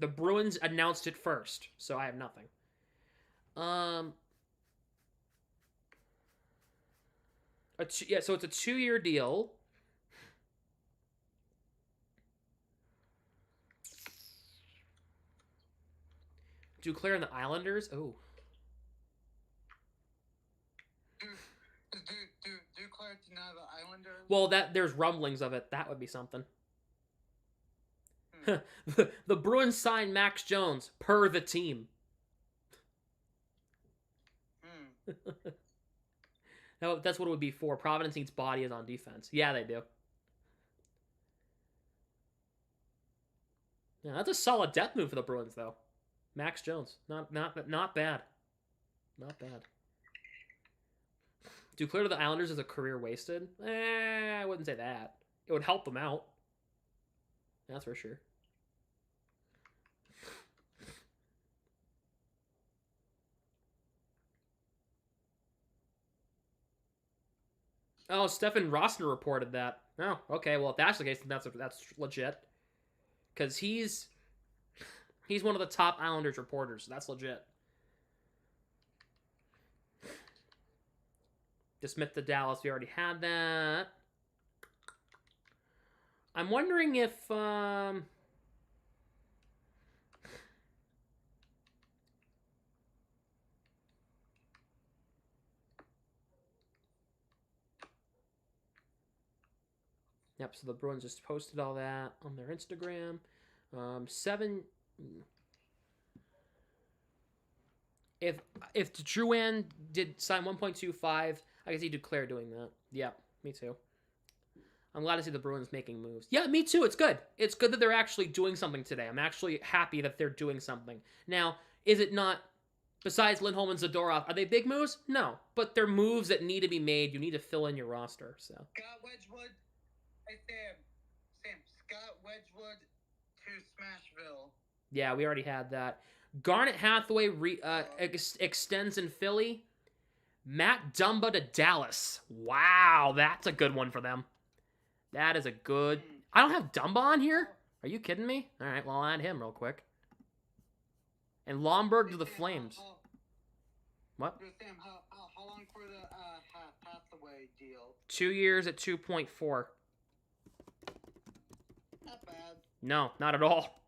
A: The Bruins announced it first, so I have nothing. So it's a 2-year deal. Duclair and the Islanders. Oh.
D: Duclair to now the Islanders.
A: Well, there's rumblings of it. That would be something. The Bruins signed Max Jones per the team. No, that's what it would be for. Providence needs body is on defense. Yeah, they do. Yeah, that's a solid death move for the Bruins, though. Max Jones, not bad. Not bad. Duclair to the Islanders is a career wasted. I wouldn't say that. It would help them out. That's for sure. Oh, Stefan Rosner reported that. Oh, okay. Well, if that's the case, then that's legit. Because he's one of the top Islanders reporters. So that's legit. DeSmith to Dallas. We already had that. I'm wondering if Yep, so the Bruins just posted all that on their Instagram. If Drouin did sign 1.25, I can see Duclair doing that. Yeah, me too. I'm glad to see the Bruins making moves. Yeah, me too. It's good. It's good that they're actually doing something today. I'm actually happy that they're doing something. Now, is it not, besides Lindholm and Zadorov, are they big moves? No, but they're moves that need to be made. You need to fill in your roster. So
D: Scott Wedgwood. Hey, Sam. Scott Wedgwood to Smashville.
A: Yeah, we already had that. Garnet Hathaway extends in Philly. Matt Dumba to Dallas. Wow, that's a good one for them. That is a good... I don't have Dumba on here? Are you kidding me? All right, well, I'll add him real quick. And Lomberg to the Flames. What?
D: Sam, how long for the Hathaway deal?
A: 2 years at 2.4.
D: Not bad.
A: No, not at all.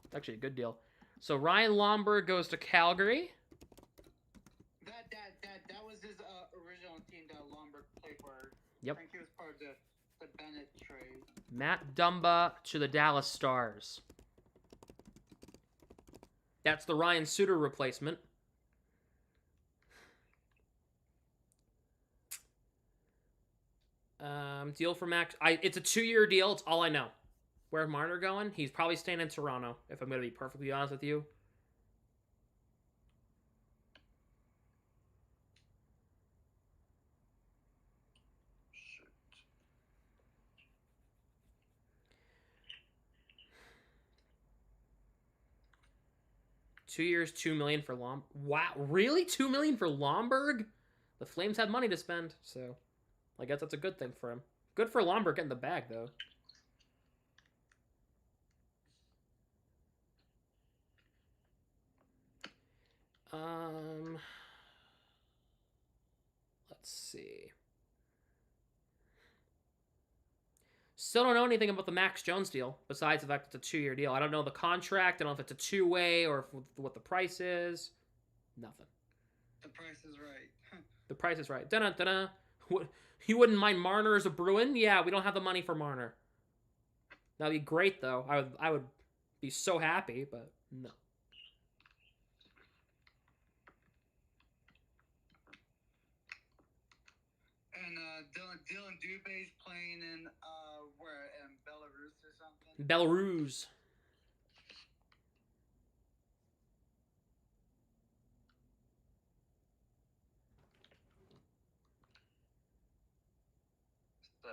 A: It's actually a good deal. So Ryan Lomberg goes to Calgary.
D: That was his original team that Lomberg played for.
A: Yep.
D: I think he was part of the Bennett trade.
A: Matt Dumba to the Dallas Stars. That's the Ryan Suter replacement. Deal for Max. It's a 2-year deal. It's all I know. Where's Marner going? He's probably staying in Toronto, if I'm going to be perfectly honest with you.
D: Shoot.
A: 2 years, $2 million for Lom. Wow, really? $2 million for Lomberg? The Flames had money to spend, so I guess that's a good thing for him. Good for Lomberg getting the bag, though. Let's see. Still don't know anything about the Max Jones deal, besides the fact it's a 2-year deal. I don't know the contract. I don't know if it's a two-way or what the price is. Nothing.
D: The price is right.
A: The Price is Right. Dun-dun-dun-dun. You wouldn't mind Marner as a Bruin? Yeah, we don't have the money for Marner. That'd be great, though. I would be so happy, but no.
D: And Dylan Dubé's playing in where, in Belarus or something?
A: Belarus.
D: So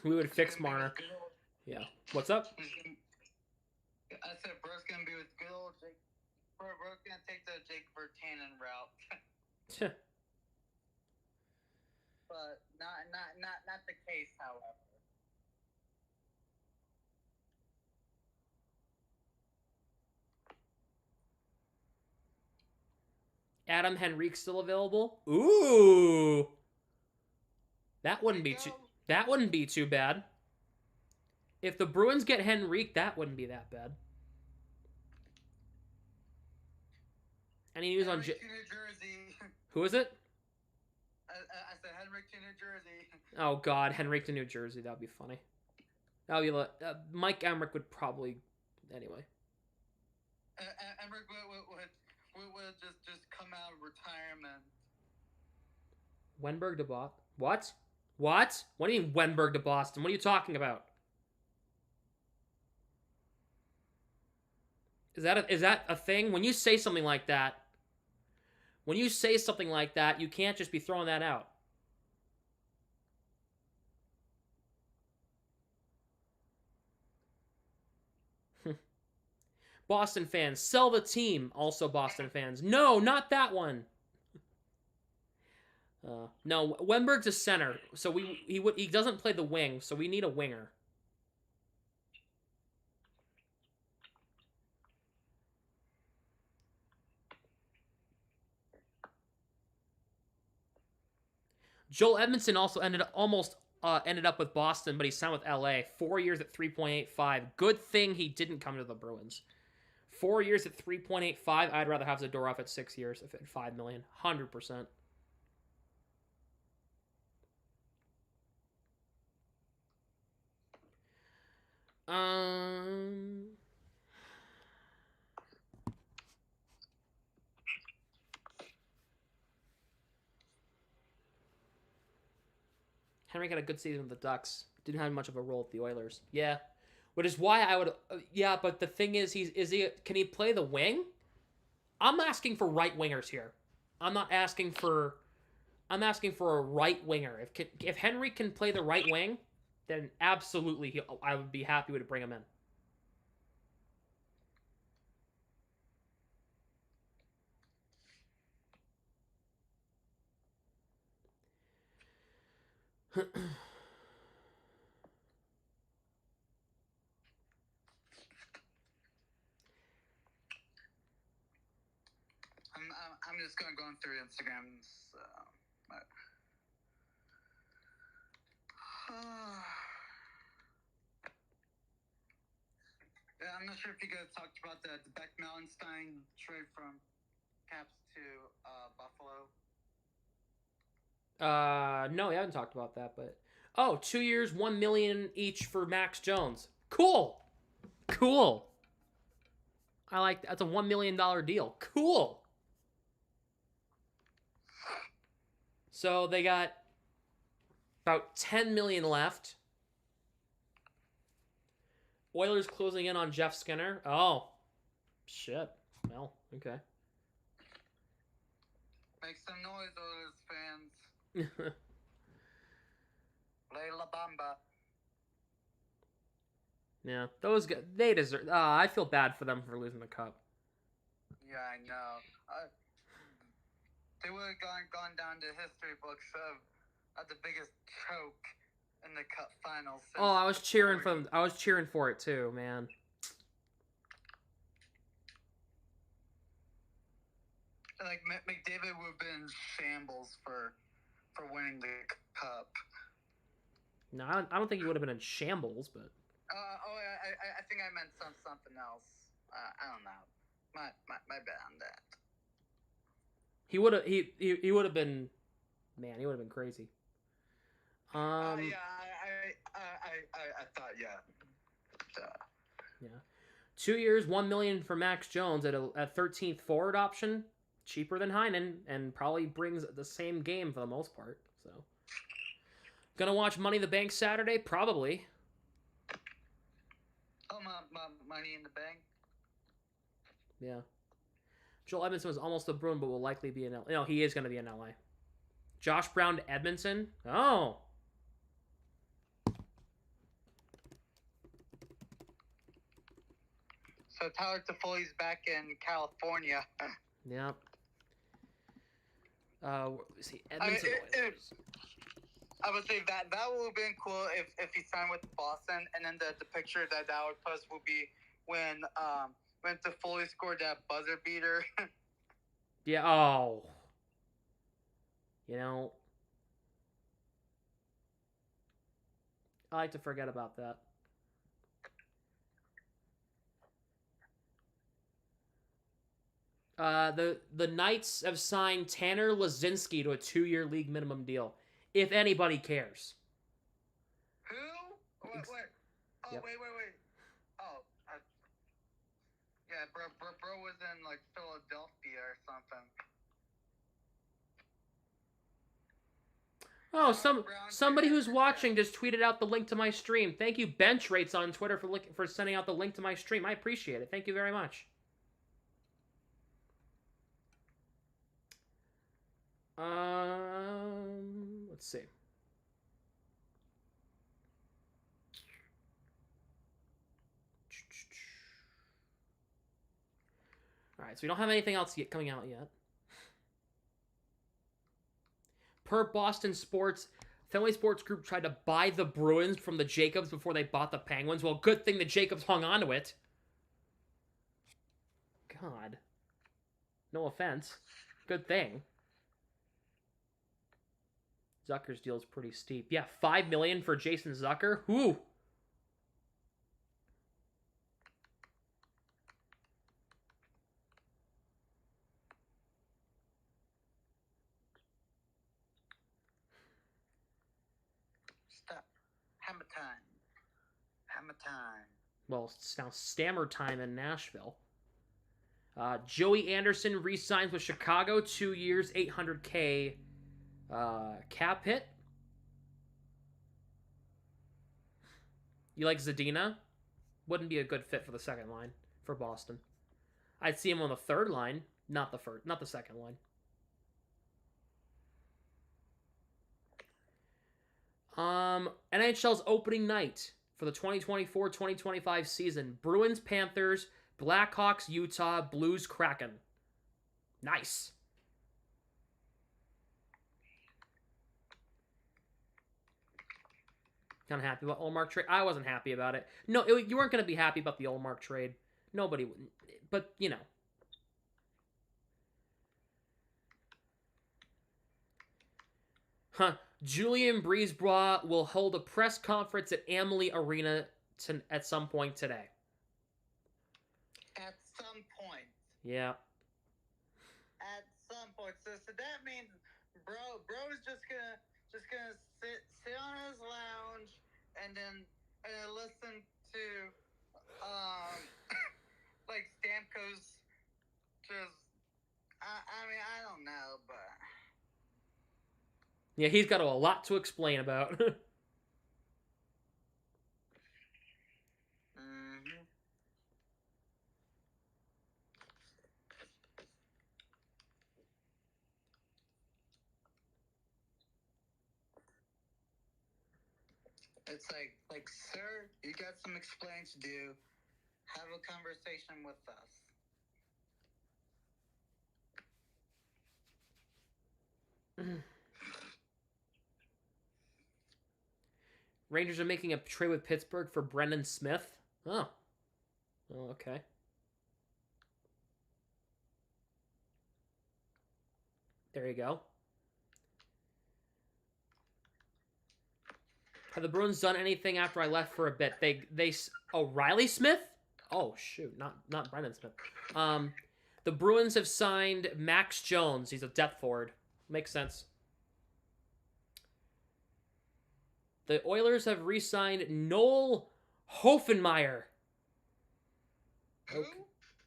A: We would fix Marner. Yeah. What's up?
D: I said bro's gonna be with good old Jake. Bro's gonna take the Jake Virtanen route. But not the case, however.
A: Adam Henrique still available? Ooh. That wouldn't be too bad. If the Bruins get Henrique, that wouldn't be that bad. Any news on
D: New Jersey?
A: Who is it?
D: I said Henrik to New Jersey.
A: Oh God, Henrique to New Jersey. That'd be funny. That would be Mike Emmerich would probably anyway.
D: Emmerich would just come out of retirement.
A: Wenberg to Boston. What? What? What do you mean Wenberg to Boston? What are you talking about? Is that a thing? When you say something like that, you can't just be throwing that out. Boston fans, sell the team. Also Boston fans. No, not that one. No, Wenberg's a center, so he doesn't play the wing, so we need a winger. Joel Edmondson also ended up with Boston, but he signed with LA. 4 years at 3.85. Good thing he didn't come to the Bruins. 4 years at 3.85. I'd rather have Zadorov at 6 years if at $5 million. 100%. Henry got a good season with the Ducks. Didn't have much of a role with the Oilers. Yeah. Which is why I would... yeah, but the thing is, can he play the wing? I'm asking for right wingers here. I'm asking for a right winger. If Henry can play the right wing, then absolutely I would be happy to bring him in.
D: I'm just going through Instagram. So, yeah, I'm not sure if you guys talked about the Beck Mellenstein trade from Caps to Buffalo.
A: No, we haven't talked about that, but 2 years, $1 million each for Max Jones. Cool. I like that's a $1 million deal. Cool. So they got about $10 million left. Oilers closing in on Jeff Skinner. Oh, shit. Well, okay.
D: Make some noise, Oilers fans. Play La Bamba.
A: Yeah, those guys, they deserve... I feel bad for them for losing the cup.
D: Yeah, I know. They would have gone down to history books of the biggest choke in the cup finals.
A: Oh, I was cheering for them. I was cheering for it too, man.
D: Like McDavid would have been in shambles for winning the cup.
A: No, I don't think he would have been in shambles, but.
D: I think I meant something else. I don't know. My bad on that.
A: He would have he would have been, man, he would have been crazy.
D: Yeah, I thought, yeah.
A: Yeah. 2 years, $1 million for Max Jones at a 13th forward option, cheaper than Heinen, and probably brings the same game for the most part. So, gonna watch Money in the Bank Saturday? Probably.
D: Oh, my Money in the Bank.
A: Yeah. Joel Edmondson was almost a Bruin, but will likely be in LA. No, he is going to be in LA. Josh Brown to Edmondson. Oh.
D: So Tyler Toffoli's back in California.
A: Yeah. See, Edmondson.
D: I would say that would have been cool if he signed with Boston, and then the picture that would post would be when Toffoli scored that buzzer beater.
A: Yeah. Oh. You know, I like to forget about that. The Knights have signed Tanner Lazinski to a 2-year league minimum deal. If anybody cares.
D: Who? Wait. Oh,
A: Yep.
D: wait. Oh, yeah, bro was in like Philadelphia or something.
A: Oh, somebody who's watching just tweeted out the link to my stream. Thank you, Bench Rates on Twitter for sending out the link to my stream. I appreciate it. Thank you very much. Let's see. All right, so we don't have anything else yet coming out yet. Per Boston Sports, Fenway Sports Group tried to buy the Bruins from the Jacobs before they bought the Penguins. Well, good thing the Jacobs hung on to it. God. No offense. Good thing. Zucker's deal is pretty steep. Yeah, $5 million for Jason Zucker. Whoo!
D: Stop. Hammer time.
A: Well, it's now Stammer time in Nashville. Joey Anderson re-signs with Chicago, 2 years, $800K cap hit. You like Zadina? Wouldn't be a good fit for the second line for Boston. I'd see him on the third line, not the second line. NHL's opening night for the 2024-2025 season. Bruins, Panthers, Blackhawks, Utah, Blues, Kraken. Nice. Kind of happy about Ullmark trade. I wasn't happy about it. No, you weren't going to be happy about the Ullmark trade. Nobody would. But, you know. Julian Brisebois will hold a press conference at Amalie Arena at some point today.
D: At some point.
A: Yeah.
D: At some point. So that means bro's just gonna sit on his lounge and then listen to like Stamkos just I mean I don't know, but
A: Yeah, he's got a lot to explain about.
D: It's like, sir, you got some explaining to do. Have a conversation with us.
A: Rangers are making a trade with Pittsburgh for Brendan Smith. Oh. Oh, okay. There you go. Have the Bruins done anything after I left for a bit? They Riley Smith? Oh shoot, not Brendan Smith. The Bruins have signed Max Jones. He's a depth forward. Makes sense. The Oilers have re-signed Noel Hoffenmeyer.
D: Who?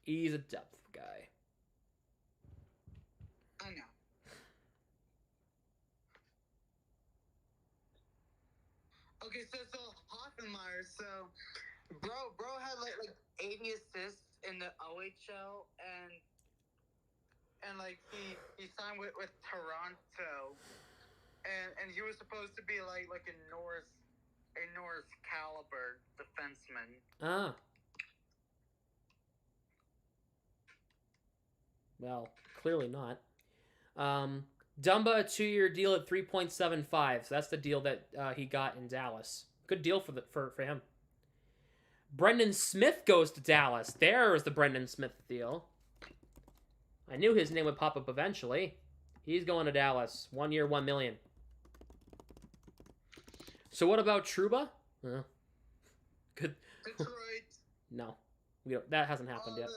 A: He's a depth guy.
D: I know. Okay, so Hoffenmeyer, so bro had like 80 assists in the OHL, and like he signed with Toronto, and he was supposed to be like a Norris caliber defenseman.
A: Ah. Well, clearly not. Dumba, a 2-year deal at 3.75. So that's the deal that he got in Dallas. Good deal for him. Brendan Smith goes to Dallas. There's the Brendan Smith deal. I knew his name would pop up eventually. He's going to Dallas. 1 year, $1 million. So what about Trouba? Good.
D: Detroit.
A: No, that hasn't happened yet.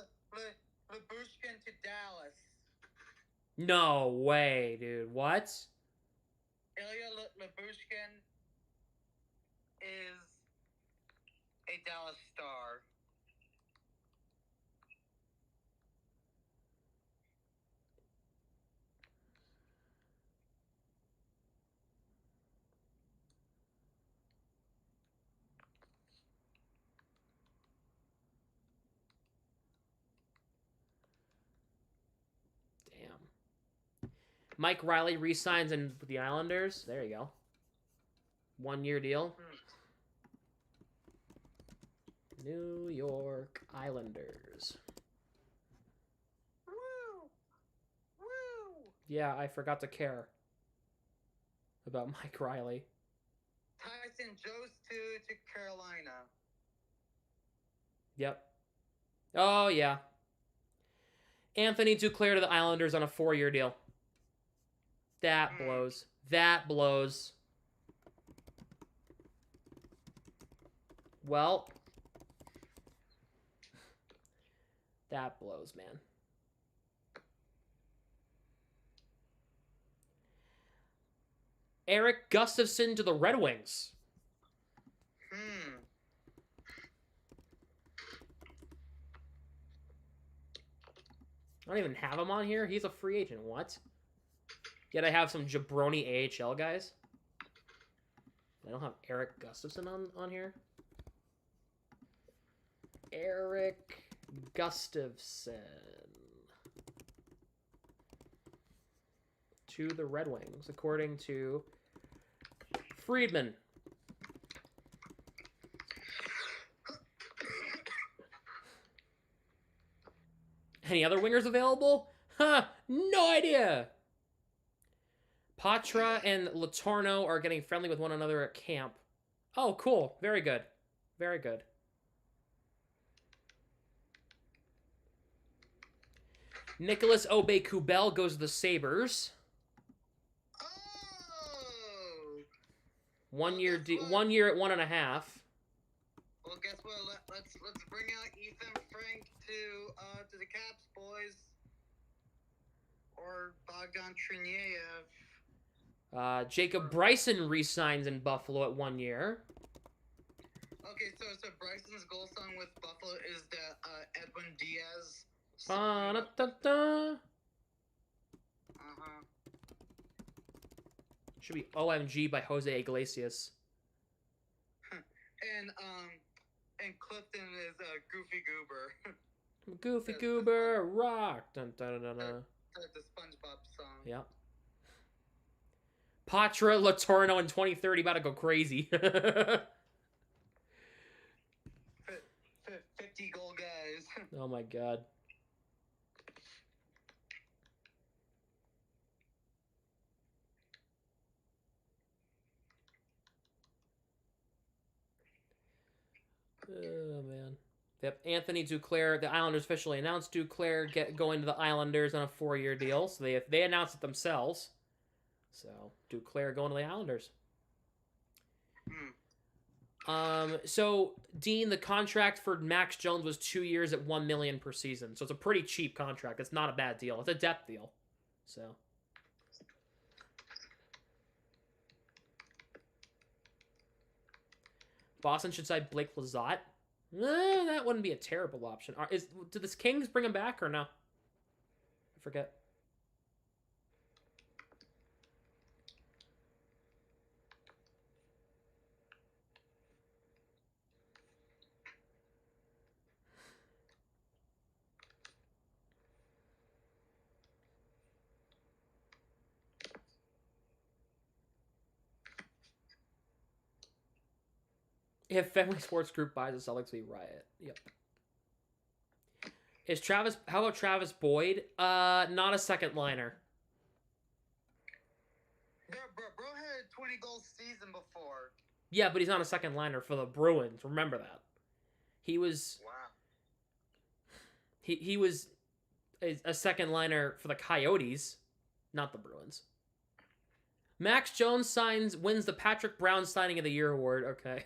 D: Labushkin to Dallas.
A: No way, dude. What?
D: Ilya Labushkin is a Dallas Star.
A: Damn. Mike Riley re-signs in with the Islanders. There you go. 1 year deal. New York Islanders.
D: Woo! Woo!
A: Yeah, I forgot to care about Mike Riley.
D: Tyson Jost to Carolina.
A: Yep. Oh, yeah. Anthony Duclair to the Islanders on a 4-year deal. That blows. That blows. Well, that blows, man. Eric Gustafson to the Red Wings. I don't even have him on here. He's a free agent. What? Yet I have some jabroni AHL guys. I don't have Eric Gustafson on here. Eric Gustafson to the Red Wings, according to Friedman. Any other wingers available? Huh, no idea. Patra and Latorno are getting friendly with one another at camp. Oh, cool. Very good. Very good. Nicholas Obey-Kubel goes to the Sabres.
D: Oh!
A: 1 year, 1 year at 1.5.
D: Well, guess what? Let's bring out Ethan Frank to the Caps, boys. Or Bogdan Trineyev.
A: Jacob Bryson re-signs in Buffalo at 1 year.
D: Okay, so Bryson's goal song with Buffalo is the Edwin Diaz.
A: Ba-da-da-da. Should be OMG by Jose Iglesias.
D: And Clifton is Goofy Goober.
A: Goofy Goober, rock. Dun, dun, dun, dun.
D: The SpongeBob song.
A: Yep. Patra, Latorno in 2030 about to go crazy.
D: 50 goal guys.
A: Oh my god. Oh man. Yep. Anthony Duclair. The Islanders officially announced Duclair going to the Islanders on a 4-year deal. So they announced it themselves. So Duclair going to the Islanders. So Dean, the contract for Max Jones was 2 years at $1 million per season, so it's a pretty cheap contract. It's not a bad deal. It's a depth deal. So. Boston should sign Blake Lizotte. That wouldn't be a terrible option. Do the Kings bring him back or no? I forget. If Fenway Sports Group buys the Celtics, we riot. Yep. How about Travis Boyd? Not a second liner.
D: Bro had a 20-goal season before.
A: Yeah, but he's not a second liner for the Bruins. Remember that. He was.
D: Wow.
A: He was a second liner for the Coyotes, not the Bruins. Max Jones wins the Patrick Brown Signing of the Year award. Okay.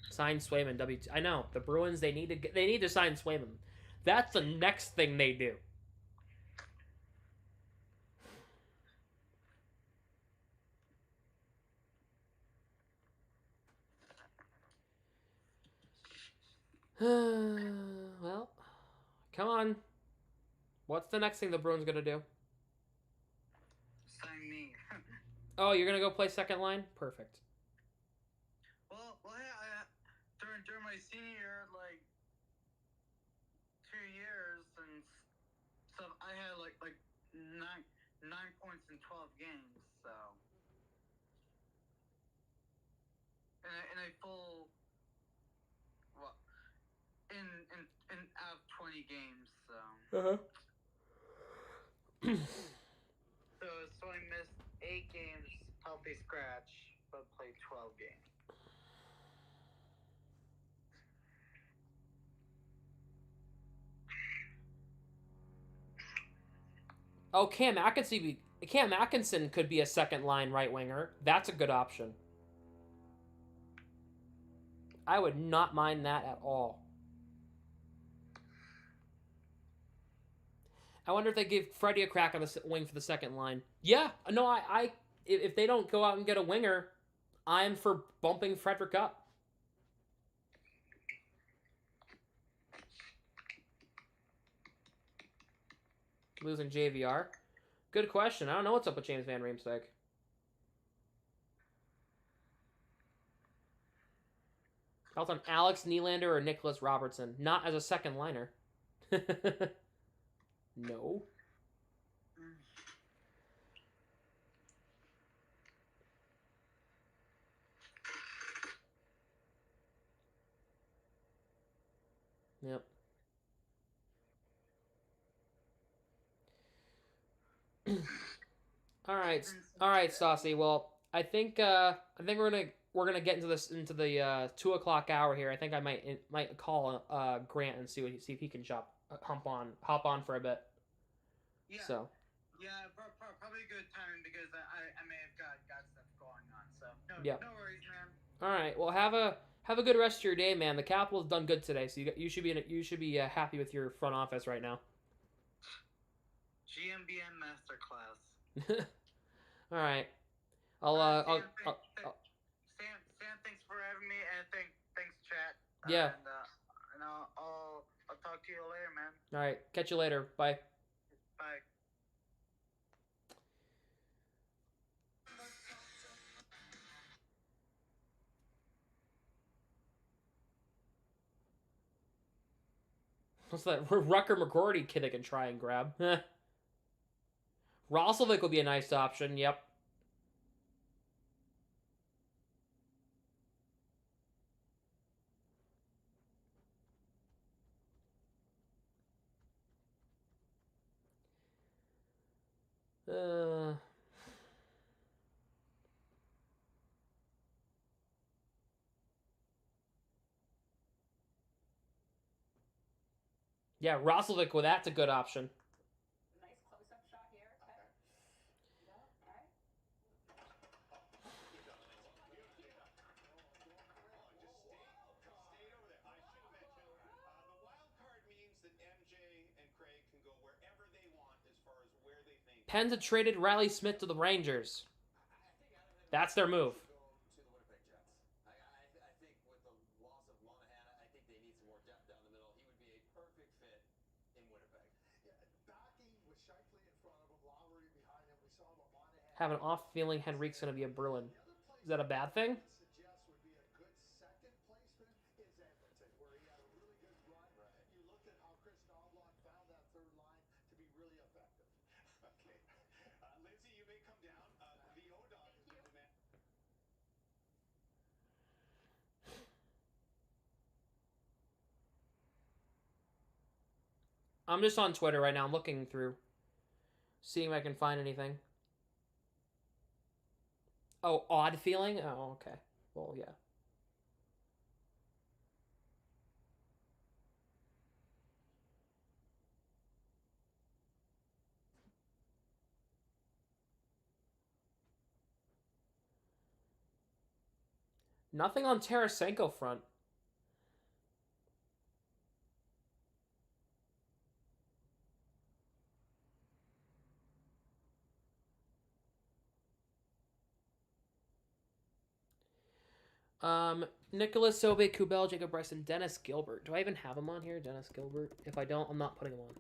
A: Sign Swayman. I know the Bruins. They need to sign Swayman. That's the next thing they do. Well, come on. What's the next thing the Bruins gonna do?
D: Sign me.
A: Oh, you're gonna go play second line? Perfect.
D: Well, during my senior year, like 2 years and stuff, I had like nine points in 12 games. So, in a full, well, in out of 20 games. So. So I missed 8 games healthy scratch, but played 12 games.
A: Oh, Cam Atkinson could be a second line right winger. That's a good option. I would not mind that at all. I wonder if they give Freddie a crack on the wing for the second line. Yeah, no, if they don't go out and get a winger, I'm for bumping Frederick up. Losing JVR. Good question. I don't know what's up with James Van Riemsdyk. Else on Alex Nylander or Nicholas Robertson. Not as a second liner. No. Yep. All right, Saucy. Well, I think we're gonna get into the 2 o'clock hour here. I think I might call Grant and see if he can hop on for a bit.
D: Yeah.
A: So.
D: Yeah, probably a good timing because I may have got stuff going on. So no worries, man.
A: All right. Well, have a good rest of your day, man. The Capitals done good today, so you should be happy with your front office right now.
D: GMBM masterclass.
A: All right.
D: Sam, thanks for having me, and thanks, chat.
A: Yeah.
D: And I'll talk to you later, man.
A: All right. Catch you later. Bye.
D: Bye.
A: What's that? Rucker McGroarty kid I can try and grab. Roslovic will be a nice option. Yep. Yeah, Roslovic with that's a good option.
E: Nice close-up shot here. Okay. No, all right.
B: Keep going. Just stayed over there. I should mention the wild card means that MJ and Craig can go wherever they want as far as where they think.
A: Pens have traded Riley Smith to the Rangers. That's their move.
F: To the Winnipeg Jets. I think with the loss of Monahan, I think they need some more depth down the middle. He would be a perfect fit in Winnipeg.
C: Yeah, backing with Shifley in front of him, Lowry behind him. We saw what Monahan.
A: Have an off feeling Henrique's going to be a Bruin. Is that a bad thing?
C: Suggest would be a good second placement is Edmonton, where he had a really good run.
F: Right.
C: You looked at how Chris Knobloch found that third line to be really effective.
B: Okay. Lindsay, you may come down. The O-Dog has been demanding.
A: I'm just on Twitter right now. I'm looking through. Seeing if I can find anything. Oh, odd feeling? Oh, okay. Well, yeah. Nothing on Tarasenko front. Nicholas Sobe, Kubel, Jacob Bryson, Dennis Gilbert. Do I even have him on here? Dennis Gilbert? If I don't, I'm not putting him on.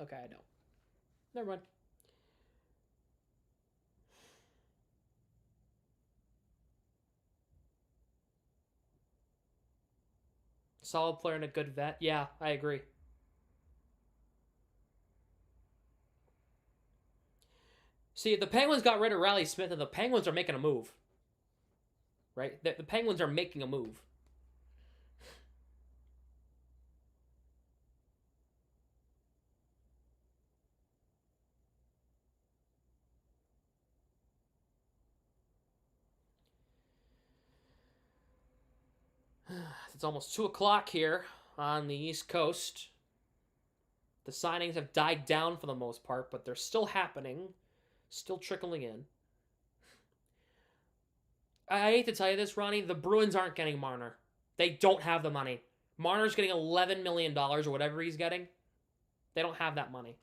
A: Okay, I don't. Never mind. Solid player and a good vet. Yeah, I agree. See, the Penguins got rid of Riley Smith, and the Penguins are making a move. Right? The Penguins are making a move. It's almost 2 o'clock here on the East Coast. The signings have died down for the most part, but they're still happening. Still trickling in. I hate to tell you this, Ronnie. The Bruins aren't getting Marner. They don't have the money. Marner's getting $11 million or whatever he's getting. They don't have that money.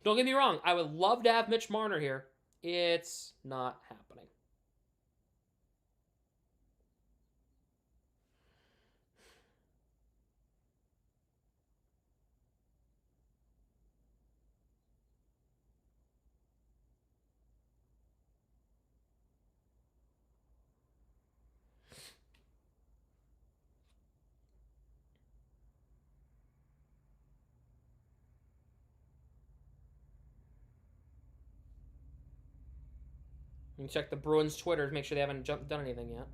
A: Don't get me wrong. I would love to have Mitch Marner here. It's not happening. You can check the Bruins' Twitter to make sure they haven't done anything yet.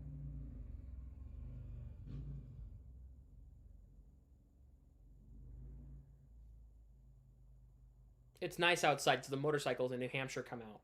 A: It's nice outside, so the motorcycles in New Hampshire come out.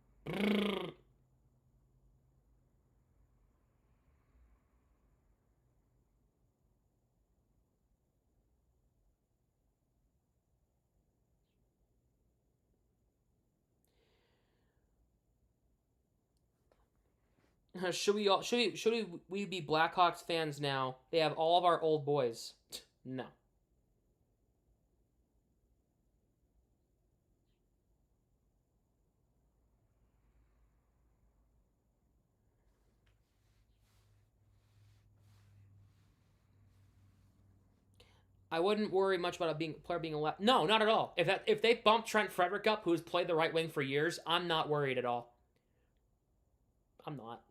A: Should we be Blackhawks fans now? They have all of our old boys. No. I wouldn't worry much about a player being a left. No, not at all. If they bump Trent Frederick up, who's played the right wing for years, I'm not worried at all. I'm not.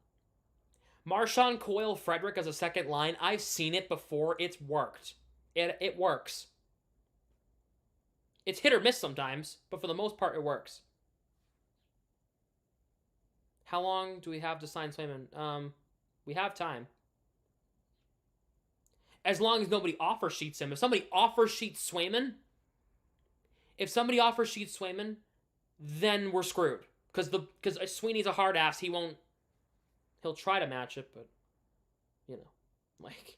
A: Marchand, Coyle, Frederick as a second line. I've seen it before. It's worked. It works. It's hit or miss sometimes, but for the most part, it works. How long do we have to sign Swayman? We have time. As long as nobody offer sheets him. If somebody offer sheets Swayman, then we're screwed. Because Sweeney's a hard ass. He'll try to match it, but, you know, like,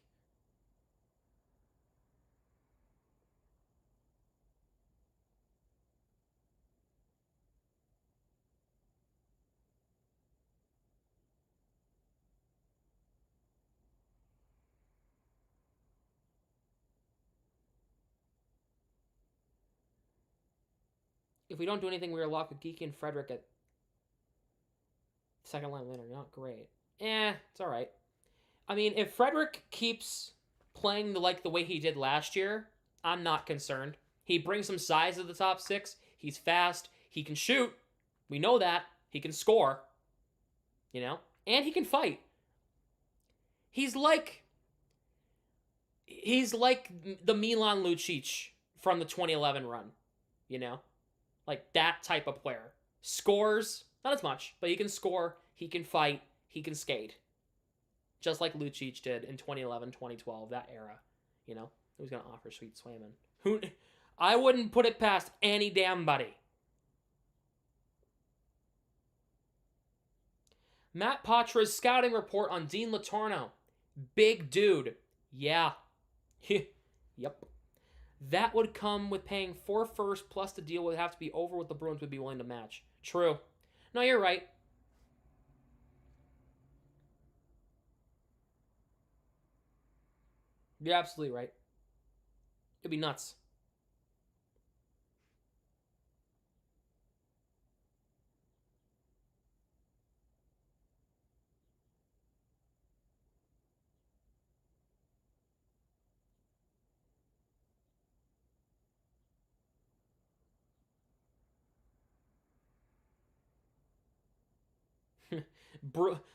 A: If we don't do anything, we are locked with Geeky and Frederick at second line later. Not great. It's all right. I mean, if Frederick keeps playing the way he did last year, I'm not concerned. He brings some size to the top six. He's fast. He can shoot. We know that. He can score. You know? And he can fight. He's like the Milan Lucic from the 2011 run. You know? Like that type of player. Scores, not as much, but he can score, he can fight, he can skate. Just like Lucic did in 2011, 2012, that era. You know? Who's going to offer Sweet Swayman? I wouldn't put it past any damn buddy. Matt Patra's scouting report on Dean Letourneau. Big dude. Yeah. Yep. That would come with paying 4 first, plus the deal would have to be over what the Bruins would be willing to match. True. No, you're right. You're absolutely right. It'd be nuts.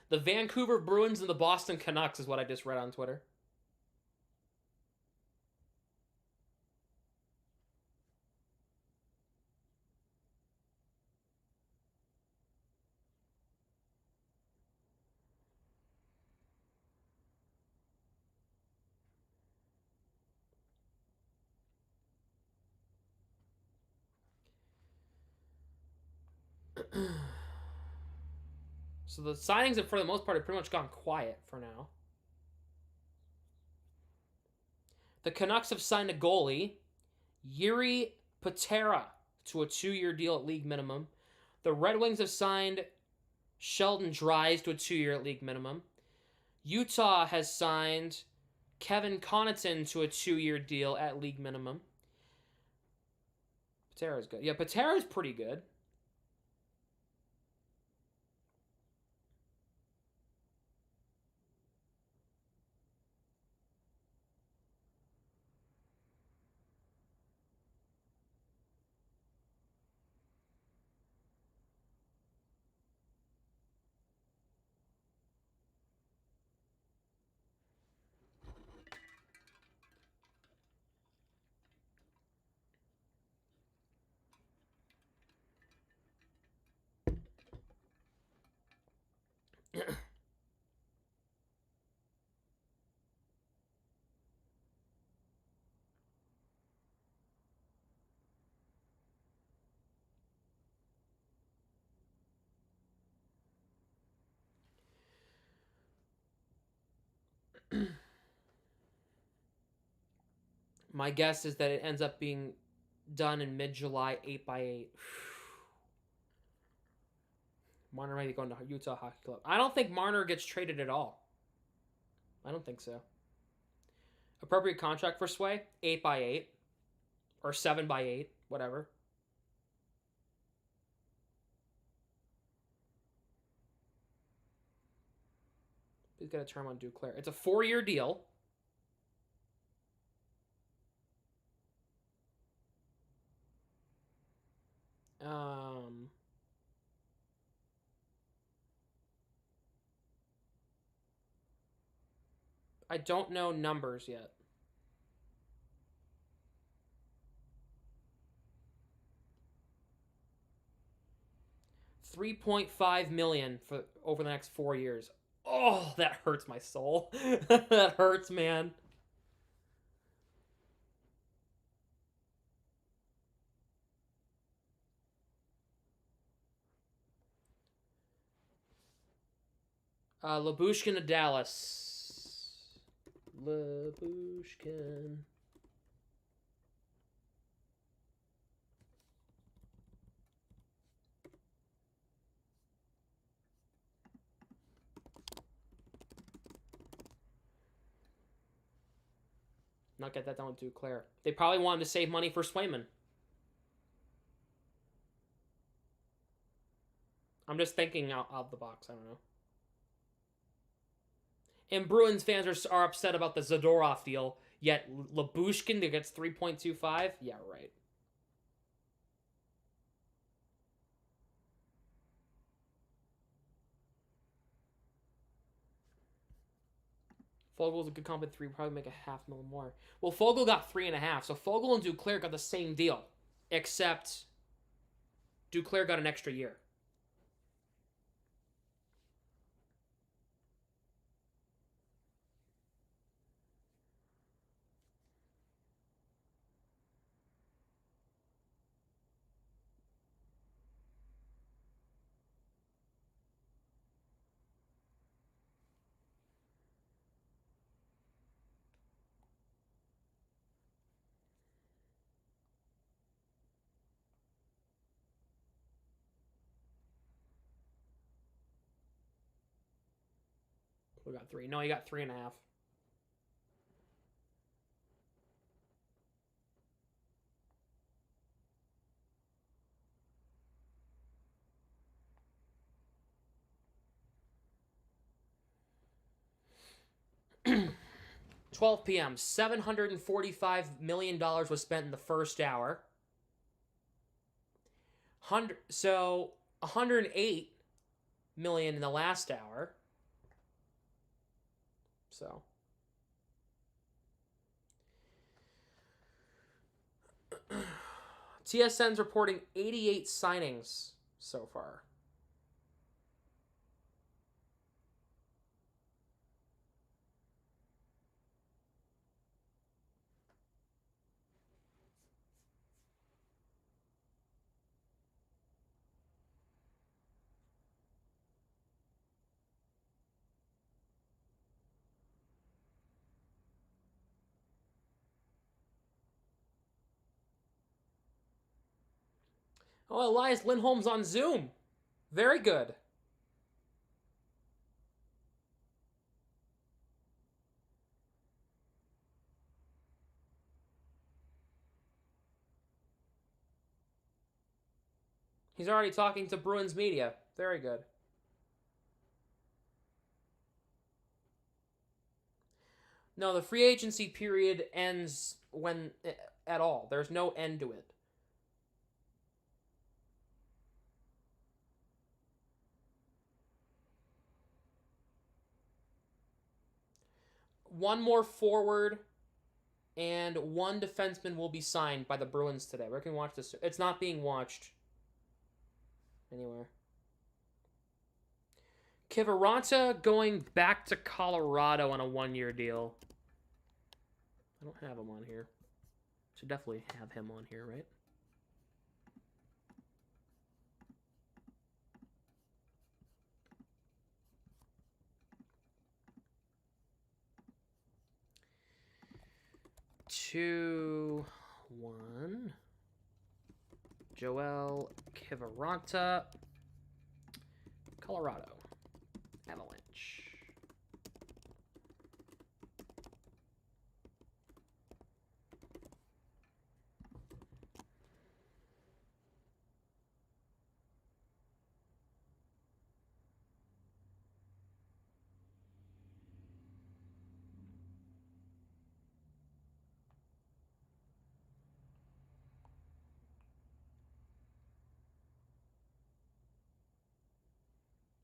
A: The Vancouver Bruins and the Boston Canucks is what I just read on Twitter. So the signings have, for the most part, have pretty much gone quiet for now. The Canucks have signed a goalie, Yuri Patera, to a 2-year deal at league minimum. The Red Wings have signed Sheldon Dries to a 2-year at league minimum. Utah has signed Kevin Connaughton to a 2-year deal at league minimum. Patera's good. Yeah, Patera's pretty good. My guess is that it ends up being done in mid-July, 8x8. Marner might be going to Utah Hockey Club. I don't think Marner gets traded at all. I don't think so. Appropriate contract for Sway? 8x8. Or 7x8. Whatever. He's got a term on Duclair. It's a 4-year deal. I don't know numbers yet. $3.5 million for over the next 4 years. Oh, that hurts my soul. That hurts, man. Labushkin to Dallas. Labushkin. Not get that done with Duclair. They probably wanted to save money for Swayman. I'm just thinking out of the box. I don't know. And Bruins fans are upset about the Zadorov deal, yet Labushkin that gets 3.25? Yeah, right. Fogel's a good comp at 3, probably make a $500,000 more. Well, Fogel got 3.5, so Fogel and Duclair got the same deal, except Duclair got an extra year. We got 3. No, he got 3.5. $12 p.m. $745 million was spent in the first hour. $108 million in the last hour. So TSN's reporting 88 signings so far. Oh, Elias Lindholm's on Zoom. Very good. He's already talking to Bruins media. Very good. No, the free agency period ends when at all. There's no end to it. One more forward and one defenseman will be signed by the Bruins today. We can watch this. It's not being watched anywhere. Kiviranta going back to Colorado on a 1-year deal. I don't have him on here. Should definitely have him on here, right? Two, one. Joel Kiviranta, Colorado Avalanche.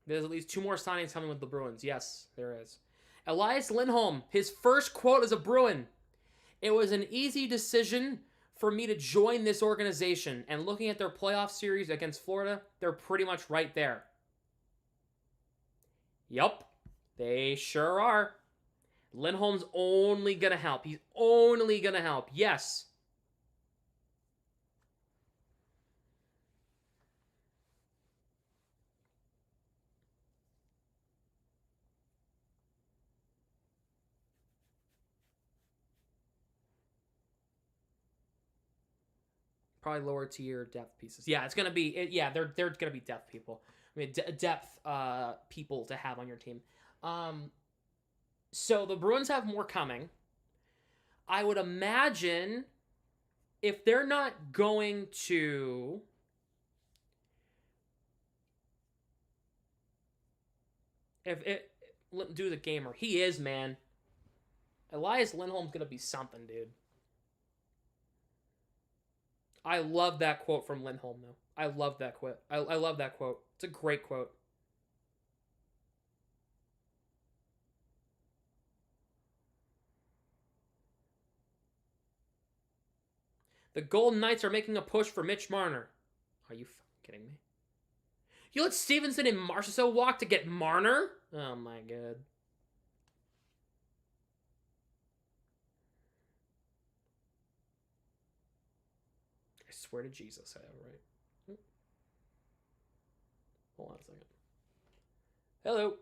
A: There's at least 2 more signings coming with the Bruins. Yes, there is. Elias Lindholm, his first quote as a Bruin. It was an easy decision for me to join this organization. And looking at their playoff series against Florida, they're pretty much right there. Yup, they sure are. Lindholm's only going to help. He's only going to help. Yes. Probably lower tier depth pieces. Yeah, it's gonna be. They're gonna be depth people. I mean, depth people to have on your team. So the Bruins have more coming. I would imagine if they're not going to If it do the gamer, he is, man. Elias Lindholm's gonna be something, dude. I love that quote from Lindholm, though. I love that quote. I love that quote. It's a great quote. The Golden Knights are making a push for Mitch Marner. Are you kidding me? You let Stevenson and Marchessault walk to get Marner? Oh my god. I swear to Jesus, I have it right. Hold on a second. Hello.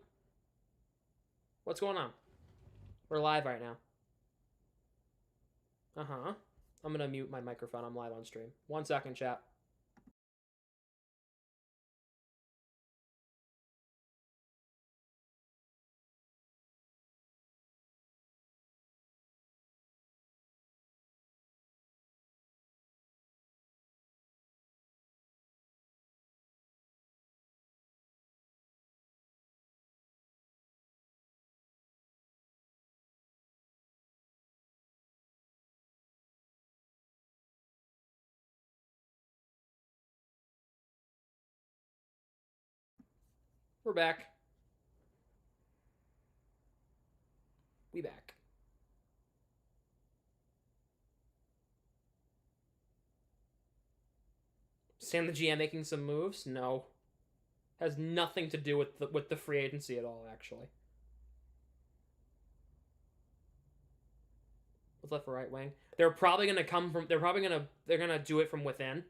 A: What's going on? We're live right now. Uh-huh. I'm gonna mute my microphone. I'm live on stream. 1 second, chat. We're back. We back. Sam the GM making some moves? No. Has nothing to do with the free agency at all, actually. What's left for right wing? They're probably gonna come from. They're gonna do it from within,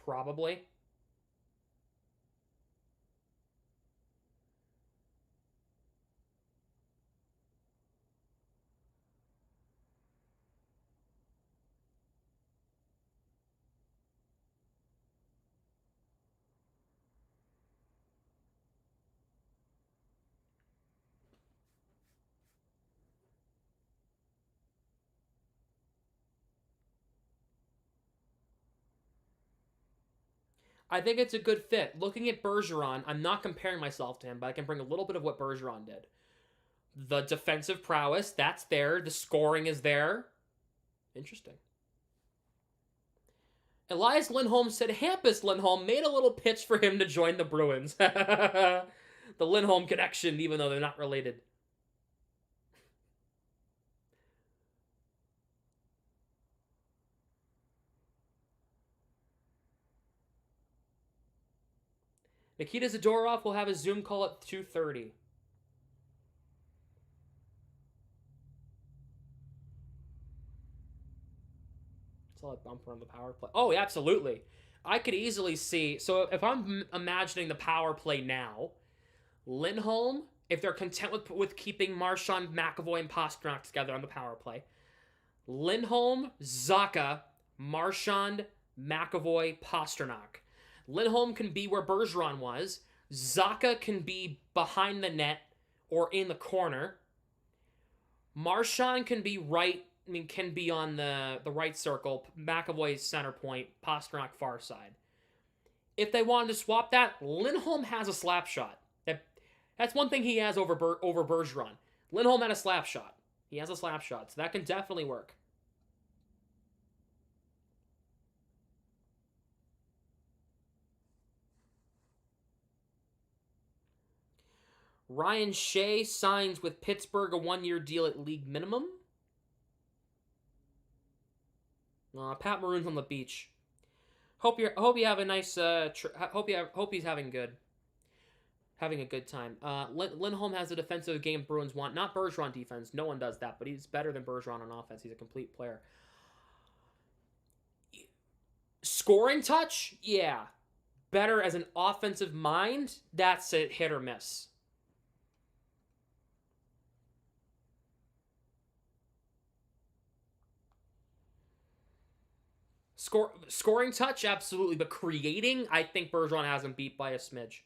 A: probably. I think it's a good fit. Looking at Bergeron, I'm not comparing myself to him, but I can bring a little bit of what Bergeron did. The defensive prowess, that's there. The scoring is there. Interesting. Elias Lindholm said Hampus Lindholm made a little pitch for him to join the Bruins. The Lindholm connection, even though they're not related. Nikita Zadorov will have a Zoom call at 2:30. Saw a bumper on the power play. Oh, absolutely. I could easily see. So if I'm imagining the power play now, Lindholm, if they're content with keeping Marchand, McAvoy, and Pastrnak together on the power play, Lindholm, Zacha, Marchand, McAvoy, Pastrnak. Lindholm can be where Bergeron was. Zacha can be behind the net or in the corner. Marchand can be can be on the right circle. McAvoy center point. Pastrnak far side. If they wanted to swap that, Lindholm has a slap shot. That's one thing he has over Bergeron. Lindholm had a slap shot. He has a slap shot, so that can definitely work. Ryan Shea signs with Pittsburgh a 1-year deal at league minimum. Pat Maroon's on the beach. Hope you have a nice. Hope he's having a good time. Lindholm has the defensive game Bruins want. Not Bergeron defense. No one does that, but he's better than Bergeron on offense. He's a complete player. Scoring touch, yeah. Better as an offensive mind, that's a hit or miss. Scoring touch, absolutely, but creating, I think Bergeron has him beat by a smidge.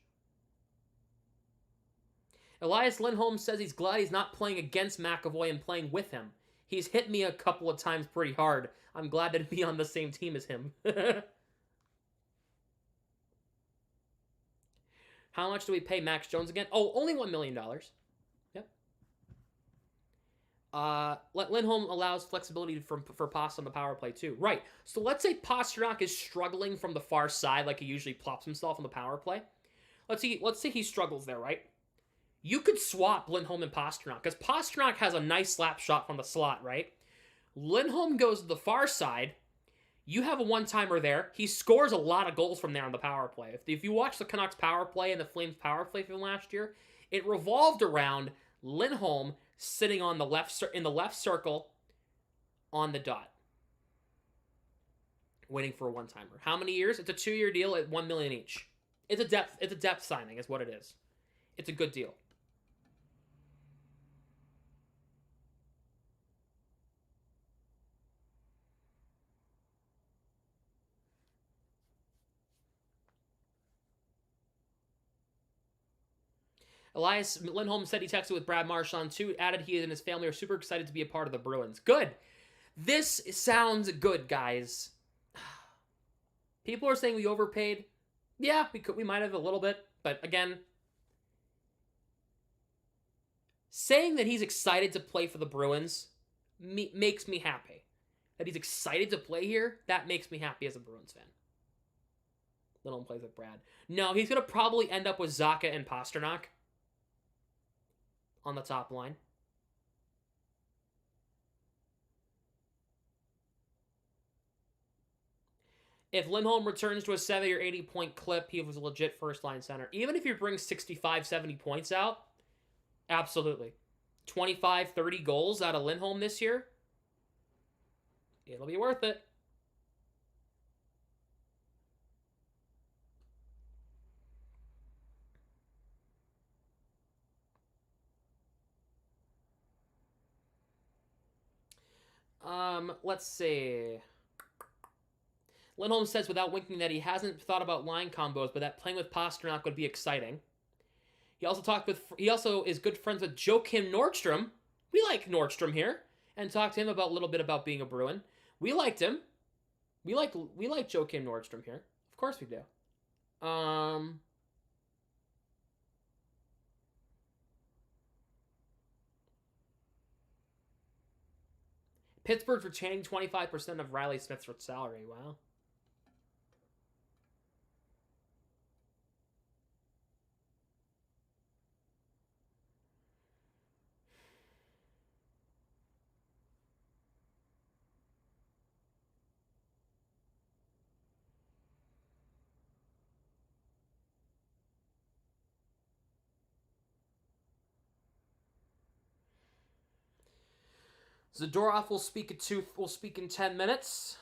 A: Elias Lindholm says he's glad he's not playing against McAvoy and playing with him. He's hit me a couple of times pretty hard. I'm glad to be on the same team as him. How much do we pay Max Jones again? Oh, only $1 million. Yep. Lindholm allows flexibility for Pasta on the power play too. Right. So let's say Pastrnak is struggling from the far side like he usually plops himself on the power play. Let's say he struggles there, right? You could swap Lindholm and Pastrnak because Pastrnak has a nice slap shot from the slot, right? Lindholm goes to the far side. You have a one-timer there. He scores a lot of goals from there on the power play. If you watch the Canucks power play and the Flames power play from last year, it revolved around Lindholm sitting on the left circle on the dot, waiting for a one-timer. How many years? It's a 2-year deal at $1 million each. It's a depth signing, is what it is. It's a good deal. Elias Lindholm said he texted with Brad Marchand too. Added he and his family are super excited to be a part of the Bruins. Good. This sounds good, guys. People are saying we overpaid. Yeah, we might have a little bit, but again, saying that he's excited to play for the Bruins makes me happy. That he's excited to play here, that makes me happy as a Bruins fan. Lindholm plays with Brad. No, he's going to probably end up with Zacha and Pastrnak on the top line. If Lindholm returns to a 70 or 80 point clip, he was a legit first line center. Even if he brings 65, 70 points out, absolutely. 25, 30 goals out of Lindholm this year, it'll be worth it. Let's see. Lindholm says without winking that he hasn't thought about line combos, but that playing with Pastrnak would be exciting. He also is good friends with Joakim Nordstrom. We like Nordstrom here, and talked to him about a little bit about being a Bruin. We liked him. We like Joakim Nordstrom here. Of course we do. Pittsburgh's retaining 25% of Riley Smith's salary. Wow. Zadorov will speak in 10 minutes.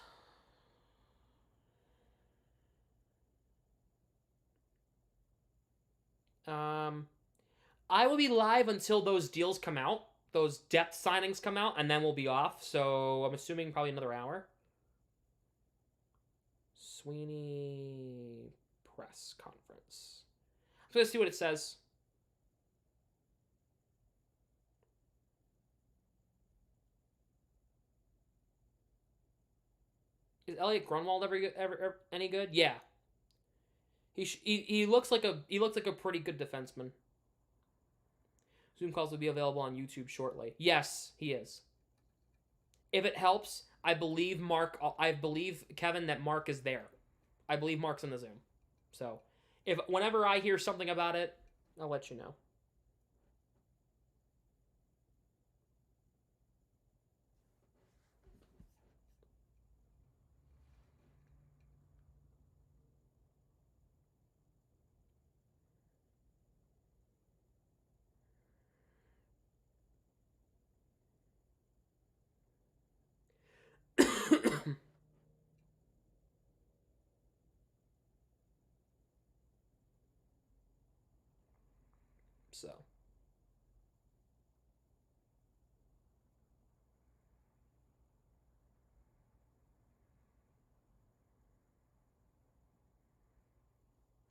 A: I will be live until those deals come out. Those depth signings come out, and then we'll be off. So I'm assuming probably another hour. Sweeney press conference. I'm going to see what it says. Is Elliot Grunwald ever any good? Yeah. He looks like a pretty good defenseman. Zoom calls will be available on YouTube shortly. Yes, he is. If it helps, I believe Kevin that Mark is there. I believe Mark's in the Zoom. So, whenever I hear something about it, I'll let you know. So.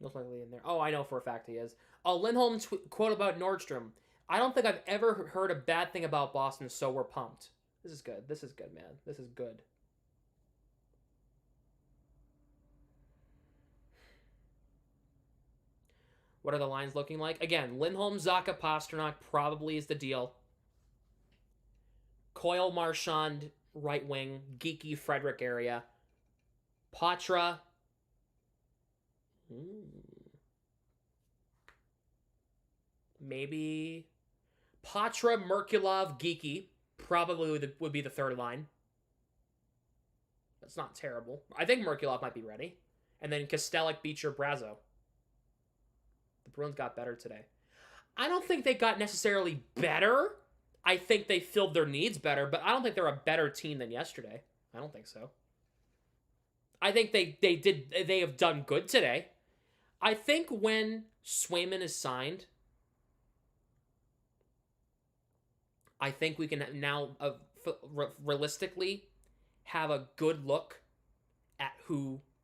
A: Most likely in there. Oh, I know for a fact he is. Lindholm quote about Nordstrom. I don't think I've ever heard a bad thing about Boston, so we're pumped. This is good. This is good, man. This is good. What are the lines looking like? Again, Lindholm, Zacha, Pasternak probably is the deal. Coyle, Marchand, right wing. Geeky, Frederick area. Patra. Maybe Patra, Merkulov, Geeky probably would be the third line. That's not terrible. I think Merkulov might be ready. And then Kostelic, Beecher, Brazo. The Bruins got better today. I don't think they got necessarily better. I think they filled their needs better, but I don't think they're a better team than yesterday. I don't think so. I think they have done good today. I think when Swayman is signed, I think we can now realistically have a good look at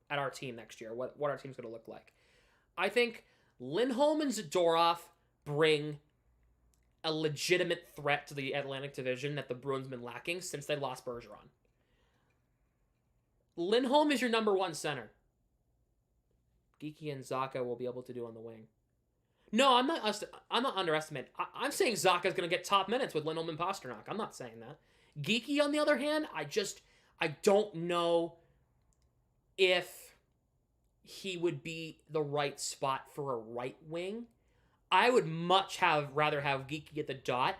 A: our team next year, what our team's going to look like. I think Lindholm and Zadorov bring a legitimate threat to the Atlantic Division that the Bruins been lacking since they lost Bergeron. Lindholm is your number one center. Geeky and Zacha will be able to do on the wing. No, I'm not underestimating. I'm saying Zaka's going to get top minutes with Lindholm and Pasternak. I'm not saying that. Geeky, on the other hand, I don't know if he would be the right spot for a right wing. I would much rather have Geeky at the dot,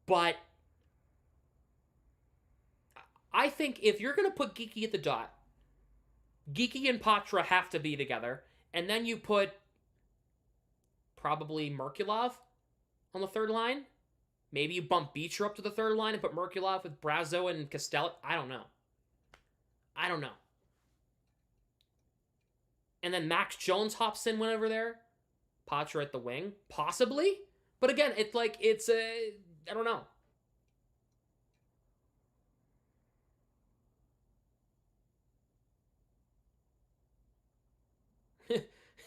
A: but I think if you're going to put Geeky at the dot, Geeky and Patra have to be together, and then you put probably Merkulov on the third line. Maybe you bump Beecher up to the third line and put Merkulov with Brazo and Kostelic. I don't know. And then Max Jones hops in whenever there. Patra at the wing. Possibly. But again, I don't know.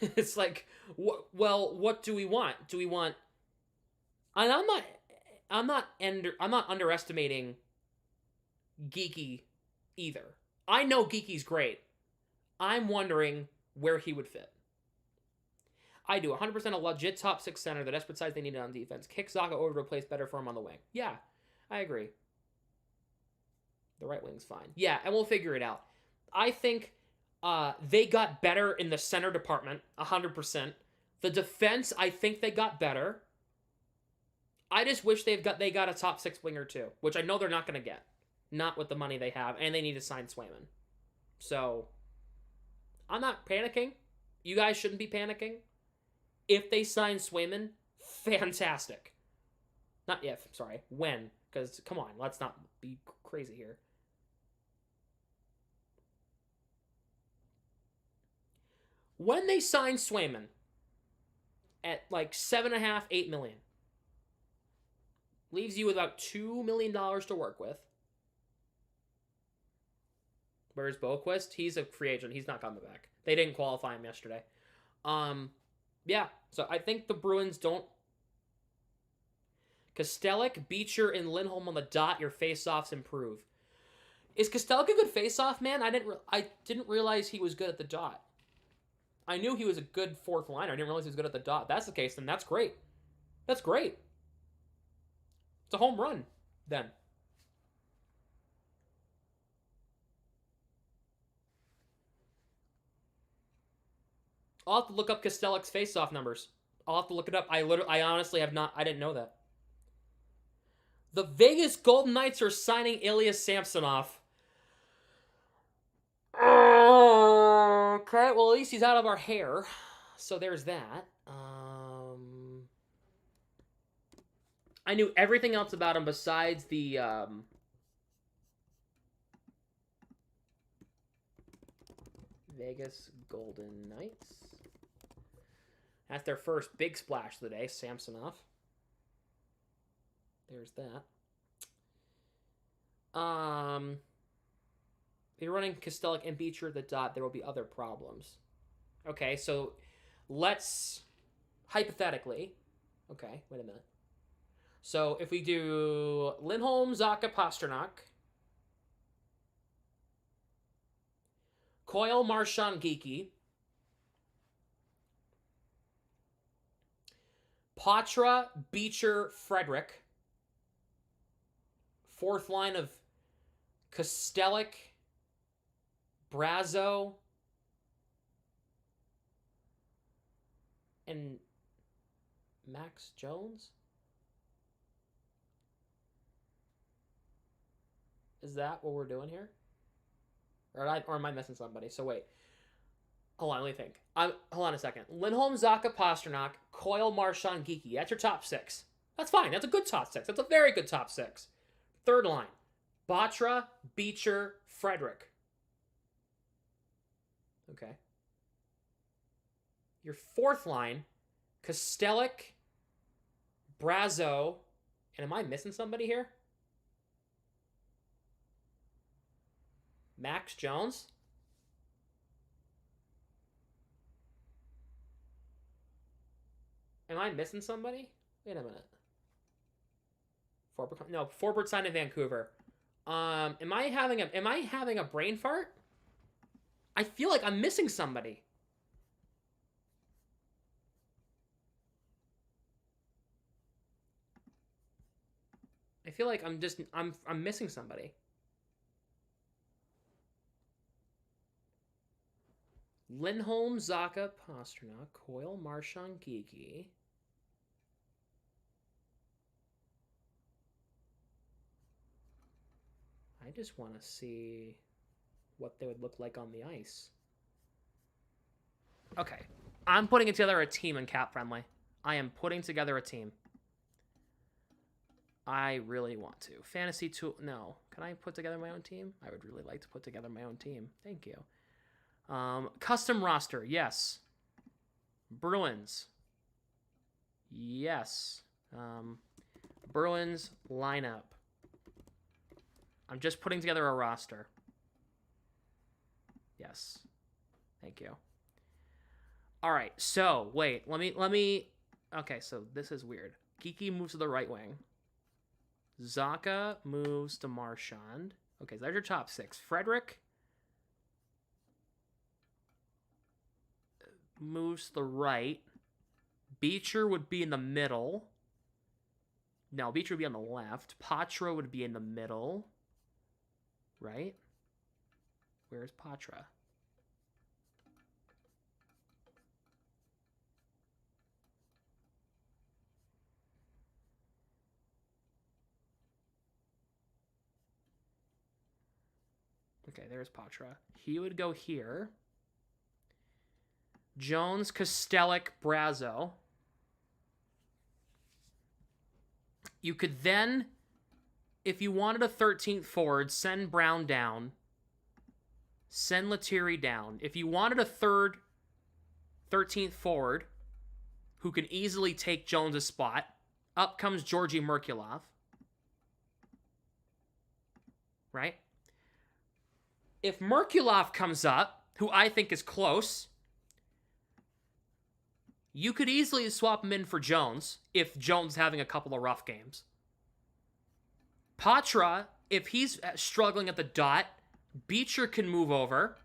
A: It's like, well, what do we want? Do we want? And I'm not underestimating Geeky either. I know Geeky's great. I'm wondering where he would fit. I do 100% a legit top six center, the desperate size they needed on defense. Kick Zacha over to replace better for him on the wing. Yeah, I agree. The right wing's fine. Yeah, and we'll figure it out. I think they got better in the center department, 100%. The defense, I think they got better. I just wish they got a top six winger too, which I know they're not going to get. Not with the money they have, and they need to sign Swayman. So, I'm not panicking. You guys shouldn't be panicking. If they sign Swayman, fantastic. Not if, sorry, when. Because, come on, let's not be crazy here. When they sign Swayman at like $7.5, $8 million, leaves you with about $2 million to work with. Where's Boquist? He's a free agent. He's not coming back. They didn't qualify him yesterday. Yeah, so I think the Bruins don't. Kostelic, Beecher, and Lindholm on the dot. Your faceoffs improve. Is Kostelic a good faceoff man? I didn't realize he was good at the dot. I knew he was a good fourth liner. I didn't realize he was good at the dot. If that's the case, then that's great. That's great. It's a home run, then. I'll have to look up Kostelic's face-off numbers. I'll have to look it up. I honestly have not. I didn't know that. The Vegas Golden Knights are signing Ilya Samsonov. Okay, well, at least he's out of our hair. So there's that. I knew everything else about him besides the Vegas Golden Knights. That's their first big splash of the day, Samsonov. There's that. If you're running Kostelic and Beecher at the dot, there will be other problems. Okay, so let's hypothetically. Okay, wait a minute. So if we do Lindholm, Zacha, Pasternak, Coyle, Marchand, Geeky, Patra, Beecher, Frederick. Fourth line of Kostelic, Brazo, and Max Jones? Is that what we're doing here? Or am I missing somebody? So wait. Hold on, let me think. Hold on a second. Lindholm, Zacha, Pasternak, Coyle, Marchand, Geeky. That's your top six. That's fine. That's a good top six. That's a very good top six. Third line. Batra, Beecher, Frederick. Okay. Your fourth line, Kostelic, Brazo, and am I missing somebody here? Max Jones? Am I missing somebody? Wait a minute. Forbert signed in Vancouver. Am I having a brain fart? I feel like I'm missing somebody. I feel like I'm missing somebody. Lindholm, Zacha, Pasternak, Coyle, Marchand, Geeky. I just want to see what they would look like on the ice. Okay. I'm putting together a team in Cap Friendly. I am putting together a team. I really want to. Fantasy tool. No. Can I put together my own team? I would really like to put together my own team. Thank you. Custom roster. Yes. Bruins. Yes. Bruins lineup. I'm just putting together a roster. Yes. Thank you. All right. So, wait. Let me... Okay, so this is weird. Geeky moves to the right wing. Zacha moves to Marchand. Okay, so there's your top six. Frederick moves to the right. Beecher would be in the middle. No, Beecher would be on the left. Patra would be in the middle. Right? Where's Patra? Okay, there's Patra. He would go here. Jones, Kostelic, Brazo. You could then, if you wanted a 13th forward, send Brown down. Send Lettieri down. If you wanted a 13th forward, who can easily take Jones' spot, up comes Georgi Merkulov. Right? If Merkulov comes up, who I think is close, you could easily swap him in for Jones if Jones is having a couple of rough games. Patra, if he's struggling at the dot, Beecher can move over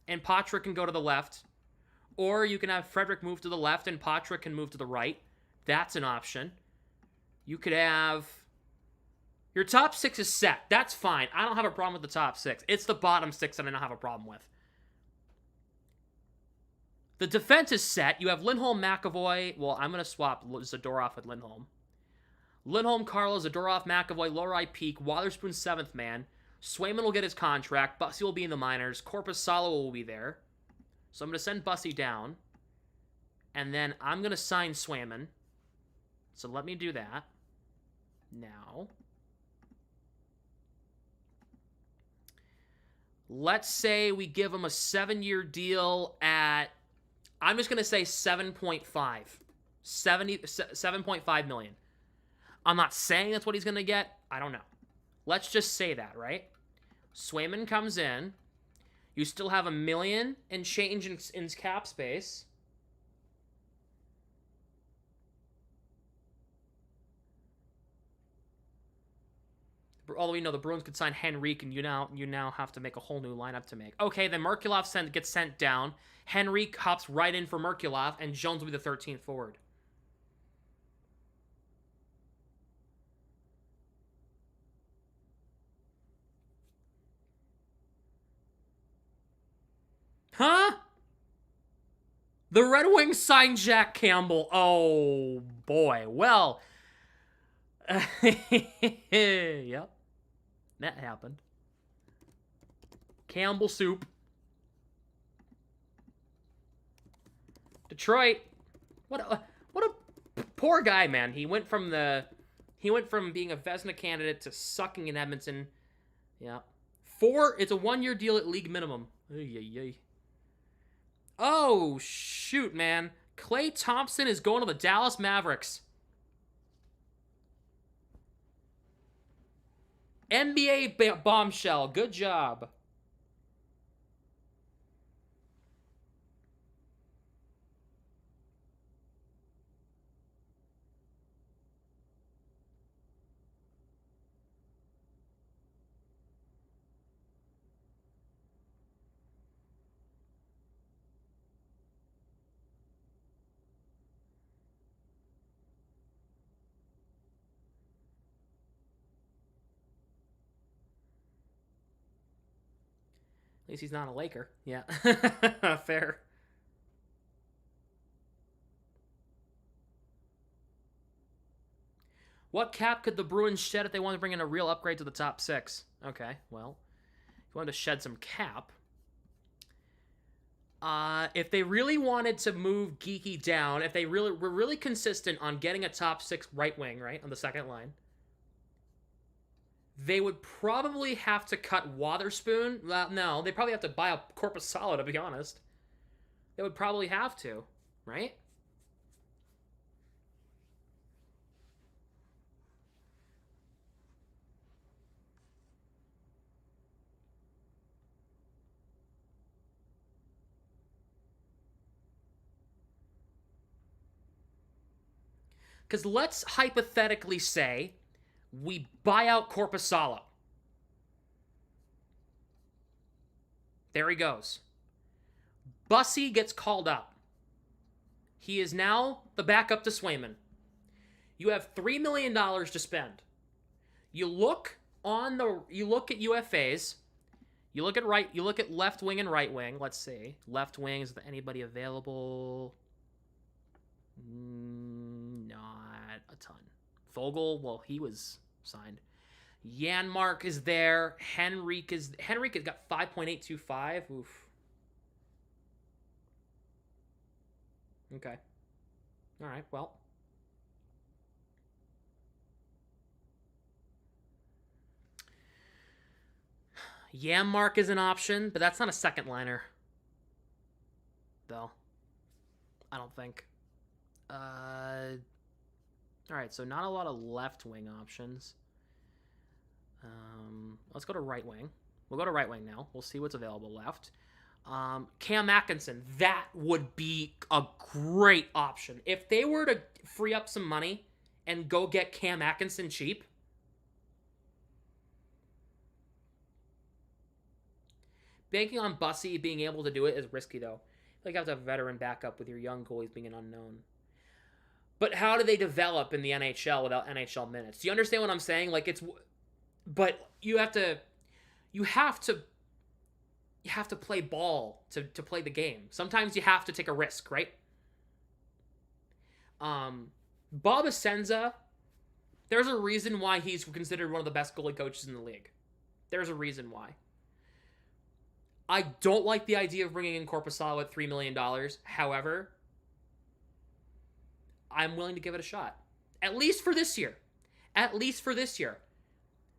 A: and Patra can go to the left. Or you can have Frederick move to the left and Patra can move to the right. That's an option. You could have... Your top six is set. That's fine. I don't have a problem with the top six. It's the bottom six that I don't have a problem with. The defense is set. You have Lindholm, McAvoy. Well, I'm going to swap Zadorov with Lindholm. Lindholm, Carlo, Zadorov, McAvoy, Lohrei, Peak, Wotherspoon, seventh man. Swayman will get his contract. Bussy will be in the minors. Korpisalo will be there. So I'm going to send Bussy down. And then I'm going to sign Swayman. So let me do that. Now... Let's say we give him a 7-year deal at, I'm just going to say 7.5 million. I'm not saying that's what he's going to get. I don't know. Let's just say that, right? Swayman comes in. You still have $1 million and change in cap space. Although we know the Bruins could sign Henrique, and you now have to make a whole new lineup to make. Okay, then Merkulov gets sent down. Henrique hops right in for Merkulov, and Jones will be the 13th forward. Huh? The Red Wings signed Jack Campbell. Oh, boy. Well, yep. That happened. Campbell soup. Detroit. What a poor guy, man. He went from being a Vezina candidate to sucking in Edmonton. Yeah. It's a 1-year deal at league minimum. Ay. Oh, shoot, man. Klay Thompson is going to the Dallas Mavericks. NBA bombshell. Good job. At least he's not a Laker. Yeah. Fair. What cap could the Bruins shed if they wanted to bring in a real upgrade to the top 6? Okay, well, if you wanted to shed some cap, if they really wanted to move Geeky down, if they were really consistent on getting a top 6 right wing, right, on the second line, they would probably have to cut Wotherspoon. No, they probably have to buy a Korpisalo, to be honest. They would probably have to, right? Because let's hypothetically say we buy out Korpisalo. There he goes. Bussy gets called up. He is now the backup to Swayman. You have $3 million to spend. You look at UFAs. You look at left wing and right wing. Let's see. Left wing, is there anybody available? Not a ton. Vogel, well, he was signed. Janmark is there. Henrique has got 5.825. Oof. Okay. All right, well. Janmark is an option, but that's not a second liner. Though. I don't think. All right, so not a lot of left wing options. Let's go to right wing. We'll go to right wing now. We'll see what's available left. Cam Atkinson, that would be a great option. If they were to free up some money and go get Cam Atkinson cheap, banking on Bussy being able to do it is risky, though. Like, you have to have a veteran backup with your young goalies being an unknown. But how do they develop in the NHL without NHL minutes? Do you understand what I'm saying? Like, but you have to play ball to play the game. Sometimes you have to take a risk, right? Bob Essenza, there's a reason why he's considered one of the best goalie coaches in the league. There's a reason why. I don't like the idea of bringing in Korpisalo at $3 million. However, I'm willing to give it a shot. At least for this year.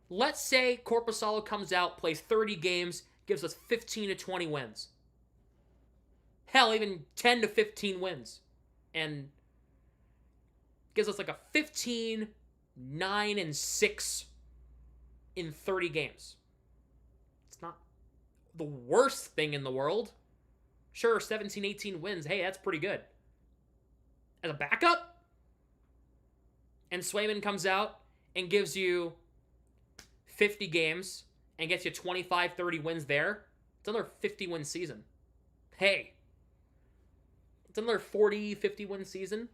A: Let's say Korpisalo comes out, plays 30 games, gives us 15 to 20 wins. Hell, even 10 to 15 wins. And gives us like a 15, 9, and 6 in 30 games. It's not the worst thing in the world. Sure, 17, 18 wins. Hey, that's pretty good. As a backup? And Swayman comes out and gives you 50 games and gets you 25, 30 wins there. It's another 50-win season. Hey. It's another 40, 50-win season.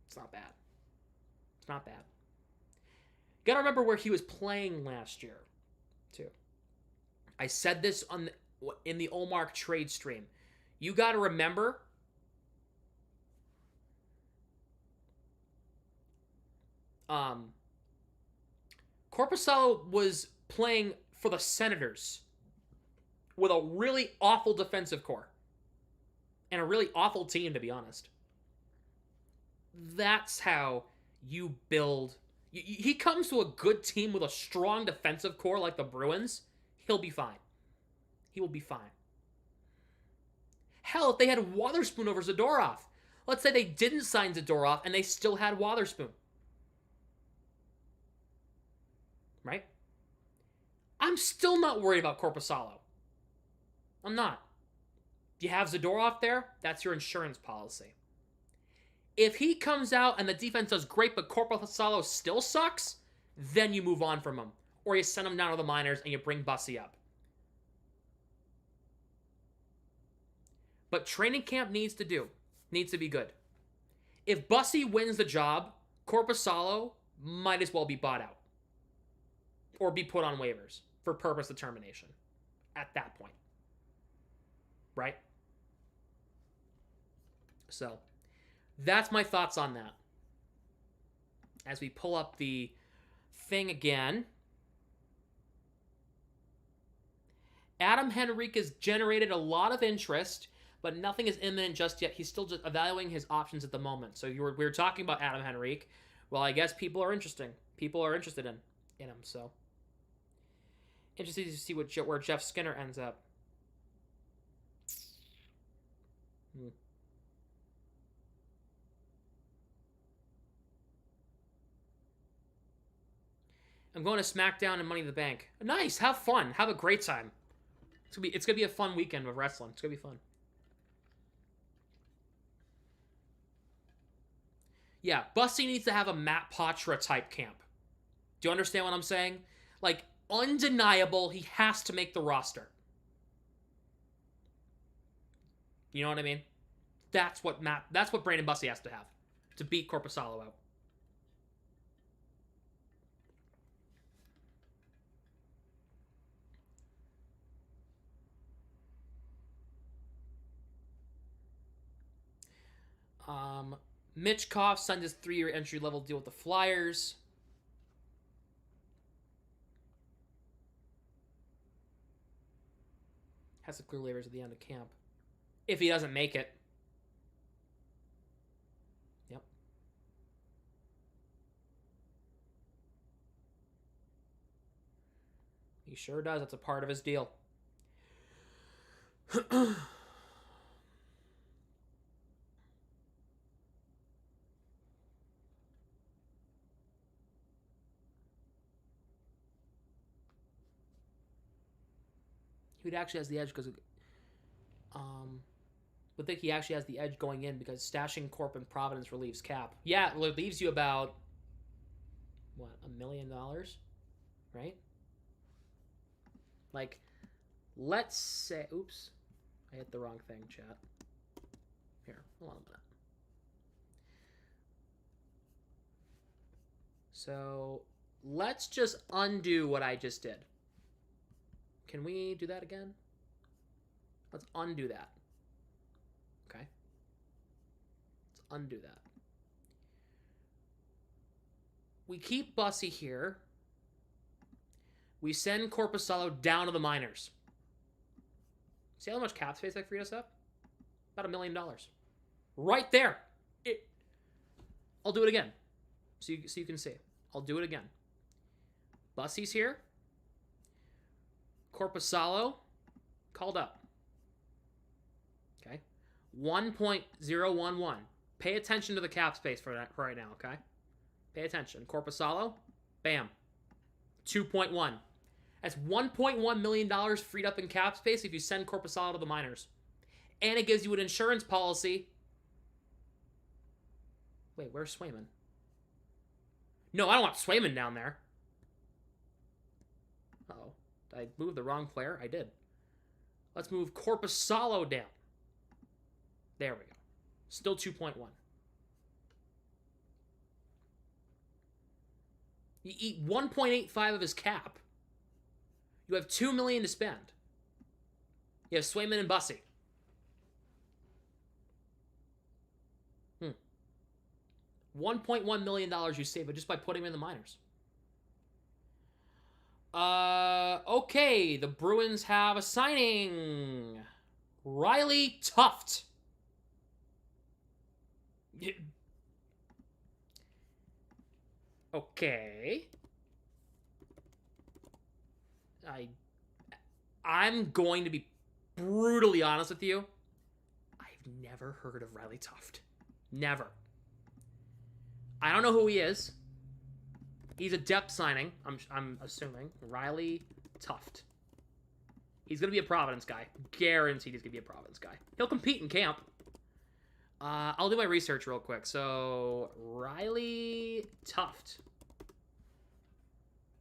A: It's not bad. It's not bad. Gotta remember where he was playing last year, too. I said this in the Olmark trade stream. You got to remember, Korpisalo was playing for the Senators with a really awful defensive core and a really awful team, to be honest. That's how you build. He comes to a good team with a strong defensive core like the Bruins, he'll be fine. He will be fine. Hell, if they had Wotherspoon over Zadorov. Let's say they didn't sign Zadorov and they still had Wotherspoon. Right? I'm still not worried about Korpisalo. I'm not. You have Zadorov there, that's your insurance policy. If he comes out and the defense does great but Korpisalo still sucks, then you move on from him. Or you send him down to the minors and you bring Bussy up. But training camp needs to be good. If Bussy wins the job, Korpisalo might as well be bought out. Or be put on waivers for purpose of termination at that point. Right? So, that's my thoughts on that. As we pull up the thing again. Adam Henrique has generated a lot of interest, but nothing is imminent just yet. He's still just evaluating his options at the moment. So we were talking about Adam Henrique. Well, I guess people are interested in him. So interested to see where Jeff Skinner ends up. I'm going to SmackDown and Money in the Bank. Nice, have fun, have a great time. It's gonna be a fun weekend of wrestling. It's gonna be fun. Yeah, Bussy needs to have a Matt Poitras type camp. Do you understand what I'm saying? Like, undeniable, he has to make the roster. You know what I mean? That's what Brandon Bussy has to have to beat Korpisalo out. Mitchkov signed his 3-year entry-level deal with the Flyers. Has to clear waivers at the end of camp. If he doesn't make it. Yep. He sure does. That's a part of his deal. He actually has the edge because would think he actually has the edge going in because stashing Corp in Providence relieves cap. Yeah, it leaves you about what, $1 million, right? Like, let's say, oops, I hit the wrong thing, chat. Here, hold on a minute. So let's just undo what I just did. Can we do that again? Let's undo that. Okay. Let's undo that. We keep Bussy here. We send Korpisalo down to the minors. See how much cap space I freed us up? About $1 million. Right there. I'll do it again. So you can see. I'll do it again. Bussy's here. Korpisalo called up. Okay. 1.011. Pay attention to the cap space for right now, okay? Pay attention. Korpisalo, bam. 2.1. That's $1.1 million freed up in cap space if you send Korpisalo to the minors. And it gives you an insurance policy. Wait, where's Swayman? No, I don't want Swayman down there. Uh-oh. Did I move the wrong player? I did. Let's move Korpisalo down. There we go. Still 2.1. You eat 1.85 of his cap. You have $2 million to spend. You have Swayman and Bussy. $1.1 million you save just by putting him in the minors. Okay, the Bruins have a signing. Riley Tuft. Okay. I'm going to be brutally honest with you. I've never heard of Riley Tuft. Never. I don't know who he is. He's a depth signing, I'm assuming. Riley Tuft. He's going to be a Providence guy. Guaranteed he's going to be a Providence guy. He'll compete in camp. I'll do my research real quick. So, Riley Tuft.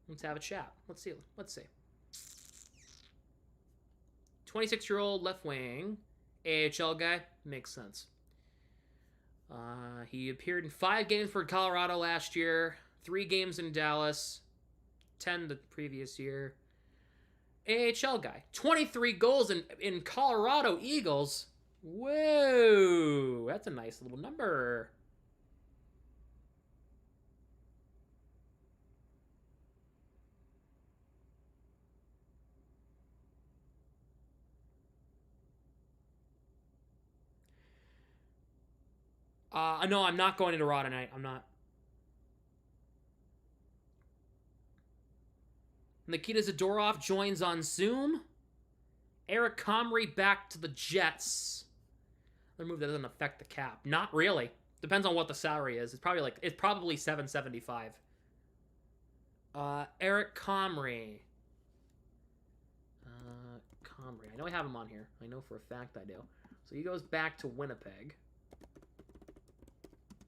A: Let's have a chat. Let's see. 26-year-old left wing. AHL guy. Makes sense. He appeared in 5 games for Colorado last year. 3 games in Dallas. 10 the previous year. AHL guy. 23 goals in Colorado Eagles. Whoa. That's a nice little number. No, I'm not going into Raw tonight. I'm not. Nikita Zadorov joins on Zoom. Eric Comrie back to the Jets. Their move that doesn't affect the cap. Not really. Depends on what the salary is. It's probably $775. Eric Comrie. Comrie. I know I have him on here. I know for a fact I do. So he goes back to Winnipeg.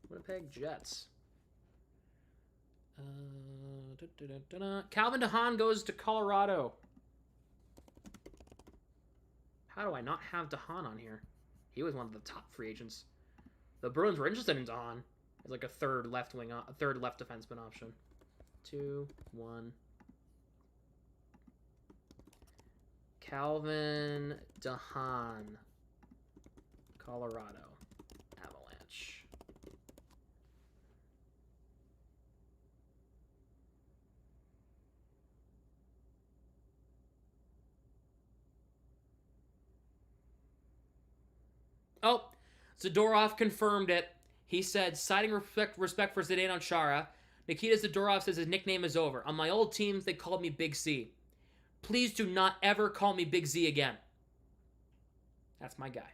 A: Winnipeg Jets. Calvin DeHaan goes to Colorado. How do I not have DeHaan on here? He was one of the top free agents. The Bruins were interested in DeHaan as like a third left defenseman option. 2, 1. Calvin DeHaan, Colorado Avalanche. Oh, Zadorov confirmed it. He said, citing respect for Zdeno Chara, Nikita Zadorov says his nickname is over. On my old teams, they called me Big C. Please do not ever call me Big Z again. That's my guy.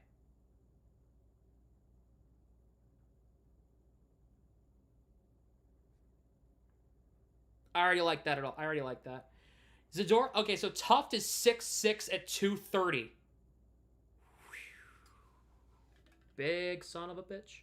A: I already like that at all. I already like that. Okay, so Tuft is 6'6" at 230. Big son of a bitch.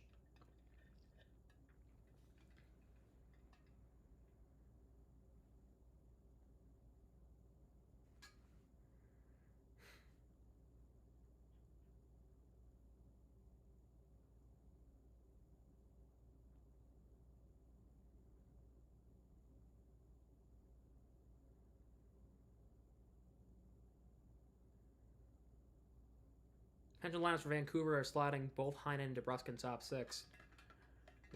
A: Pension lineups for Vancouver are sliding both Heinen and DeBrusk in top 6.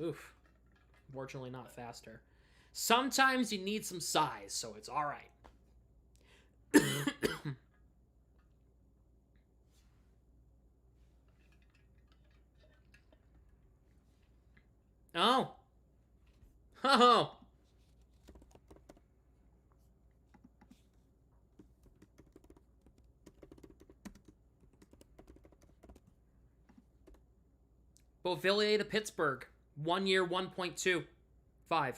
A: Oof. Fortunately not faster. Sometimes you need some size, so it's alright. Oh. Oh. Beauvillier to Pittsburgh. 1 year, 1.25. 1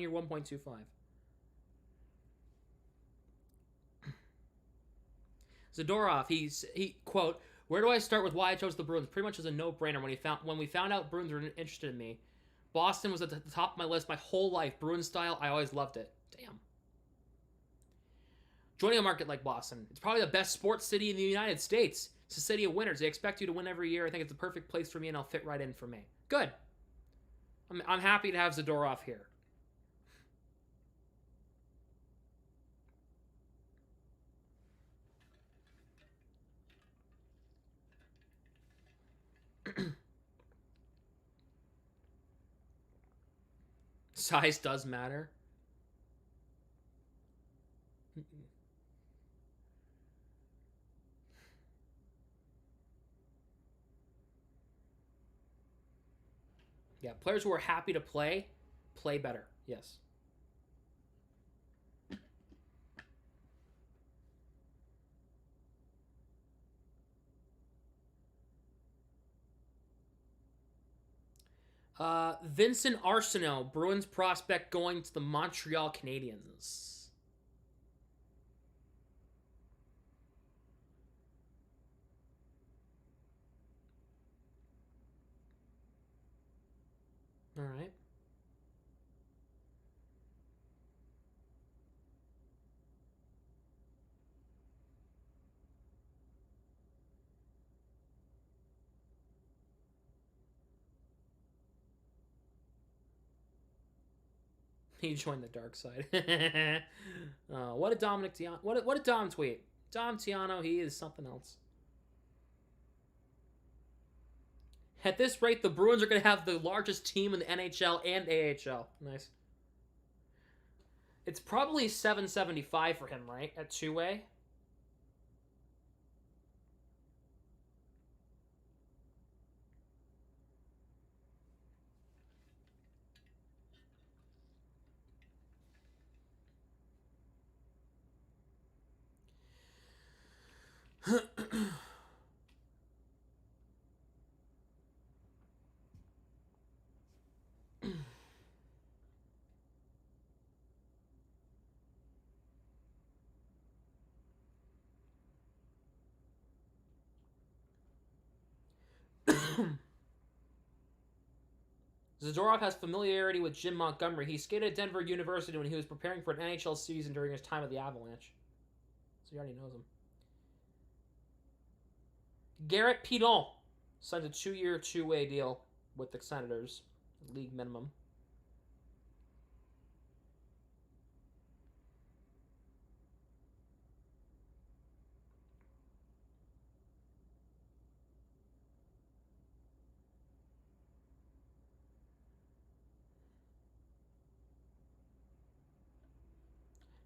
A: year, 1.25. Zadorov, he quote, "Where do I start with why I chose the Bruins? Pretty much as a no-brainer. When we found out Bruins were interested in me, Boston was at the top of my list my whole life. Bruins style, I always loved it." Damn. Joining a market like Boston, it's probably the best sports city in the United States. It's a city of winners. They expect you to win every year. I think it's the perfect place for me, and I'll fit right in for me. Good. I'm happy to have Zadorov here. Size does matter. Yeah, players who are happy to play better. Yes. Vincent Arsenault, Bruins prospect going to the Montreal Canadiens. All right. He joined the dark side. What did Dominic Tiano? What did Dom tweet? Dom Tiano, he is something else. At this rate, the Bruins are going to have the largest team in the NHL and AHL. Nice. It's probably 775 for him, right? At two-way. Zadorov has familiarity with Jim Montgomery. He skated at Denver University when he was preparing for an NHL season during his time at the Avalanche. So he already knows him. Garrett Pilon signed a 2-year, two-way deal with the Senators. League minimum.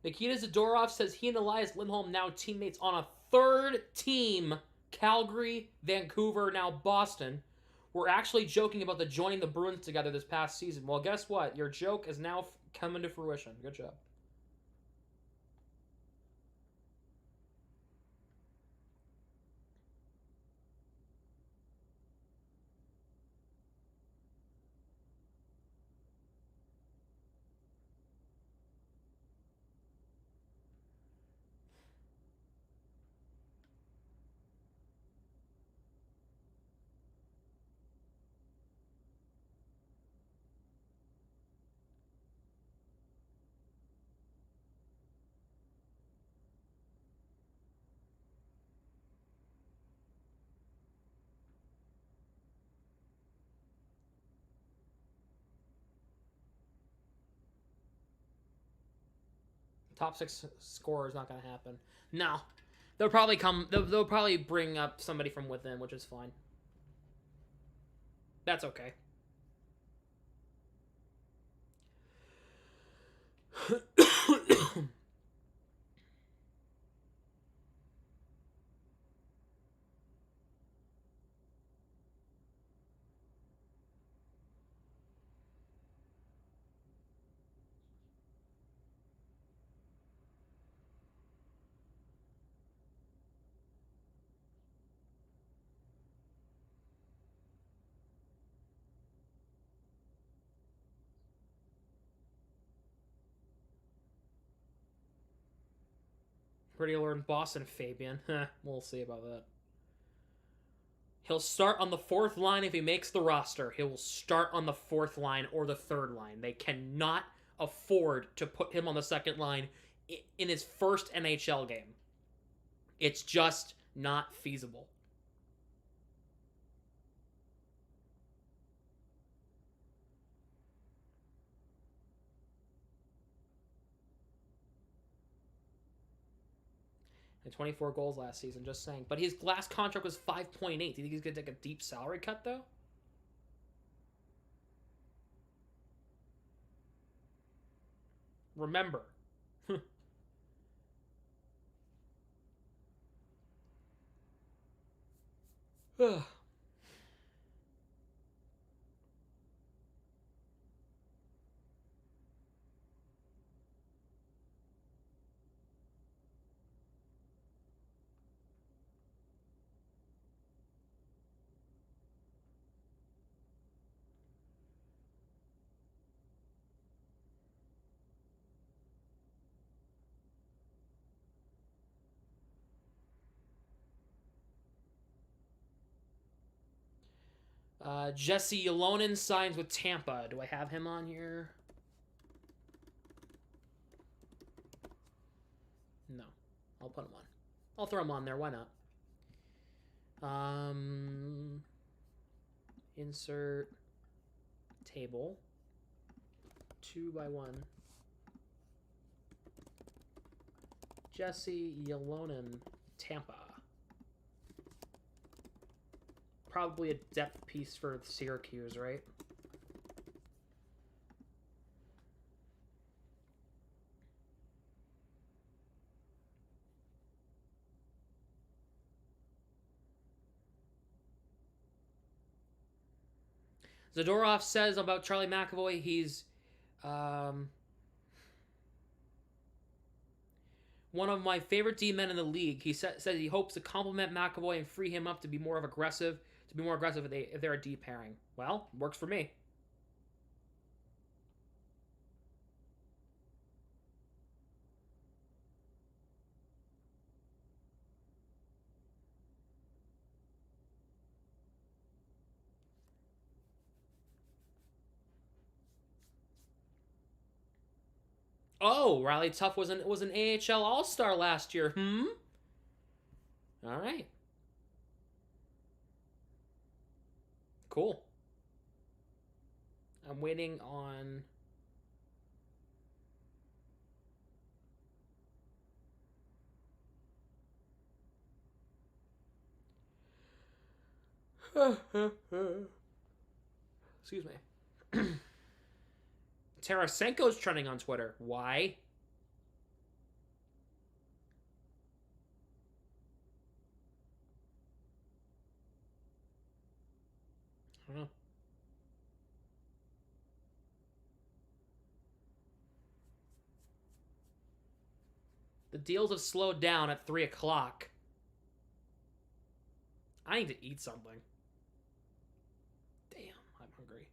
A: Nikita Zadorov says he and Elias Lindholm now teammates on a third team. Calgary, Vancouver, now Boston. We're actually joking about the joining the Bruins together this past season. Well, guess what? Your joke is now coming to fruition. Good job. Top 6 scorer is not going to happen. No. They'll probably come. They'll probably bring up somebody from within, which is fine. That's okay. Pretty alert in Boston, Fabian. We'll see about that. He'll start on the 4th line if he makes the roster. He will start on the 4th line or the 3rd line. They cannot afford to put him on the 2nd line in his first NHL game. It's just not feasible. And 24 goals last season, just saying. But his last contract was 5.8. Do you think he's going to take a deep salary cut, though? Remember. Ugh. Jesse Ylonen signs with Tampa. Do I have him on here? No. I'll put him on. I'll throw him on there. Why not? Insert table. 2x1. Jesse Ylonen, Tampa. Probably a depth piece for Syracuse, right? Zadorov says about Charlie McAvoy, he's one of my favorite D men in the league. He says he hopes to complement McAvoy and free him up to be more aggressive if they're a D pairing. Well, works for me. Oh, Riley Tuff was an AHL All-Star last year. All right. Cool. I'm waiting on excuse me. Tarasenko's trending on Twitter. Why? I don't know. The deals have slowed down at 3 o'clock. I need to eat something. Damn, I'm hungry.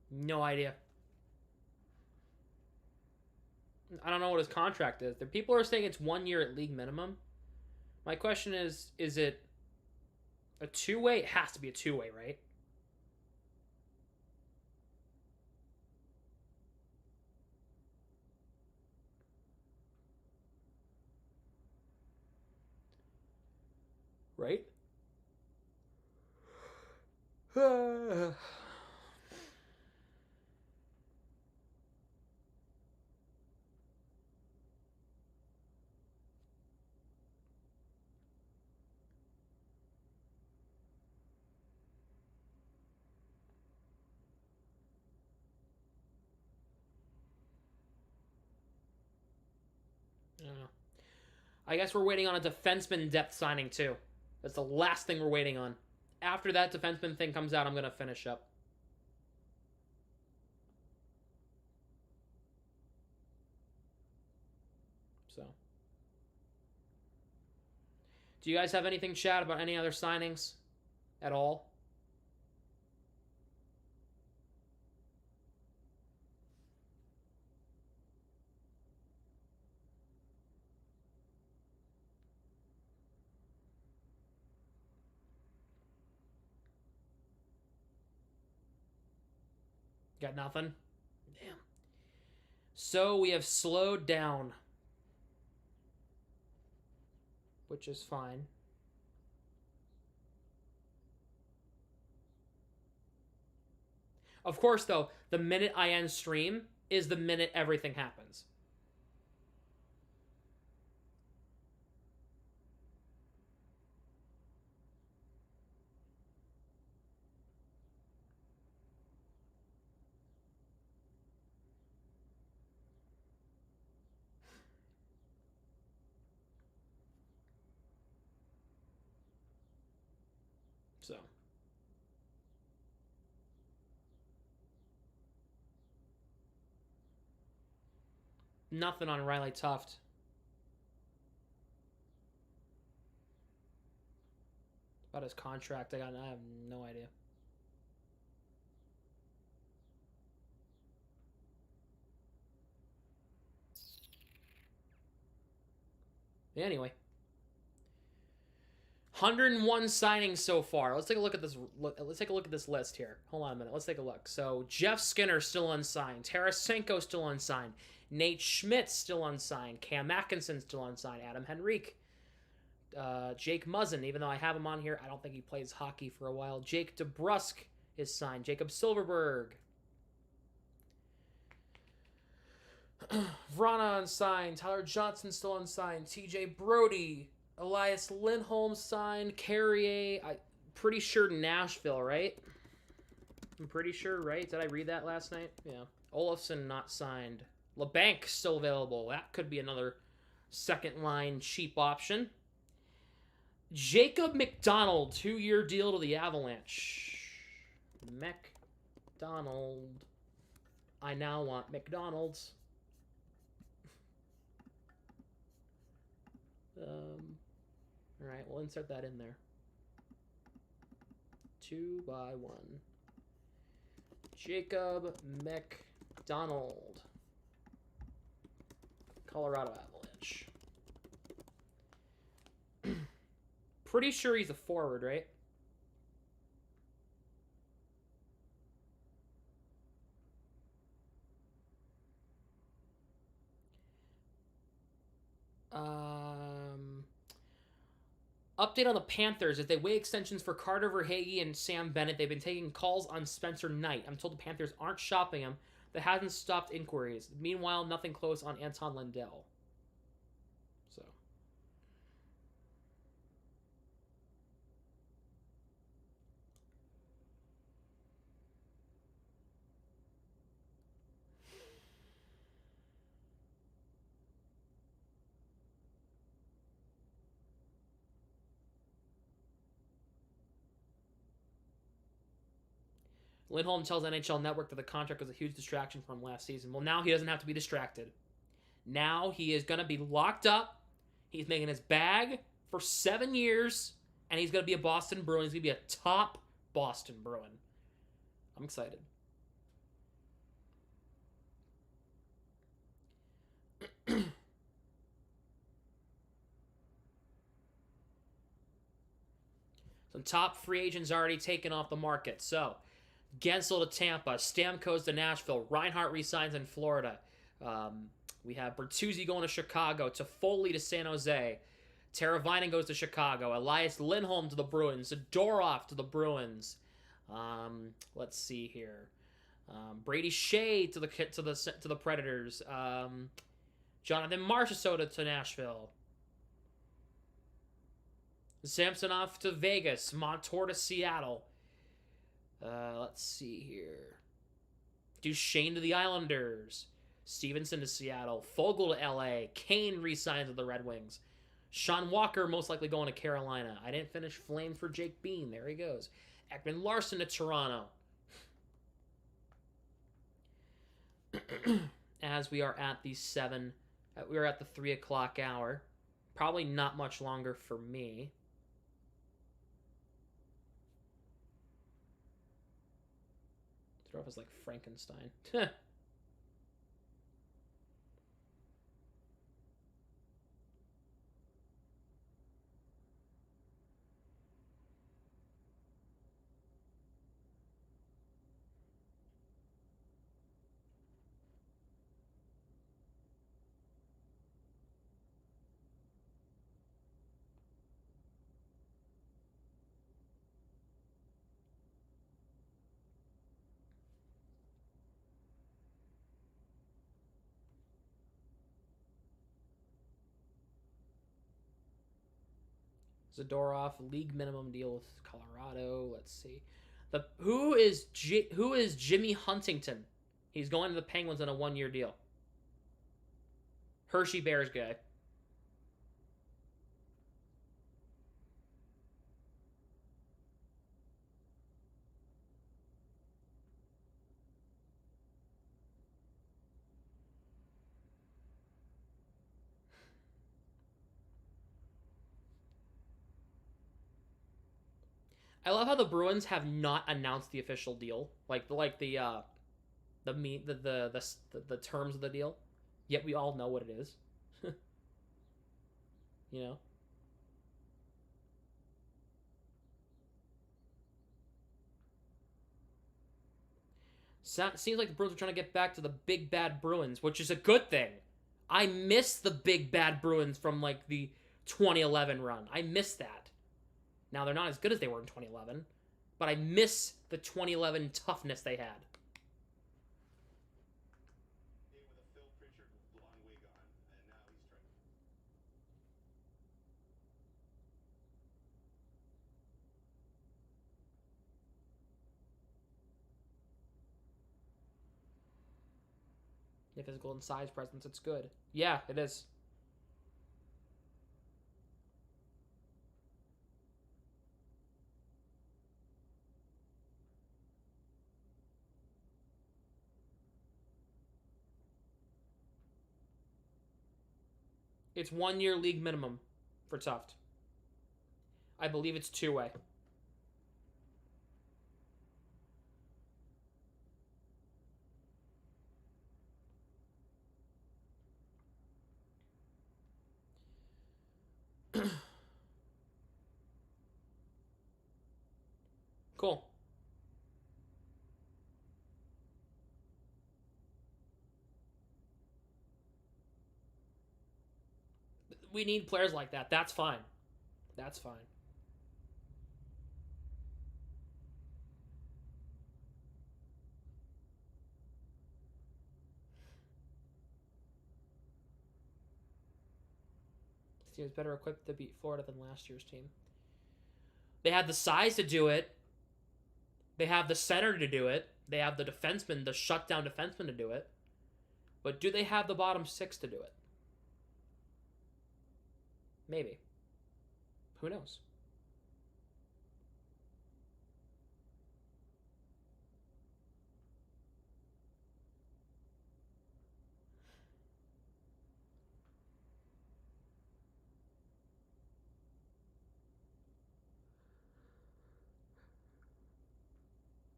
A: No idea. I don't know what his contract is. The people are saying it's 1 year at league minimum. My question is it a two-way? It has to be a two-way, right? Right? I don't know. I guess we're waiting on a defenseman depth signing too. That's the last thing we're waiting on. After that defenseman thing comes out, I'm going to finish up. Do you guys have anything, chat, about any other signings at all? Got nothing? Damn. So we have slowed down, which is fine. Of course, though, the minute I end stream is the minute everything happens. So. Nothing on Riley Tuft. About his contract, I have no idea. Anyway. 101 signings so far. Let's take a look at this. Let's take a look at this list here. Hold on a minute. Let's take a look. So Jeff Skinner still unsigned. Tarasenko still unsigned. Nate Schmidt still unsigned. Cam Atkinson still unsigned. Adam Henrique. Jake Muzzin, even though I have him on here, I don't think he plays hockey for a while. Jake DeBrusk is signed. Jacob Silverberg. Vrana unsigned. Tyler Johnson still unsigned. TJ Brody. Elias Lindholm signed. Carrier. I'm pretty sure Nashville, right? I'm pretty sure, right? Did I read that last night? Yeah. Olofsson not signed. LeBanc still available. That could be another second line cheap option. Jacob McDonald, 2-year deal to the Avalanche. McDonald. I now want McDonald's. Alright, we'll insert that in there. 2x1. Jacob McDonald. Colorado Avalanche. Pretty sure he's a forward, right? Update on the Panthers. As they weigh extensions for Carter Verhaeghe and Sam Bennett, they've been taking calls on Spencer Knight. I'm told the Panthers aren't shopping him. That hasn't stopped inquiries. Meanwhile, nothing close on Anton Lindell. So. Lindholm tells NHL Network that the contract was a huge distraction for him last season. Well, now he doesn't have to be distracted. Now he is going to be locked up. He's making his bag for 7 years, and he's going to be a Boston Bruin. He's going to be a top Boston Bruin. I'm excited. Some top free agents already taken off the market. So, Gensel to Tampa, Stamkos to Nashville, Reinhart resigns in Florida. We have Bertuzzi going to Chicago, Toffoli to San Jose, Teravainen goes to Chicago, Elias Lindholm to the Bruins, Zadorov to the Bruins. Let's see here. Brady Shea to the Predators. Jonathan Marchessault to Nashville. Samsonov to Vegas, Montour to Seattle. Let's see here. Duchesne to the Islanders. Stevenson to Seattle. Fogle to LA. Kane re-signs with the Red Wings. Sean Walker most likely going to Carolina. I didn't finish Flame for Jake Bean. There he goes. Ekman Larson to Toronto. As we are at the 3 o'clock hour. Probably not much longer for me. Throw off as like Frankenstein. Zadorov, league minimum deal with Colorado. Let's see. Who is Jimmy Huntington? He's going to the Penguins on a 1-year deal. Hershey Bears guy. I love how the Bruins have not announced the official deal, like the terms of the deal. Yet we all know what it is. You know. Seems like the Bruins are trying to get back to the big bad Bruins, which is a good thing. I miss the big bad Bruins from like the 2011 run. I miss that. Now they're not as good as they were in 2011, but I miss the 2011 toughness they had.
B: With a Phil Pritchard blonde wig on, and now he's trying.
A: The physical and size presence, it's good. Yeah, it is. It's 1-year league minimum for Tuft. I believe it's 2-way. Cool. We need players like that. That's fine. That's fine. This team is better equipped to beat Florida than last year's team. They have the size to do it. They have the center to do it. They have the defenseman, the shutdown defenseman to do it. But do they have the bottom 6 to do it? Maybe. Who knows?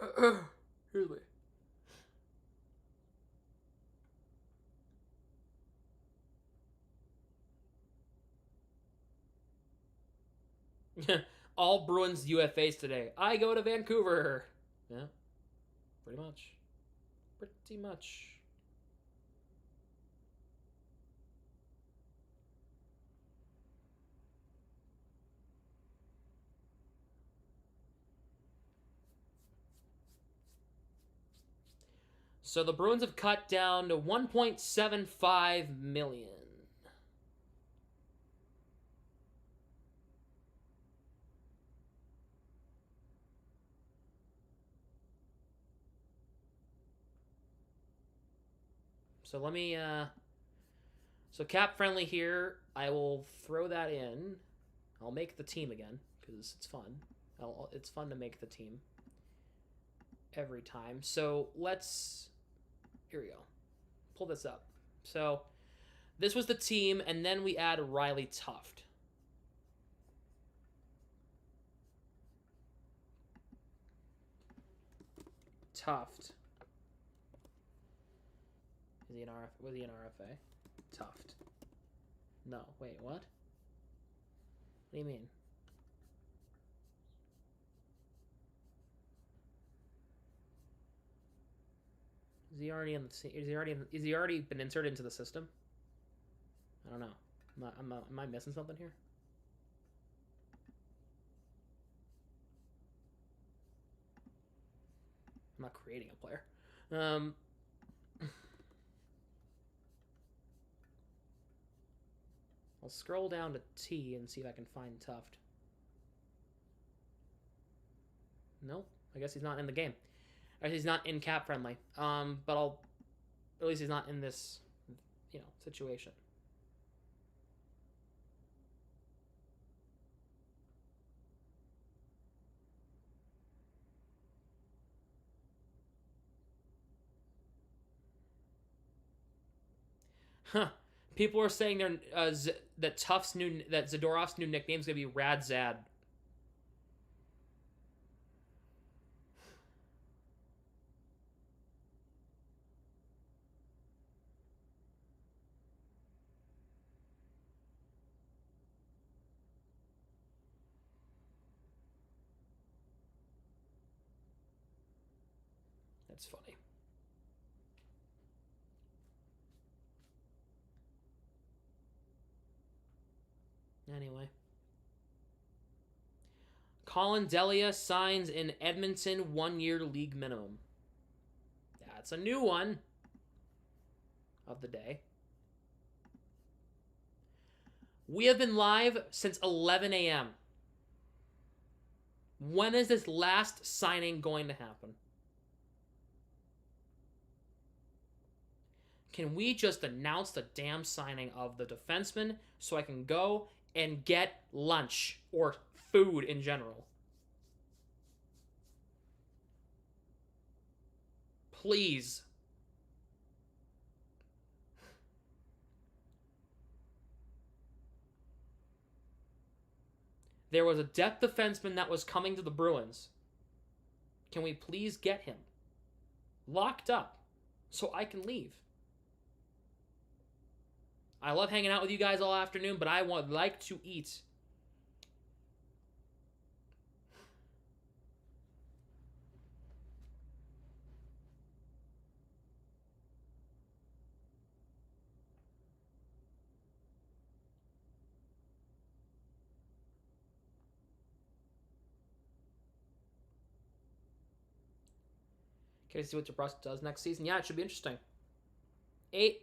A: Excuse me. All Bruins UFAs today. I go to Vancouver. Yeah, pretty much. Pretty much. So the Bruins have cut down to $1.75 million. So let me, so cap friendly here. I will throw that in. I'll make the team again because it's fun. It's fun to make the team every time. So let's, here we go. Pull this up. So This was the team, and then we add Riley Tuft. Tuft. Is he an RF? Was he an RFA? Tuft. No. Wait, what? What do you mean? Is he already in the? Is he already been inserted into the system? I don't know. Am I missing something here? I'm not creating a player. I'll scroll down to T and see if I can find Tuft. Nope. I guess he's not in the game. Or he's not in cap friendly. But at least he's not in this, situation. Huh. People are saying that Zadorov's new nickname is gonna be Rad Zad. That's funny. Anyway. Colin Delia signs in Edmonton 1-year league minimum. That's a new one of the day. We have been live since 11 a.m. When is this last signing going to happen? Can we just announce the damn signing of the defenseman so I can go and get lunch or food in general? Please. There was a depth defenseman that was coming to the Bruins. Can we please get him locked up so I can leave? I love hanging out with you guys all afternoon, but I would like to eat. Okay, see what DeBrusque does next season. Yeah, it should be interesting. 8.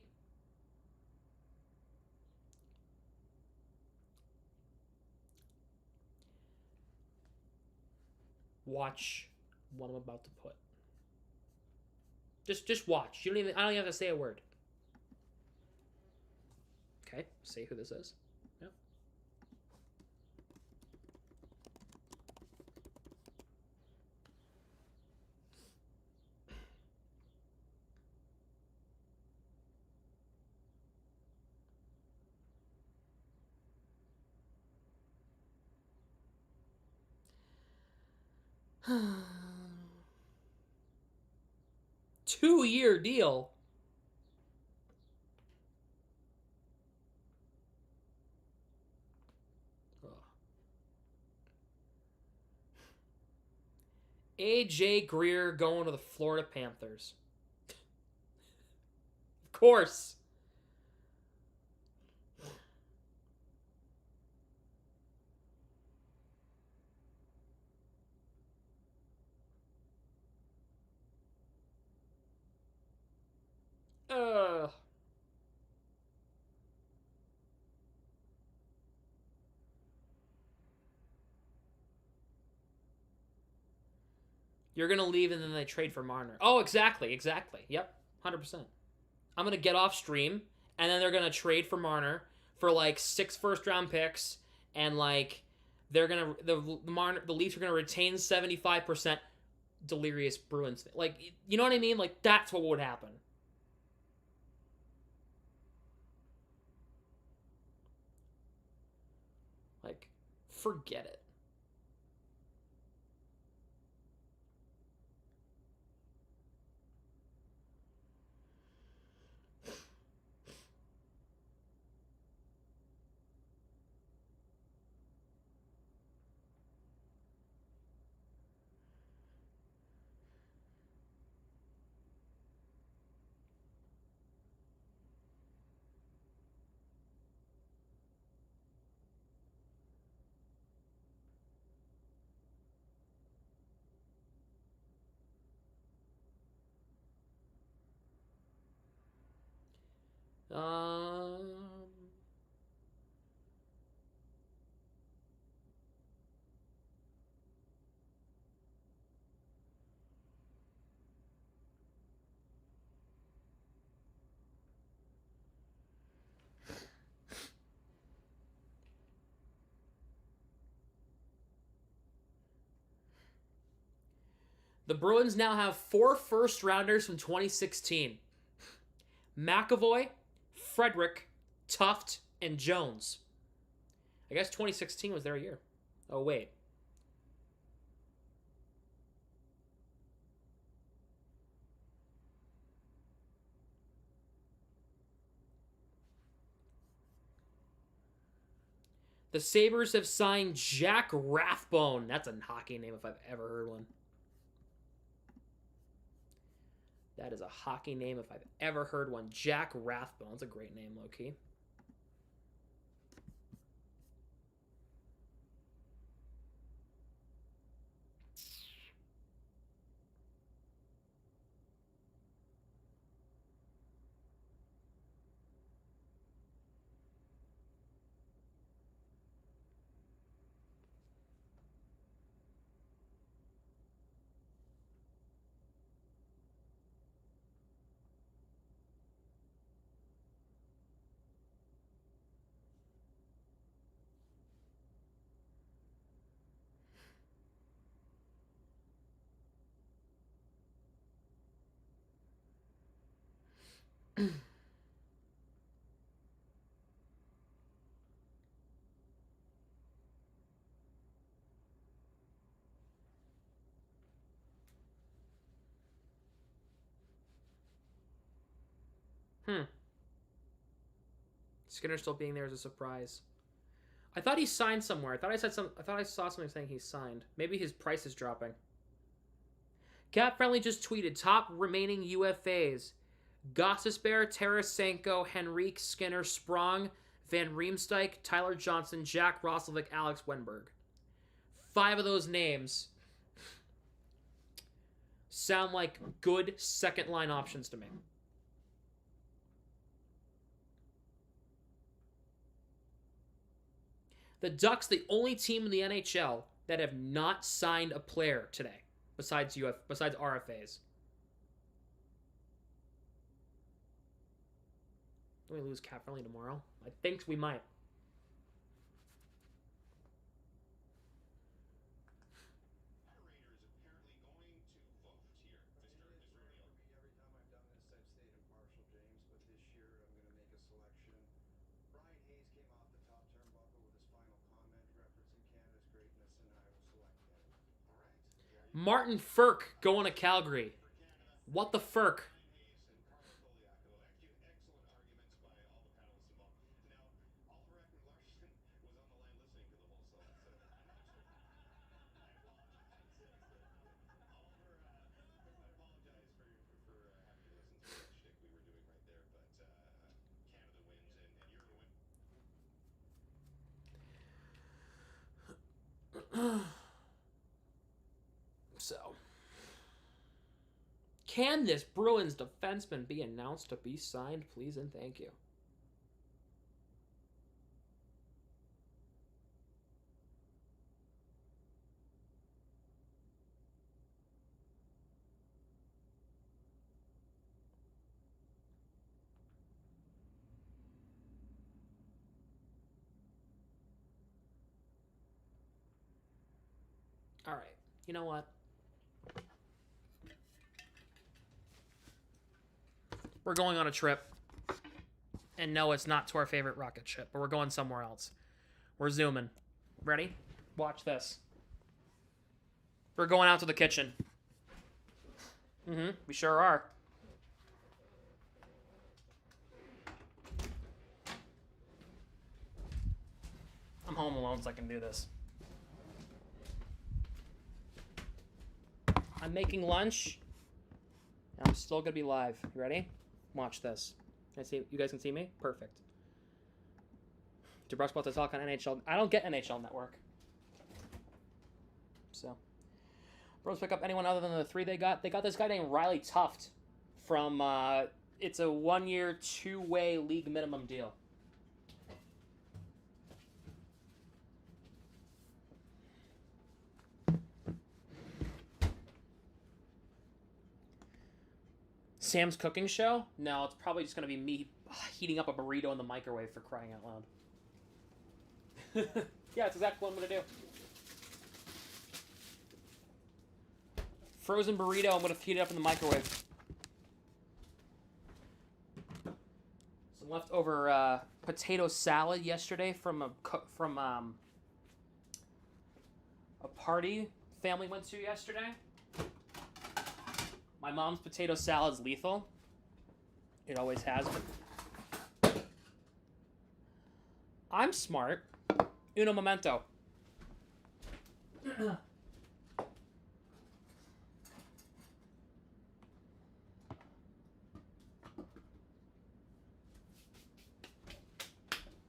A: Watch what I'm about to put. Just watch. I don't even have to say a word. Okay, say who this is. Yep. Two-year deal. Ugh. AJ Greer going to the Florida Panthers. Of course. You're going to leave and then they trade for Marner. Oh, exactly. Yep, 100%. I'm going to get off stream, and then they're going to trade for Marner for, 6 first-round picks, and, they're going to... The Leafs are going to retain 75%. Delirious Bruins. You know what I mean? That's what would happen. forget it. Um, the Bruins now have 4 first-rounders from 2016. McAvoy, Frederick, Tuft, and Jones. I guess 2016 was their year. Oh, wait. The Sabres have signed Jack Rathbone. That's a hockey name if I've ever heard one. That is a hockey name if I've ever heard one. Jack Rathbone. That's a great name, low-key. Skinner still being there is a surprise. I thought he signed somewhere. I thought I saw something saying he signed. Maybe his price is dropping. Cap Friendly just tweeted top remaining UFAs: Gostisbehere, Tarasenko, Henrique, Skinner, Sprong, Van Riemsdyk, Tyler Johnson, Jack Roslovic, Alex Wenberg. 5 of those names sound like good second line options to me. The Ducks, the only team in the NHL that have not signed a player today, besides RFAs. Do we lose Cap Friendly tomorrow? I think we might.
B: Moderator is apparently going to vote here, Mr. Neal.
C: Every time I've done this, I've stayed impartial, James, but this year I'm going to make a selection. Brian Hayes came off the top turnbuckle with his final comment referencing Canada's greatness, and I will select him.
B: All right.
A: Martin Furk going to Calgary. What the Furk? So, can this Bruins defenseman be announced to be signed, please and thank you? All right, you know what? We're going on a trip. And no, it's not to our favorite rocket ship, but we're going somewhere else. We're zooming. Ready? Watch this. We're going out to the kitchen. We sure are. I'm home alone, so I can do this. I'm making lunch. I'm still gonna be live. You ready? Watch this. Can I see? You guys can see me? Perfect. DeBrusk about to talk on NHL. I don't get NHL Network. So, Bruins pick up anyone other than the 3 they got. They got this guy named Riley Tuft from. It's a 1-year, 2-way league minimum deal. Sam's cooking show? No, it's probably just gonna be me heating up a burrito in the microwave, for crying out loud. Yeah, it's exactly what I'm gonna do. Frozen burrito, I'm gonna heat it up in the microwave. Some leftover potato salad yesterday from a party family went to yesterday. My mom's potato salad's lethal. It always has been. I'm smart. Uno momento.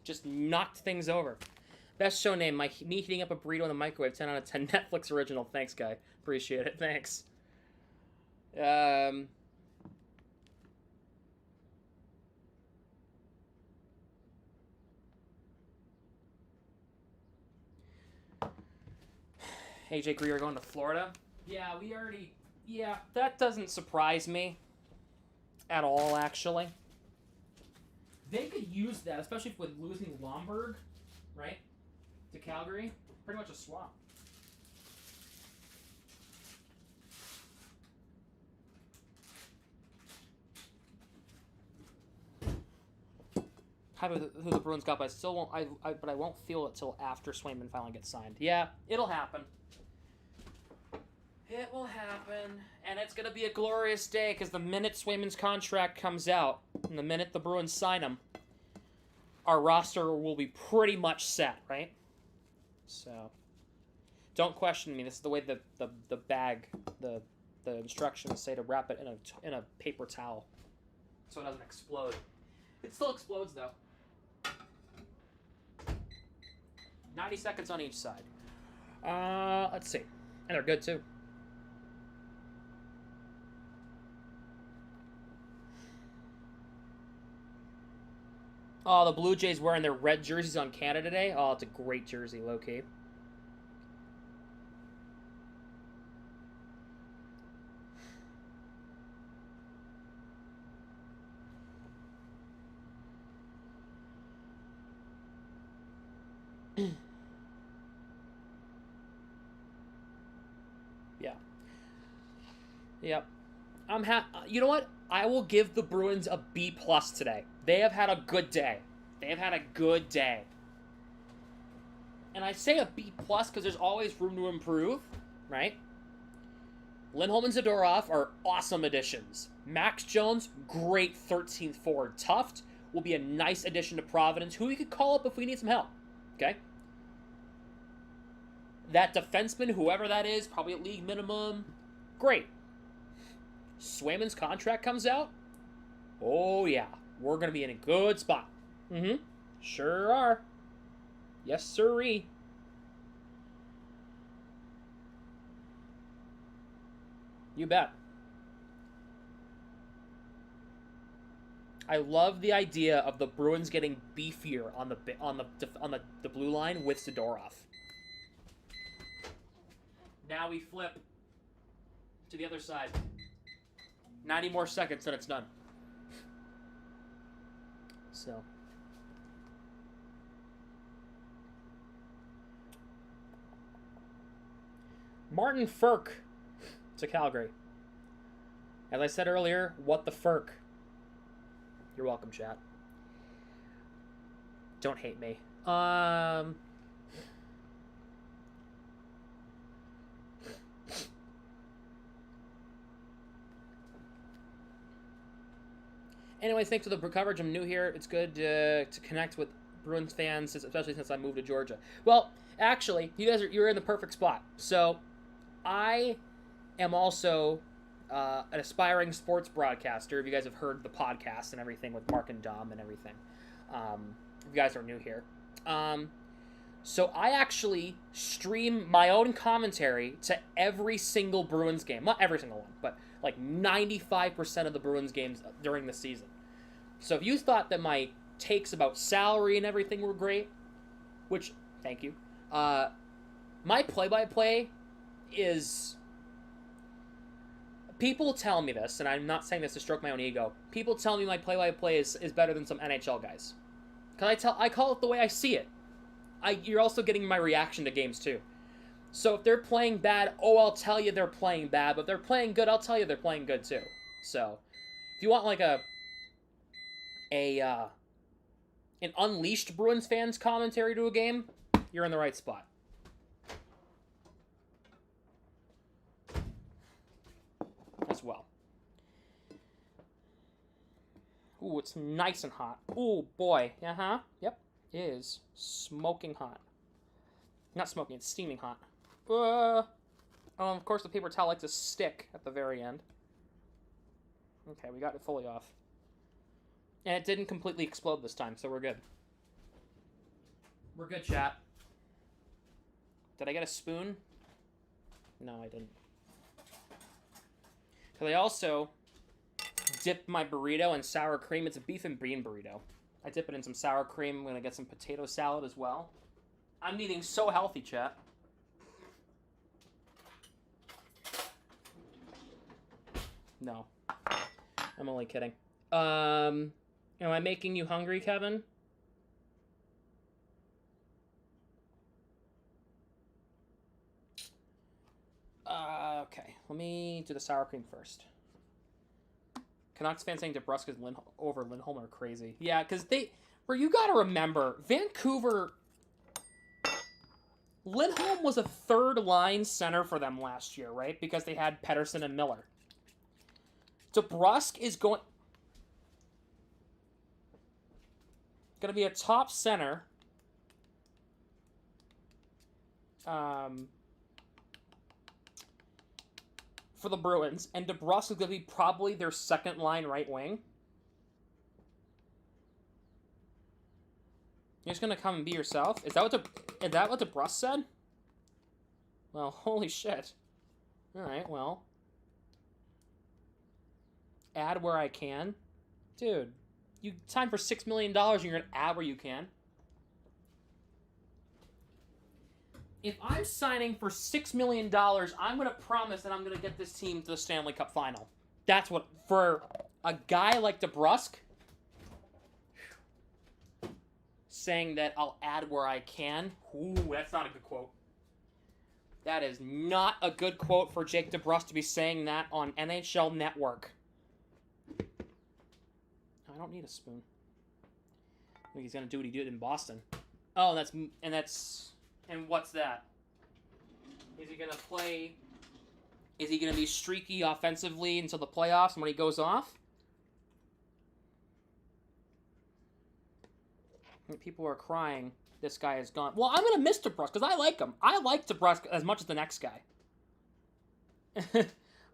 A: Just knocked things over. Best show name, me heating up a burrito in the microwave, 10 out of 10. Netflix original. Thanks, guy. Appreciate it. Thanks. AJ Greer going to Florida. Yeah, that doesn't surprise me at all, actually. They could use that, especially with losing Lomberg, right, to Calgary. Pretty much a swap. Happy with who the Bruins got, but I still won't. But I won't feel it till after Swayman finally gets signed. Yeah, it'll happen. It will happen, and it's gonna be a glorious day because the minute Swayman's contract comes out, and the minute the Bruins sign him, our roster will be pretty much set, right? So, don't question me. This is the way the bag, the instructions say to wrap it in a paper towel, so it doesn't explode. It still explodes though. 90 seconds on each side. Let's see. And they're good too. Oh, the Blue Jays wearing their red jerseys on Canada Day. Oh, it's a great jersey, low-key. Yeah. Yep. You know what? I will give the Bruins a B+ today. They have had a good day. They have had a good day. And I say a B+ because there's always room to improve, right? Lindholm and Zadorov are awesome additions. Max Jones, great 13th forward. Tuft will be a nice addition to Providence, who we could call up if we need some help, okay? That defenseman, whoever that is, probably at league minimum, great. Swayman's contract comes out. Oh, yeah. We're going to be in a good spot. Sure are. Yes, sirree. You bet. I love the idea of the Bruins getting beefier on the blue line with Zadorov. Now we flip to the other side. 90 more seconds, then it's done. So. Martin Furk to Calgary. As I said earlier, what the Furk? You're welcome, chat. Don't hate me. Anyway, thanks for the coverage. I'm new here. It's good to connect with Bruins fans, especially since I moved to Georgia. Well, actually, you're in the perfect spot. So, I am also an aspiring sports broadcaster. If you guys have heard the podcast and everything with Mark and Dom and everything, if you guys are new here. So I actually stream my own commentary to every single Bruins game. Not every single one, but like 95% of the Bruins games during the season. So if you thought that my takes about salary and everything were great, which, thank you, my play-by-play is... People tell me this, and I'm not saying this to stroke my own ego. People tell me my play-by-play is better than some NHL guys. I call it the way I see it. You're also getting my reaction to games too. So if they're playing bad, I'll tell you they're playing bad. But if they're playing good, I'll tell you they're playing good too. So if you want like an unleashed Bruins fans commentary to a game, you're in the right spot. As well. Ooh, it's nice and hot. Ooh, boy. Yep. It is smoking hot. Not smoking, it's steaming hot. Of course, the paper towel likes to stick at the very end. Okay, we got it fully off. And it didn't completely explode this time, so we're good. We're good, chat. Did I get a spoon? No, I didn't. Because I also dipped my burrito in sour cream. It's a beef and bean burrito. I dip it in some sour cream. I'm going to get some potato salad as well. I'm eating so healthy, chat. No. I'm only kidding. Am I making you hungry, Kevin? Okay. Let me do the sour cream first. Canucks fans saying DeBrusque over Lindholm are crazy. Yeah, because you got to remember, Vancouver, Lindholm was a third-line center for them last year, right? Because they had Pettersson and Miller. DeBrusque is going to be a top center. For the Bruins, and DeBrusque is going to be probably their second-line right wing. You're just going to come and be yourself? Is that what DeBrusque said? Well, holy shit. Alright, well. Add where I can? Dude, you signed for $6 million and you're going to add where you can? If I'm signing for $6 million, I'm going to promise that I'm going to get this team to the Stanley Cup final. That's what, for a guy like DeBrusque, saying that I'll add where I can. Ooh, that's not a good quote. That is not a good quote for Jake DeBrusque to be saying that on NHL Network. I don't need a spoon. I think he's going to do what he did in Boston. Oh, and what's that? Is he going to play... Is he going to be streaky offensively until the playoffs and when he goes off? People are crying. This guy is gone. Well, I'm going to miss DeBrusque because I like him. I like DeBrusque as much as the next guy.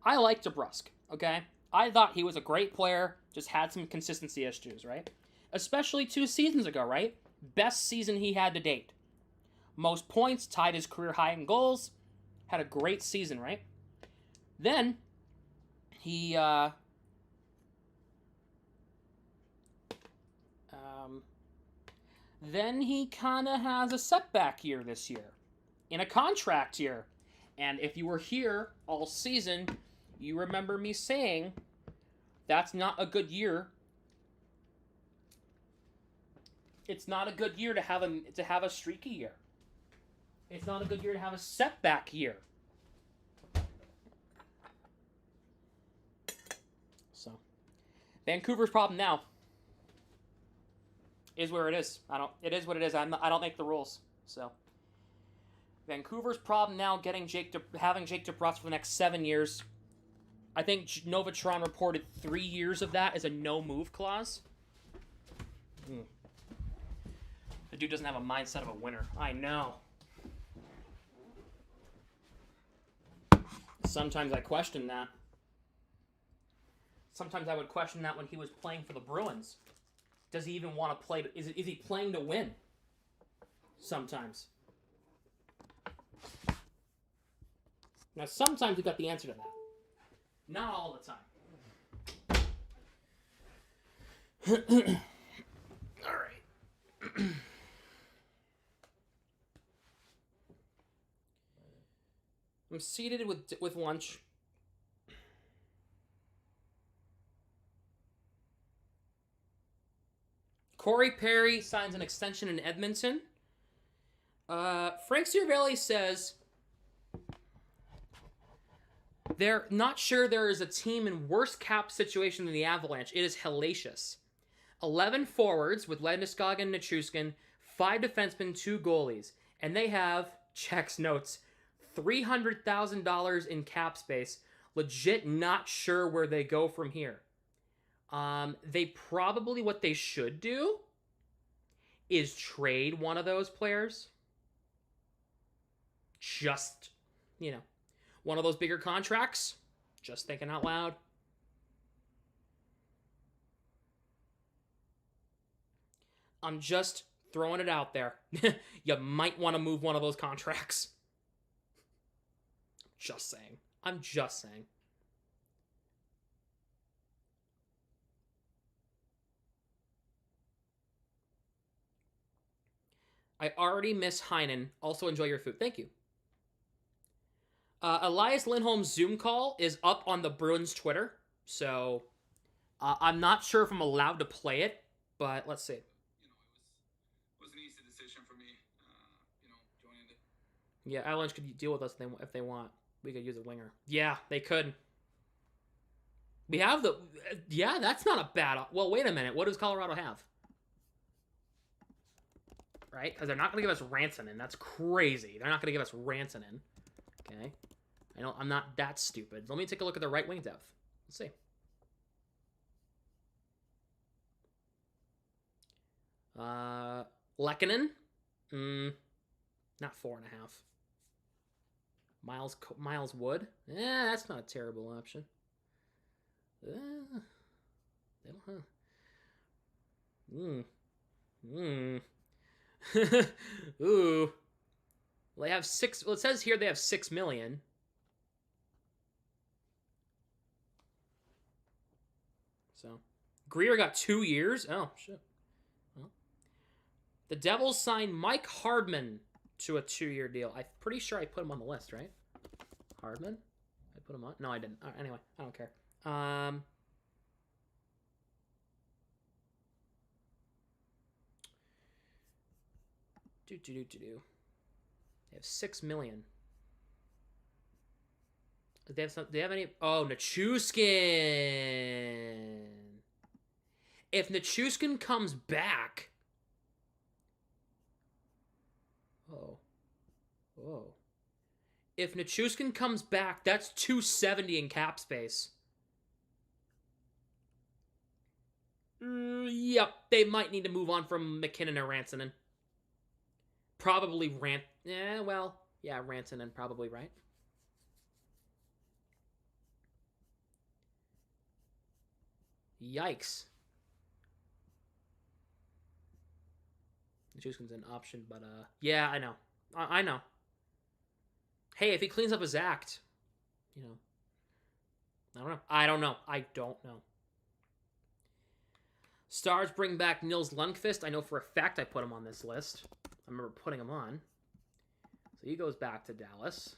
A: I like DeBrusque, okay? I thought he was a great player, just had some consistency issues, right? Especially 2 seasons ago, right? Best season he had to date. Most points, tied his career high in goals. Had a great season, right? Then, he, kind of has a setback year this year. In a contract year. And if you were here all season, you remember me saying, that's not a good year. It's not a good year to have a streaky year. It's not a good year to have a setback year. So, Vancouver's problem now is where it is. It is what it is. I don't make the rules. So, Vancouver's problem now having Jake DeBrusque for the next 7 years. I think Novatron reported 3 years of that as a no-move clause. The dude doesn't have a mindset of a winner. I know. Sometimes I question that. Sometimes I would question that when he was playing for the Bruins. Does he even want to play? Is he playing to win? Sometimes. Now, sometimes we got the answer to that. Not all the time. All right. I'm seated with lunch. Corey Perry signs an extension in Edmonton. Frank Cervelli says they're not sure there is a team in worse cap situation than the Avalanche. It is hellacious. 11 forwards with Landeskog and Nichushkin, 5 defensemen, 2 goalies. And they have, checks notes, $300,000 in cap space. Legit not sure where they go from here. They probably, what they should do is trade one of those players. Just, one of those bigger contracts. Just thinking out loud. I'm just throwing it out there. You might want to move one of those contracts. Just saying. I'm just saying. I already miss Heinen. Also enjoy your food. Thank you. Elias Lindholm's Zoom call is up on the Bruins Twitter. So I'm not sure if I'm allowed to play it, but let's see.
G: It was an easy decision for me, joining the...
A: Yeah, Avalanche could deal with us if they want. We could use a winger. Yeah, they could. We have the... Yeah, that's not a bad... Well, wait a minute. What does Colorado have? Right? Because they're not going to give us Rantanen. That's crazy. They're not going to give us Rantanen. Okay. I'm not that stupid. Let me take a look at the right wing depth. Let's see. Lehkonen. Not 4.5. Miles Wood. That's not a terrible option. They don't have... Ooh. Well, they have 6... Well, it says here they have 6 million. So, Greer got 2 years. Oh, shit. Well, the Devils signed Mike Hardman to a 2-year deal. I'm pretty sure I put him on the list, right? Hardman? I put him on? No, I didn't. Anyway, I don't care. They have 6 million. Do they have any? Oh, Nichushkin. If Nichushkin comes back. Oh. If Nichushkin comes back, that's 270 in cap space. Yep, they might need to move on from McKinnon or Rantanen. Probably Rantanen probably, right? Yikes. Nichushkin's an option, but yeah, I know. I know. Hey, if he cleans up his act, I don't know. I don't know. Stars bring back Nils Lundqvist. I know for a fact I put him on this list. I remember putting him on. So he goes back to Dallas.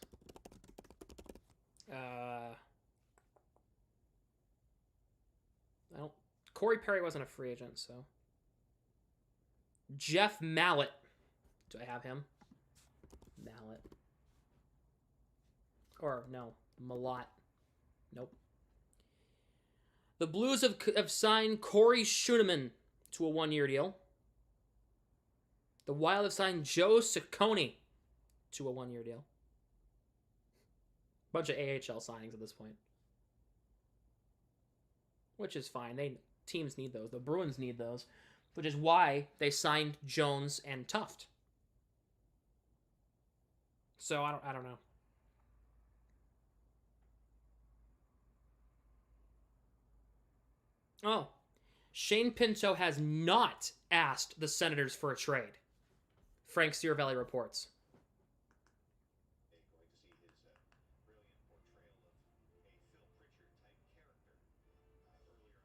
A: Corey Perry wasn't a free agent, so. Jeff Mallett. Do I have him? Mallett. Or, no. Malott. Nope. The Blues have signed Corey Schooneman to a 1-year deal. The Wild have signed Joe Ciccone to a 1-year deal. Bunch of AHL signings at this point. which is fine. Teams need those. The Bruins need those, which is why they signed Jones and Tuft. So I don't know. Oh, Shane Pinto has not asked the Senators for a trade. Frank Schiavelli reports.
B: Going to see his brilliant portrayal of a Phil Pritchard type character earlier on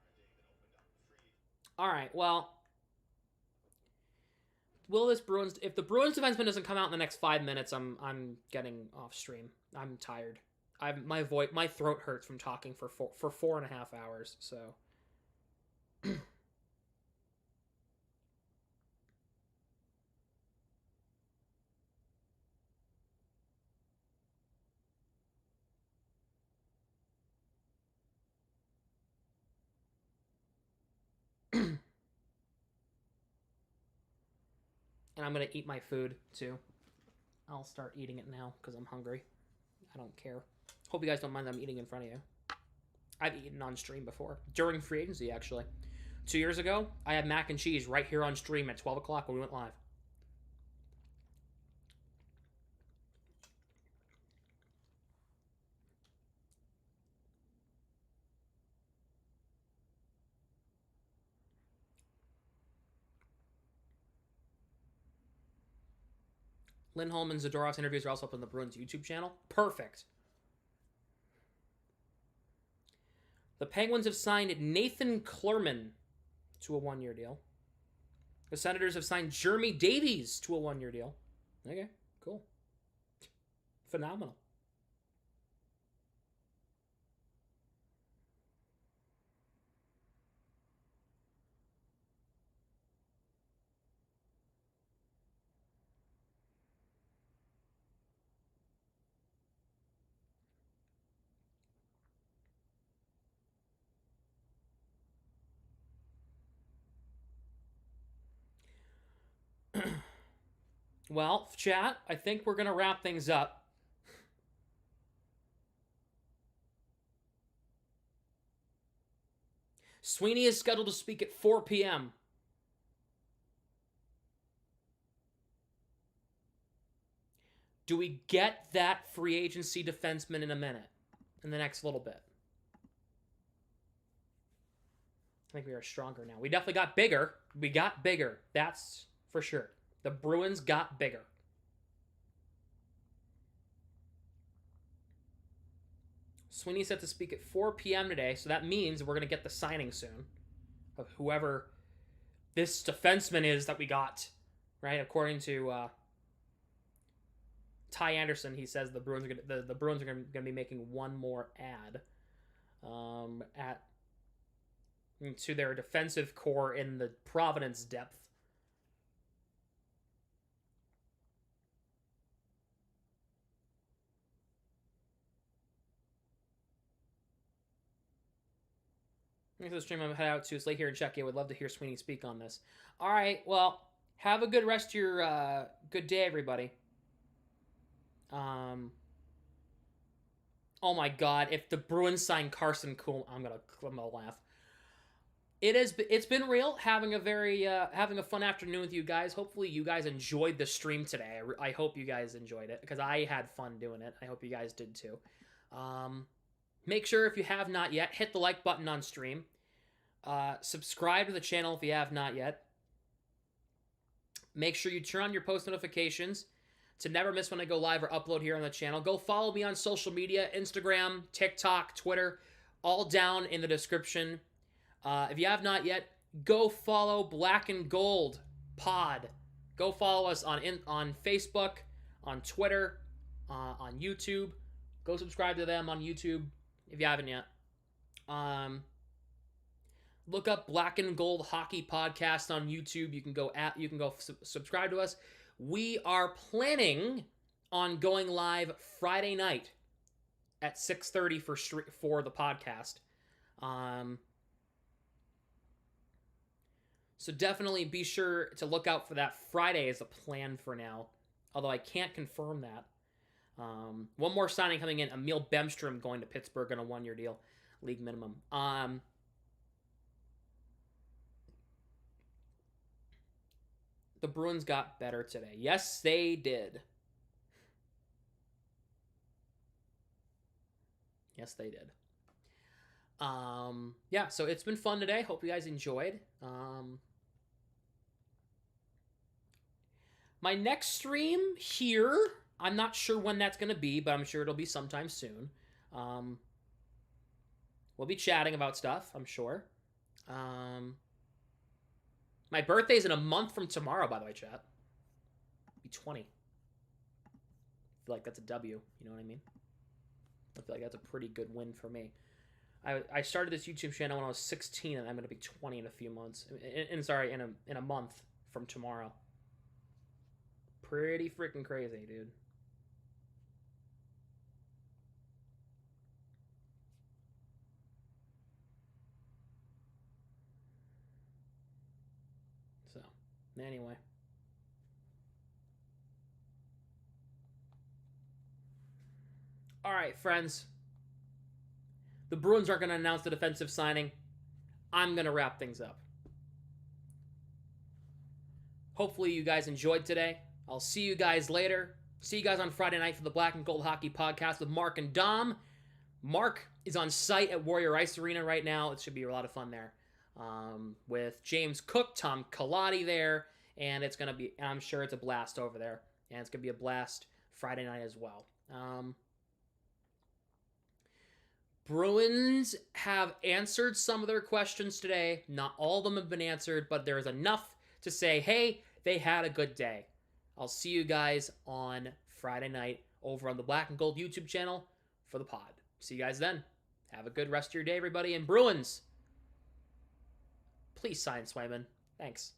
B: a day that opened up free.
A: All right, well, if the Bruins defenseman doesn't come out in the next 5 minutes, I'm getting off stream. I'm tired. My throat hurts from talking for 4.5 hours. So. And I'm going to eat my food, too. I'll start eating it now because I'm hungry. I don't care. Hope you guys don't mind that I'm eating in front of you. I've eaten on stream before. During free agency, actually. 2 years ago, I had mac and cheese right here on stream at 12 o'clock when we went live. Lindholm and Zadorov's interviews are also up on the Bruins YouTube channel. Perfect. The Penguins have signed Nathan Clerman to a 1-year deal. The Senators have signed Jeremy Davies to a 1-year deal. Okay, cool. Phenomenal. Well, chat, I think we're going to wrap things up. Sweeney is scheduled to speak at 4 p.m. Do we get that free agency defenseman in a minute? In the next little bit? I think we are stronger now. We definitely got bigger. We got bigger. That's for sure. The Bruins got bigger. Sweeney set to speak at 4 p.m. today, so that means we're going to get the signing soon of whoever this defenseman is that we got, right? According to Ty Anderson, he says the Bruins are going to be making one more ad to their defensive core in the Providence depth. Thanks for the stream. I'm head out to Slate here in Czechia. Would love to hear Sweeney speak on this. All right, well, have a good rest of your good day, everybody. Oh my God! If the Bruins sign Carson Cool, I'm gonna laugh. It's been real having a fun afternoon with you guys. Hopefully you guys enjoyed the stream today. I hope you guys enjoyed it because I had fun doing it. I hope you guys did too. Make sure if you have not yet, hit the like button on stream. Subscribe to the channel if you have not yet. Make sure you turn on your post notifications to never miss when I go live or upload here on the channel. Go follow me on social media, Instagram, TikTok, Twitter, all down in the description. If you have not yet, go follow Black and Gold Pod. Go follow us on Facebook, on Twitter, on YouTube. Go subscribe to them on YouTube if you haven't yet. Look up Black and Gold Hockey Podcast on YouTube. You can go subscribe to us. We are planning on going live Friday night at 6:30 for the podcast. So definitely be sure to look out for that. Friday is a plan for now, although I can't confirm that. One more signing coming in. Emil Bemstrom going to Pittsburgh on a 1-year deal, league minimum. The Bruins got better today. Yes, they did. Yes, they did. Yeah, so it's been fun today. Hope you guys enjoyed. My next stream here, I'm not sure when that's going to be, but I'm sure it'll be sometime soon. We'll be chatting about stuff, I'm sure. My birthday's in a month from tomorrow, by the way, chat. Be 20. I feel like that's a W, you know what I mean? I feel like that's a pretty good win for me. I started this YouTube channel when I was 16, and I'm going to be 20 in a few months. In a month from tomorrow. Pretty freaking crazy, dude. So, anyway. All right, friends. The Bruins aren't going to announce the defensive signing. I'm going to wrap things up. Hopefully you guys enjoyed today. I'll see you guys later. See you guys on Friday night for the Black and Gold Hockey Podcast with Mark and Dom. Mark is on site at Warrior Ice Arena right now. It should be a lot of fun there. With James Cook, Tom Kalati there. And it's going to be, I'm sure it's a blast over there. And it's going to be a blast Friday night as well. Bruins have answered some of their questions today. Not all of them have been answered, but there is enough to say, hey, they had a good day. I'll see you guys on Friday night over on the Black and Gold YouTube channel for the pod. See you guys then. Have a good rest of your day, everybody. And Bruins, please sign Swayman. Thanks.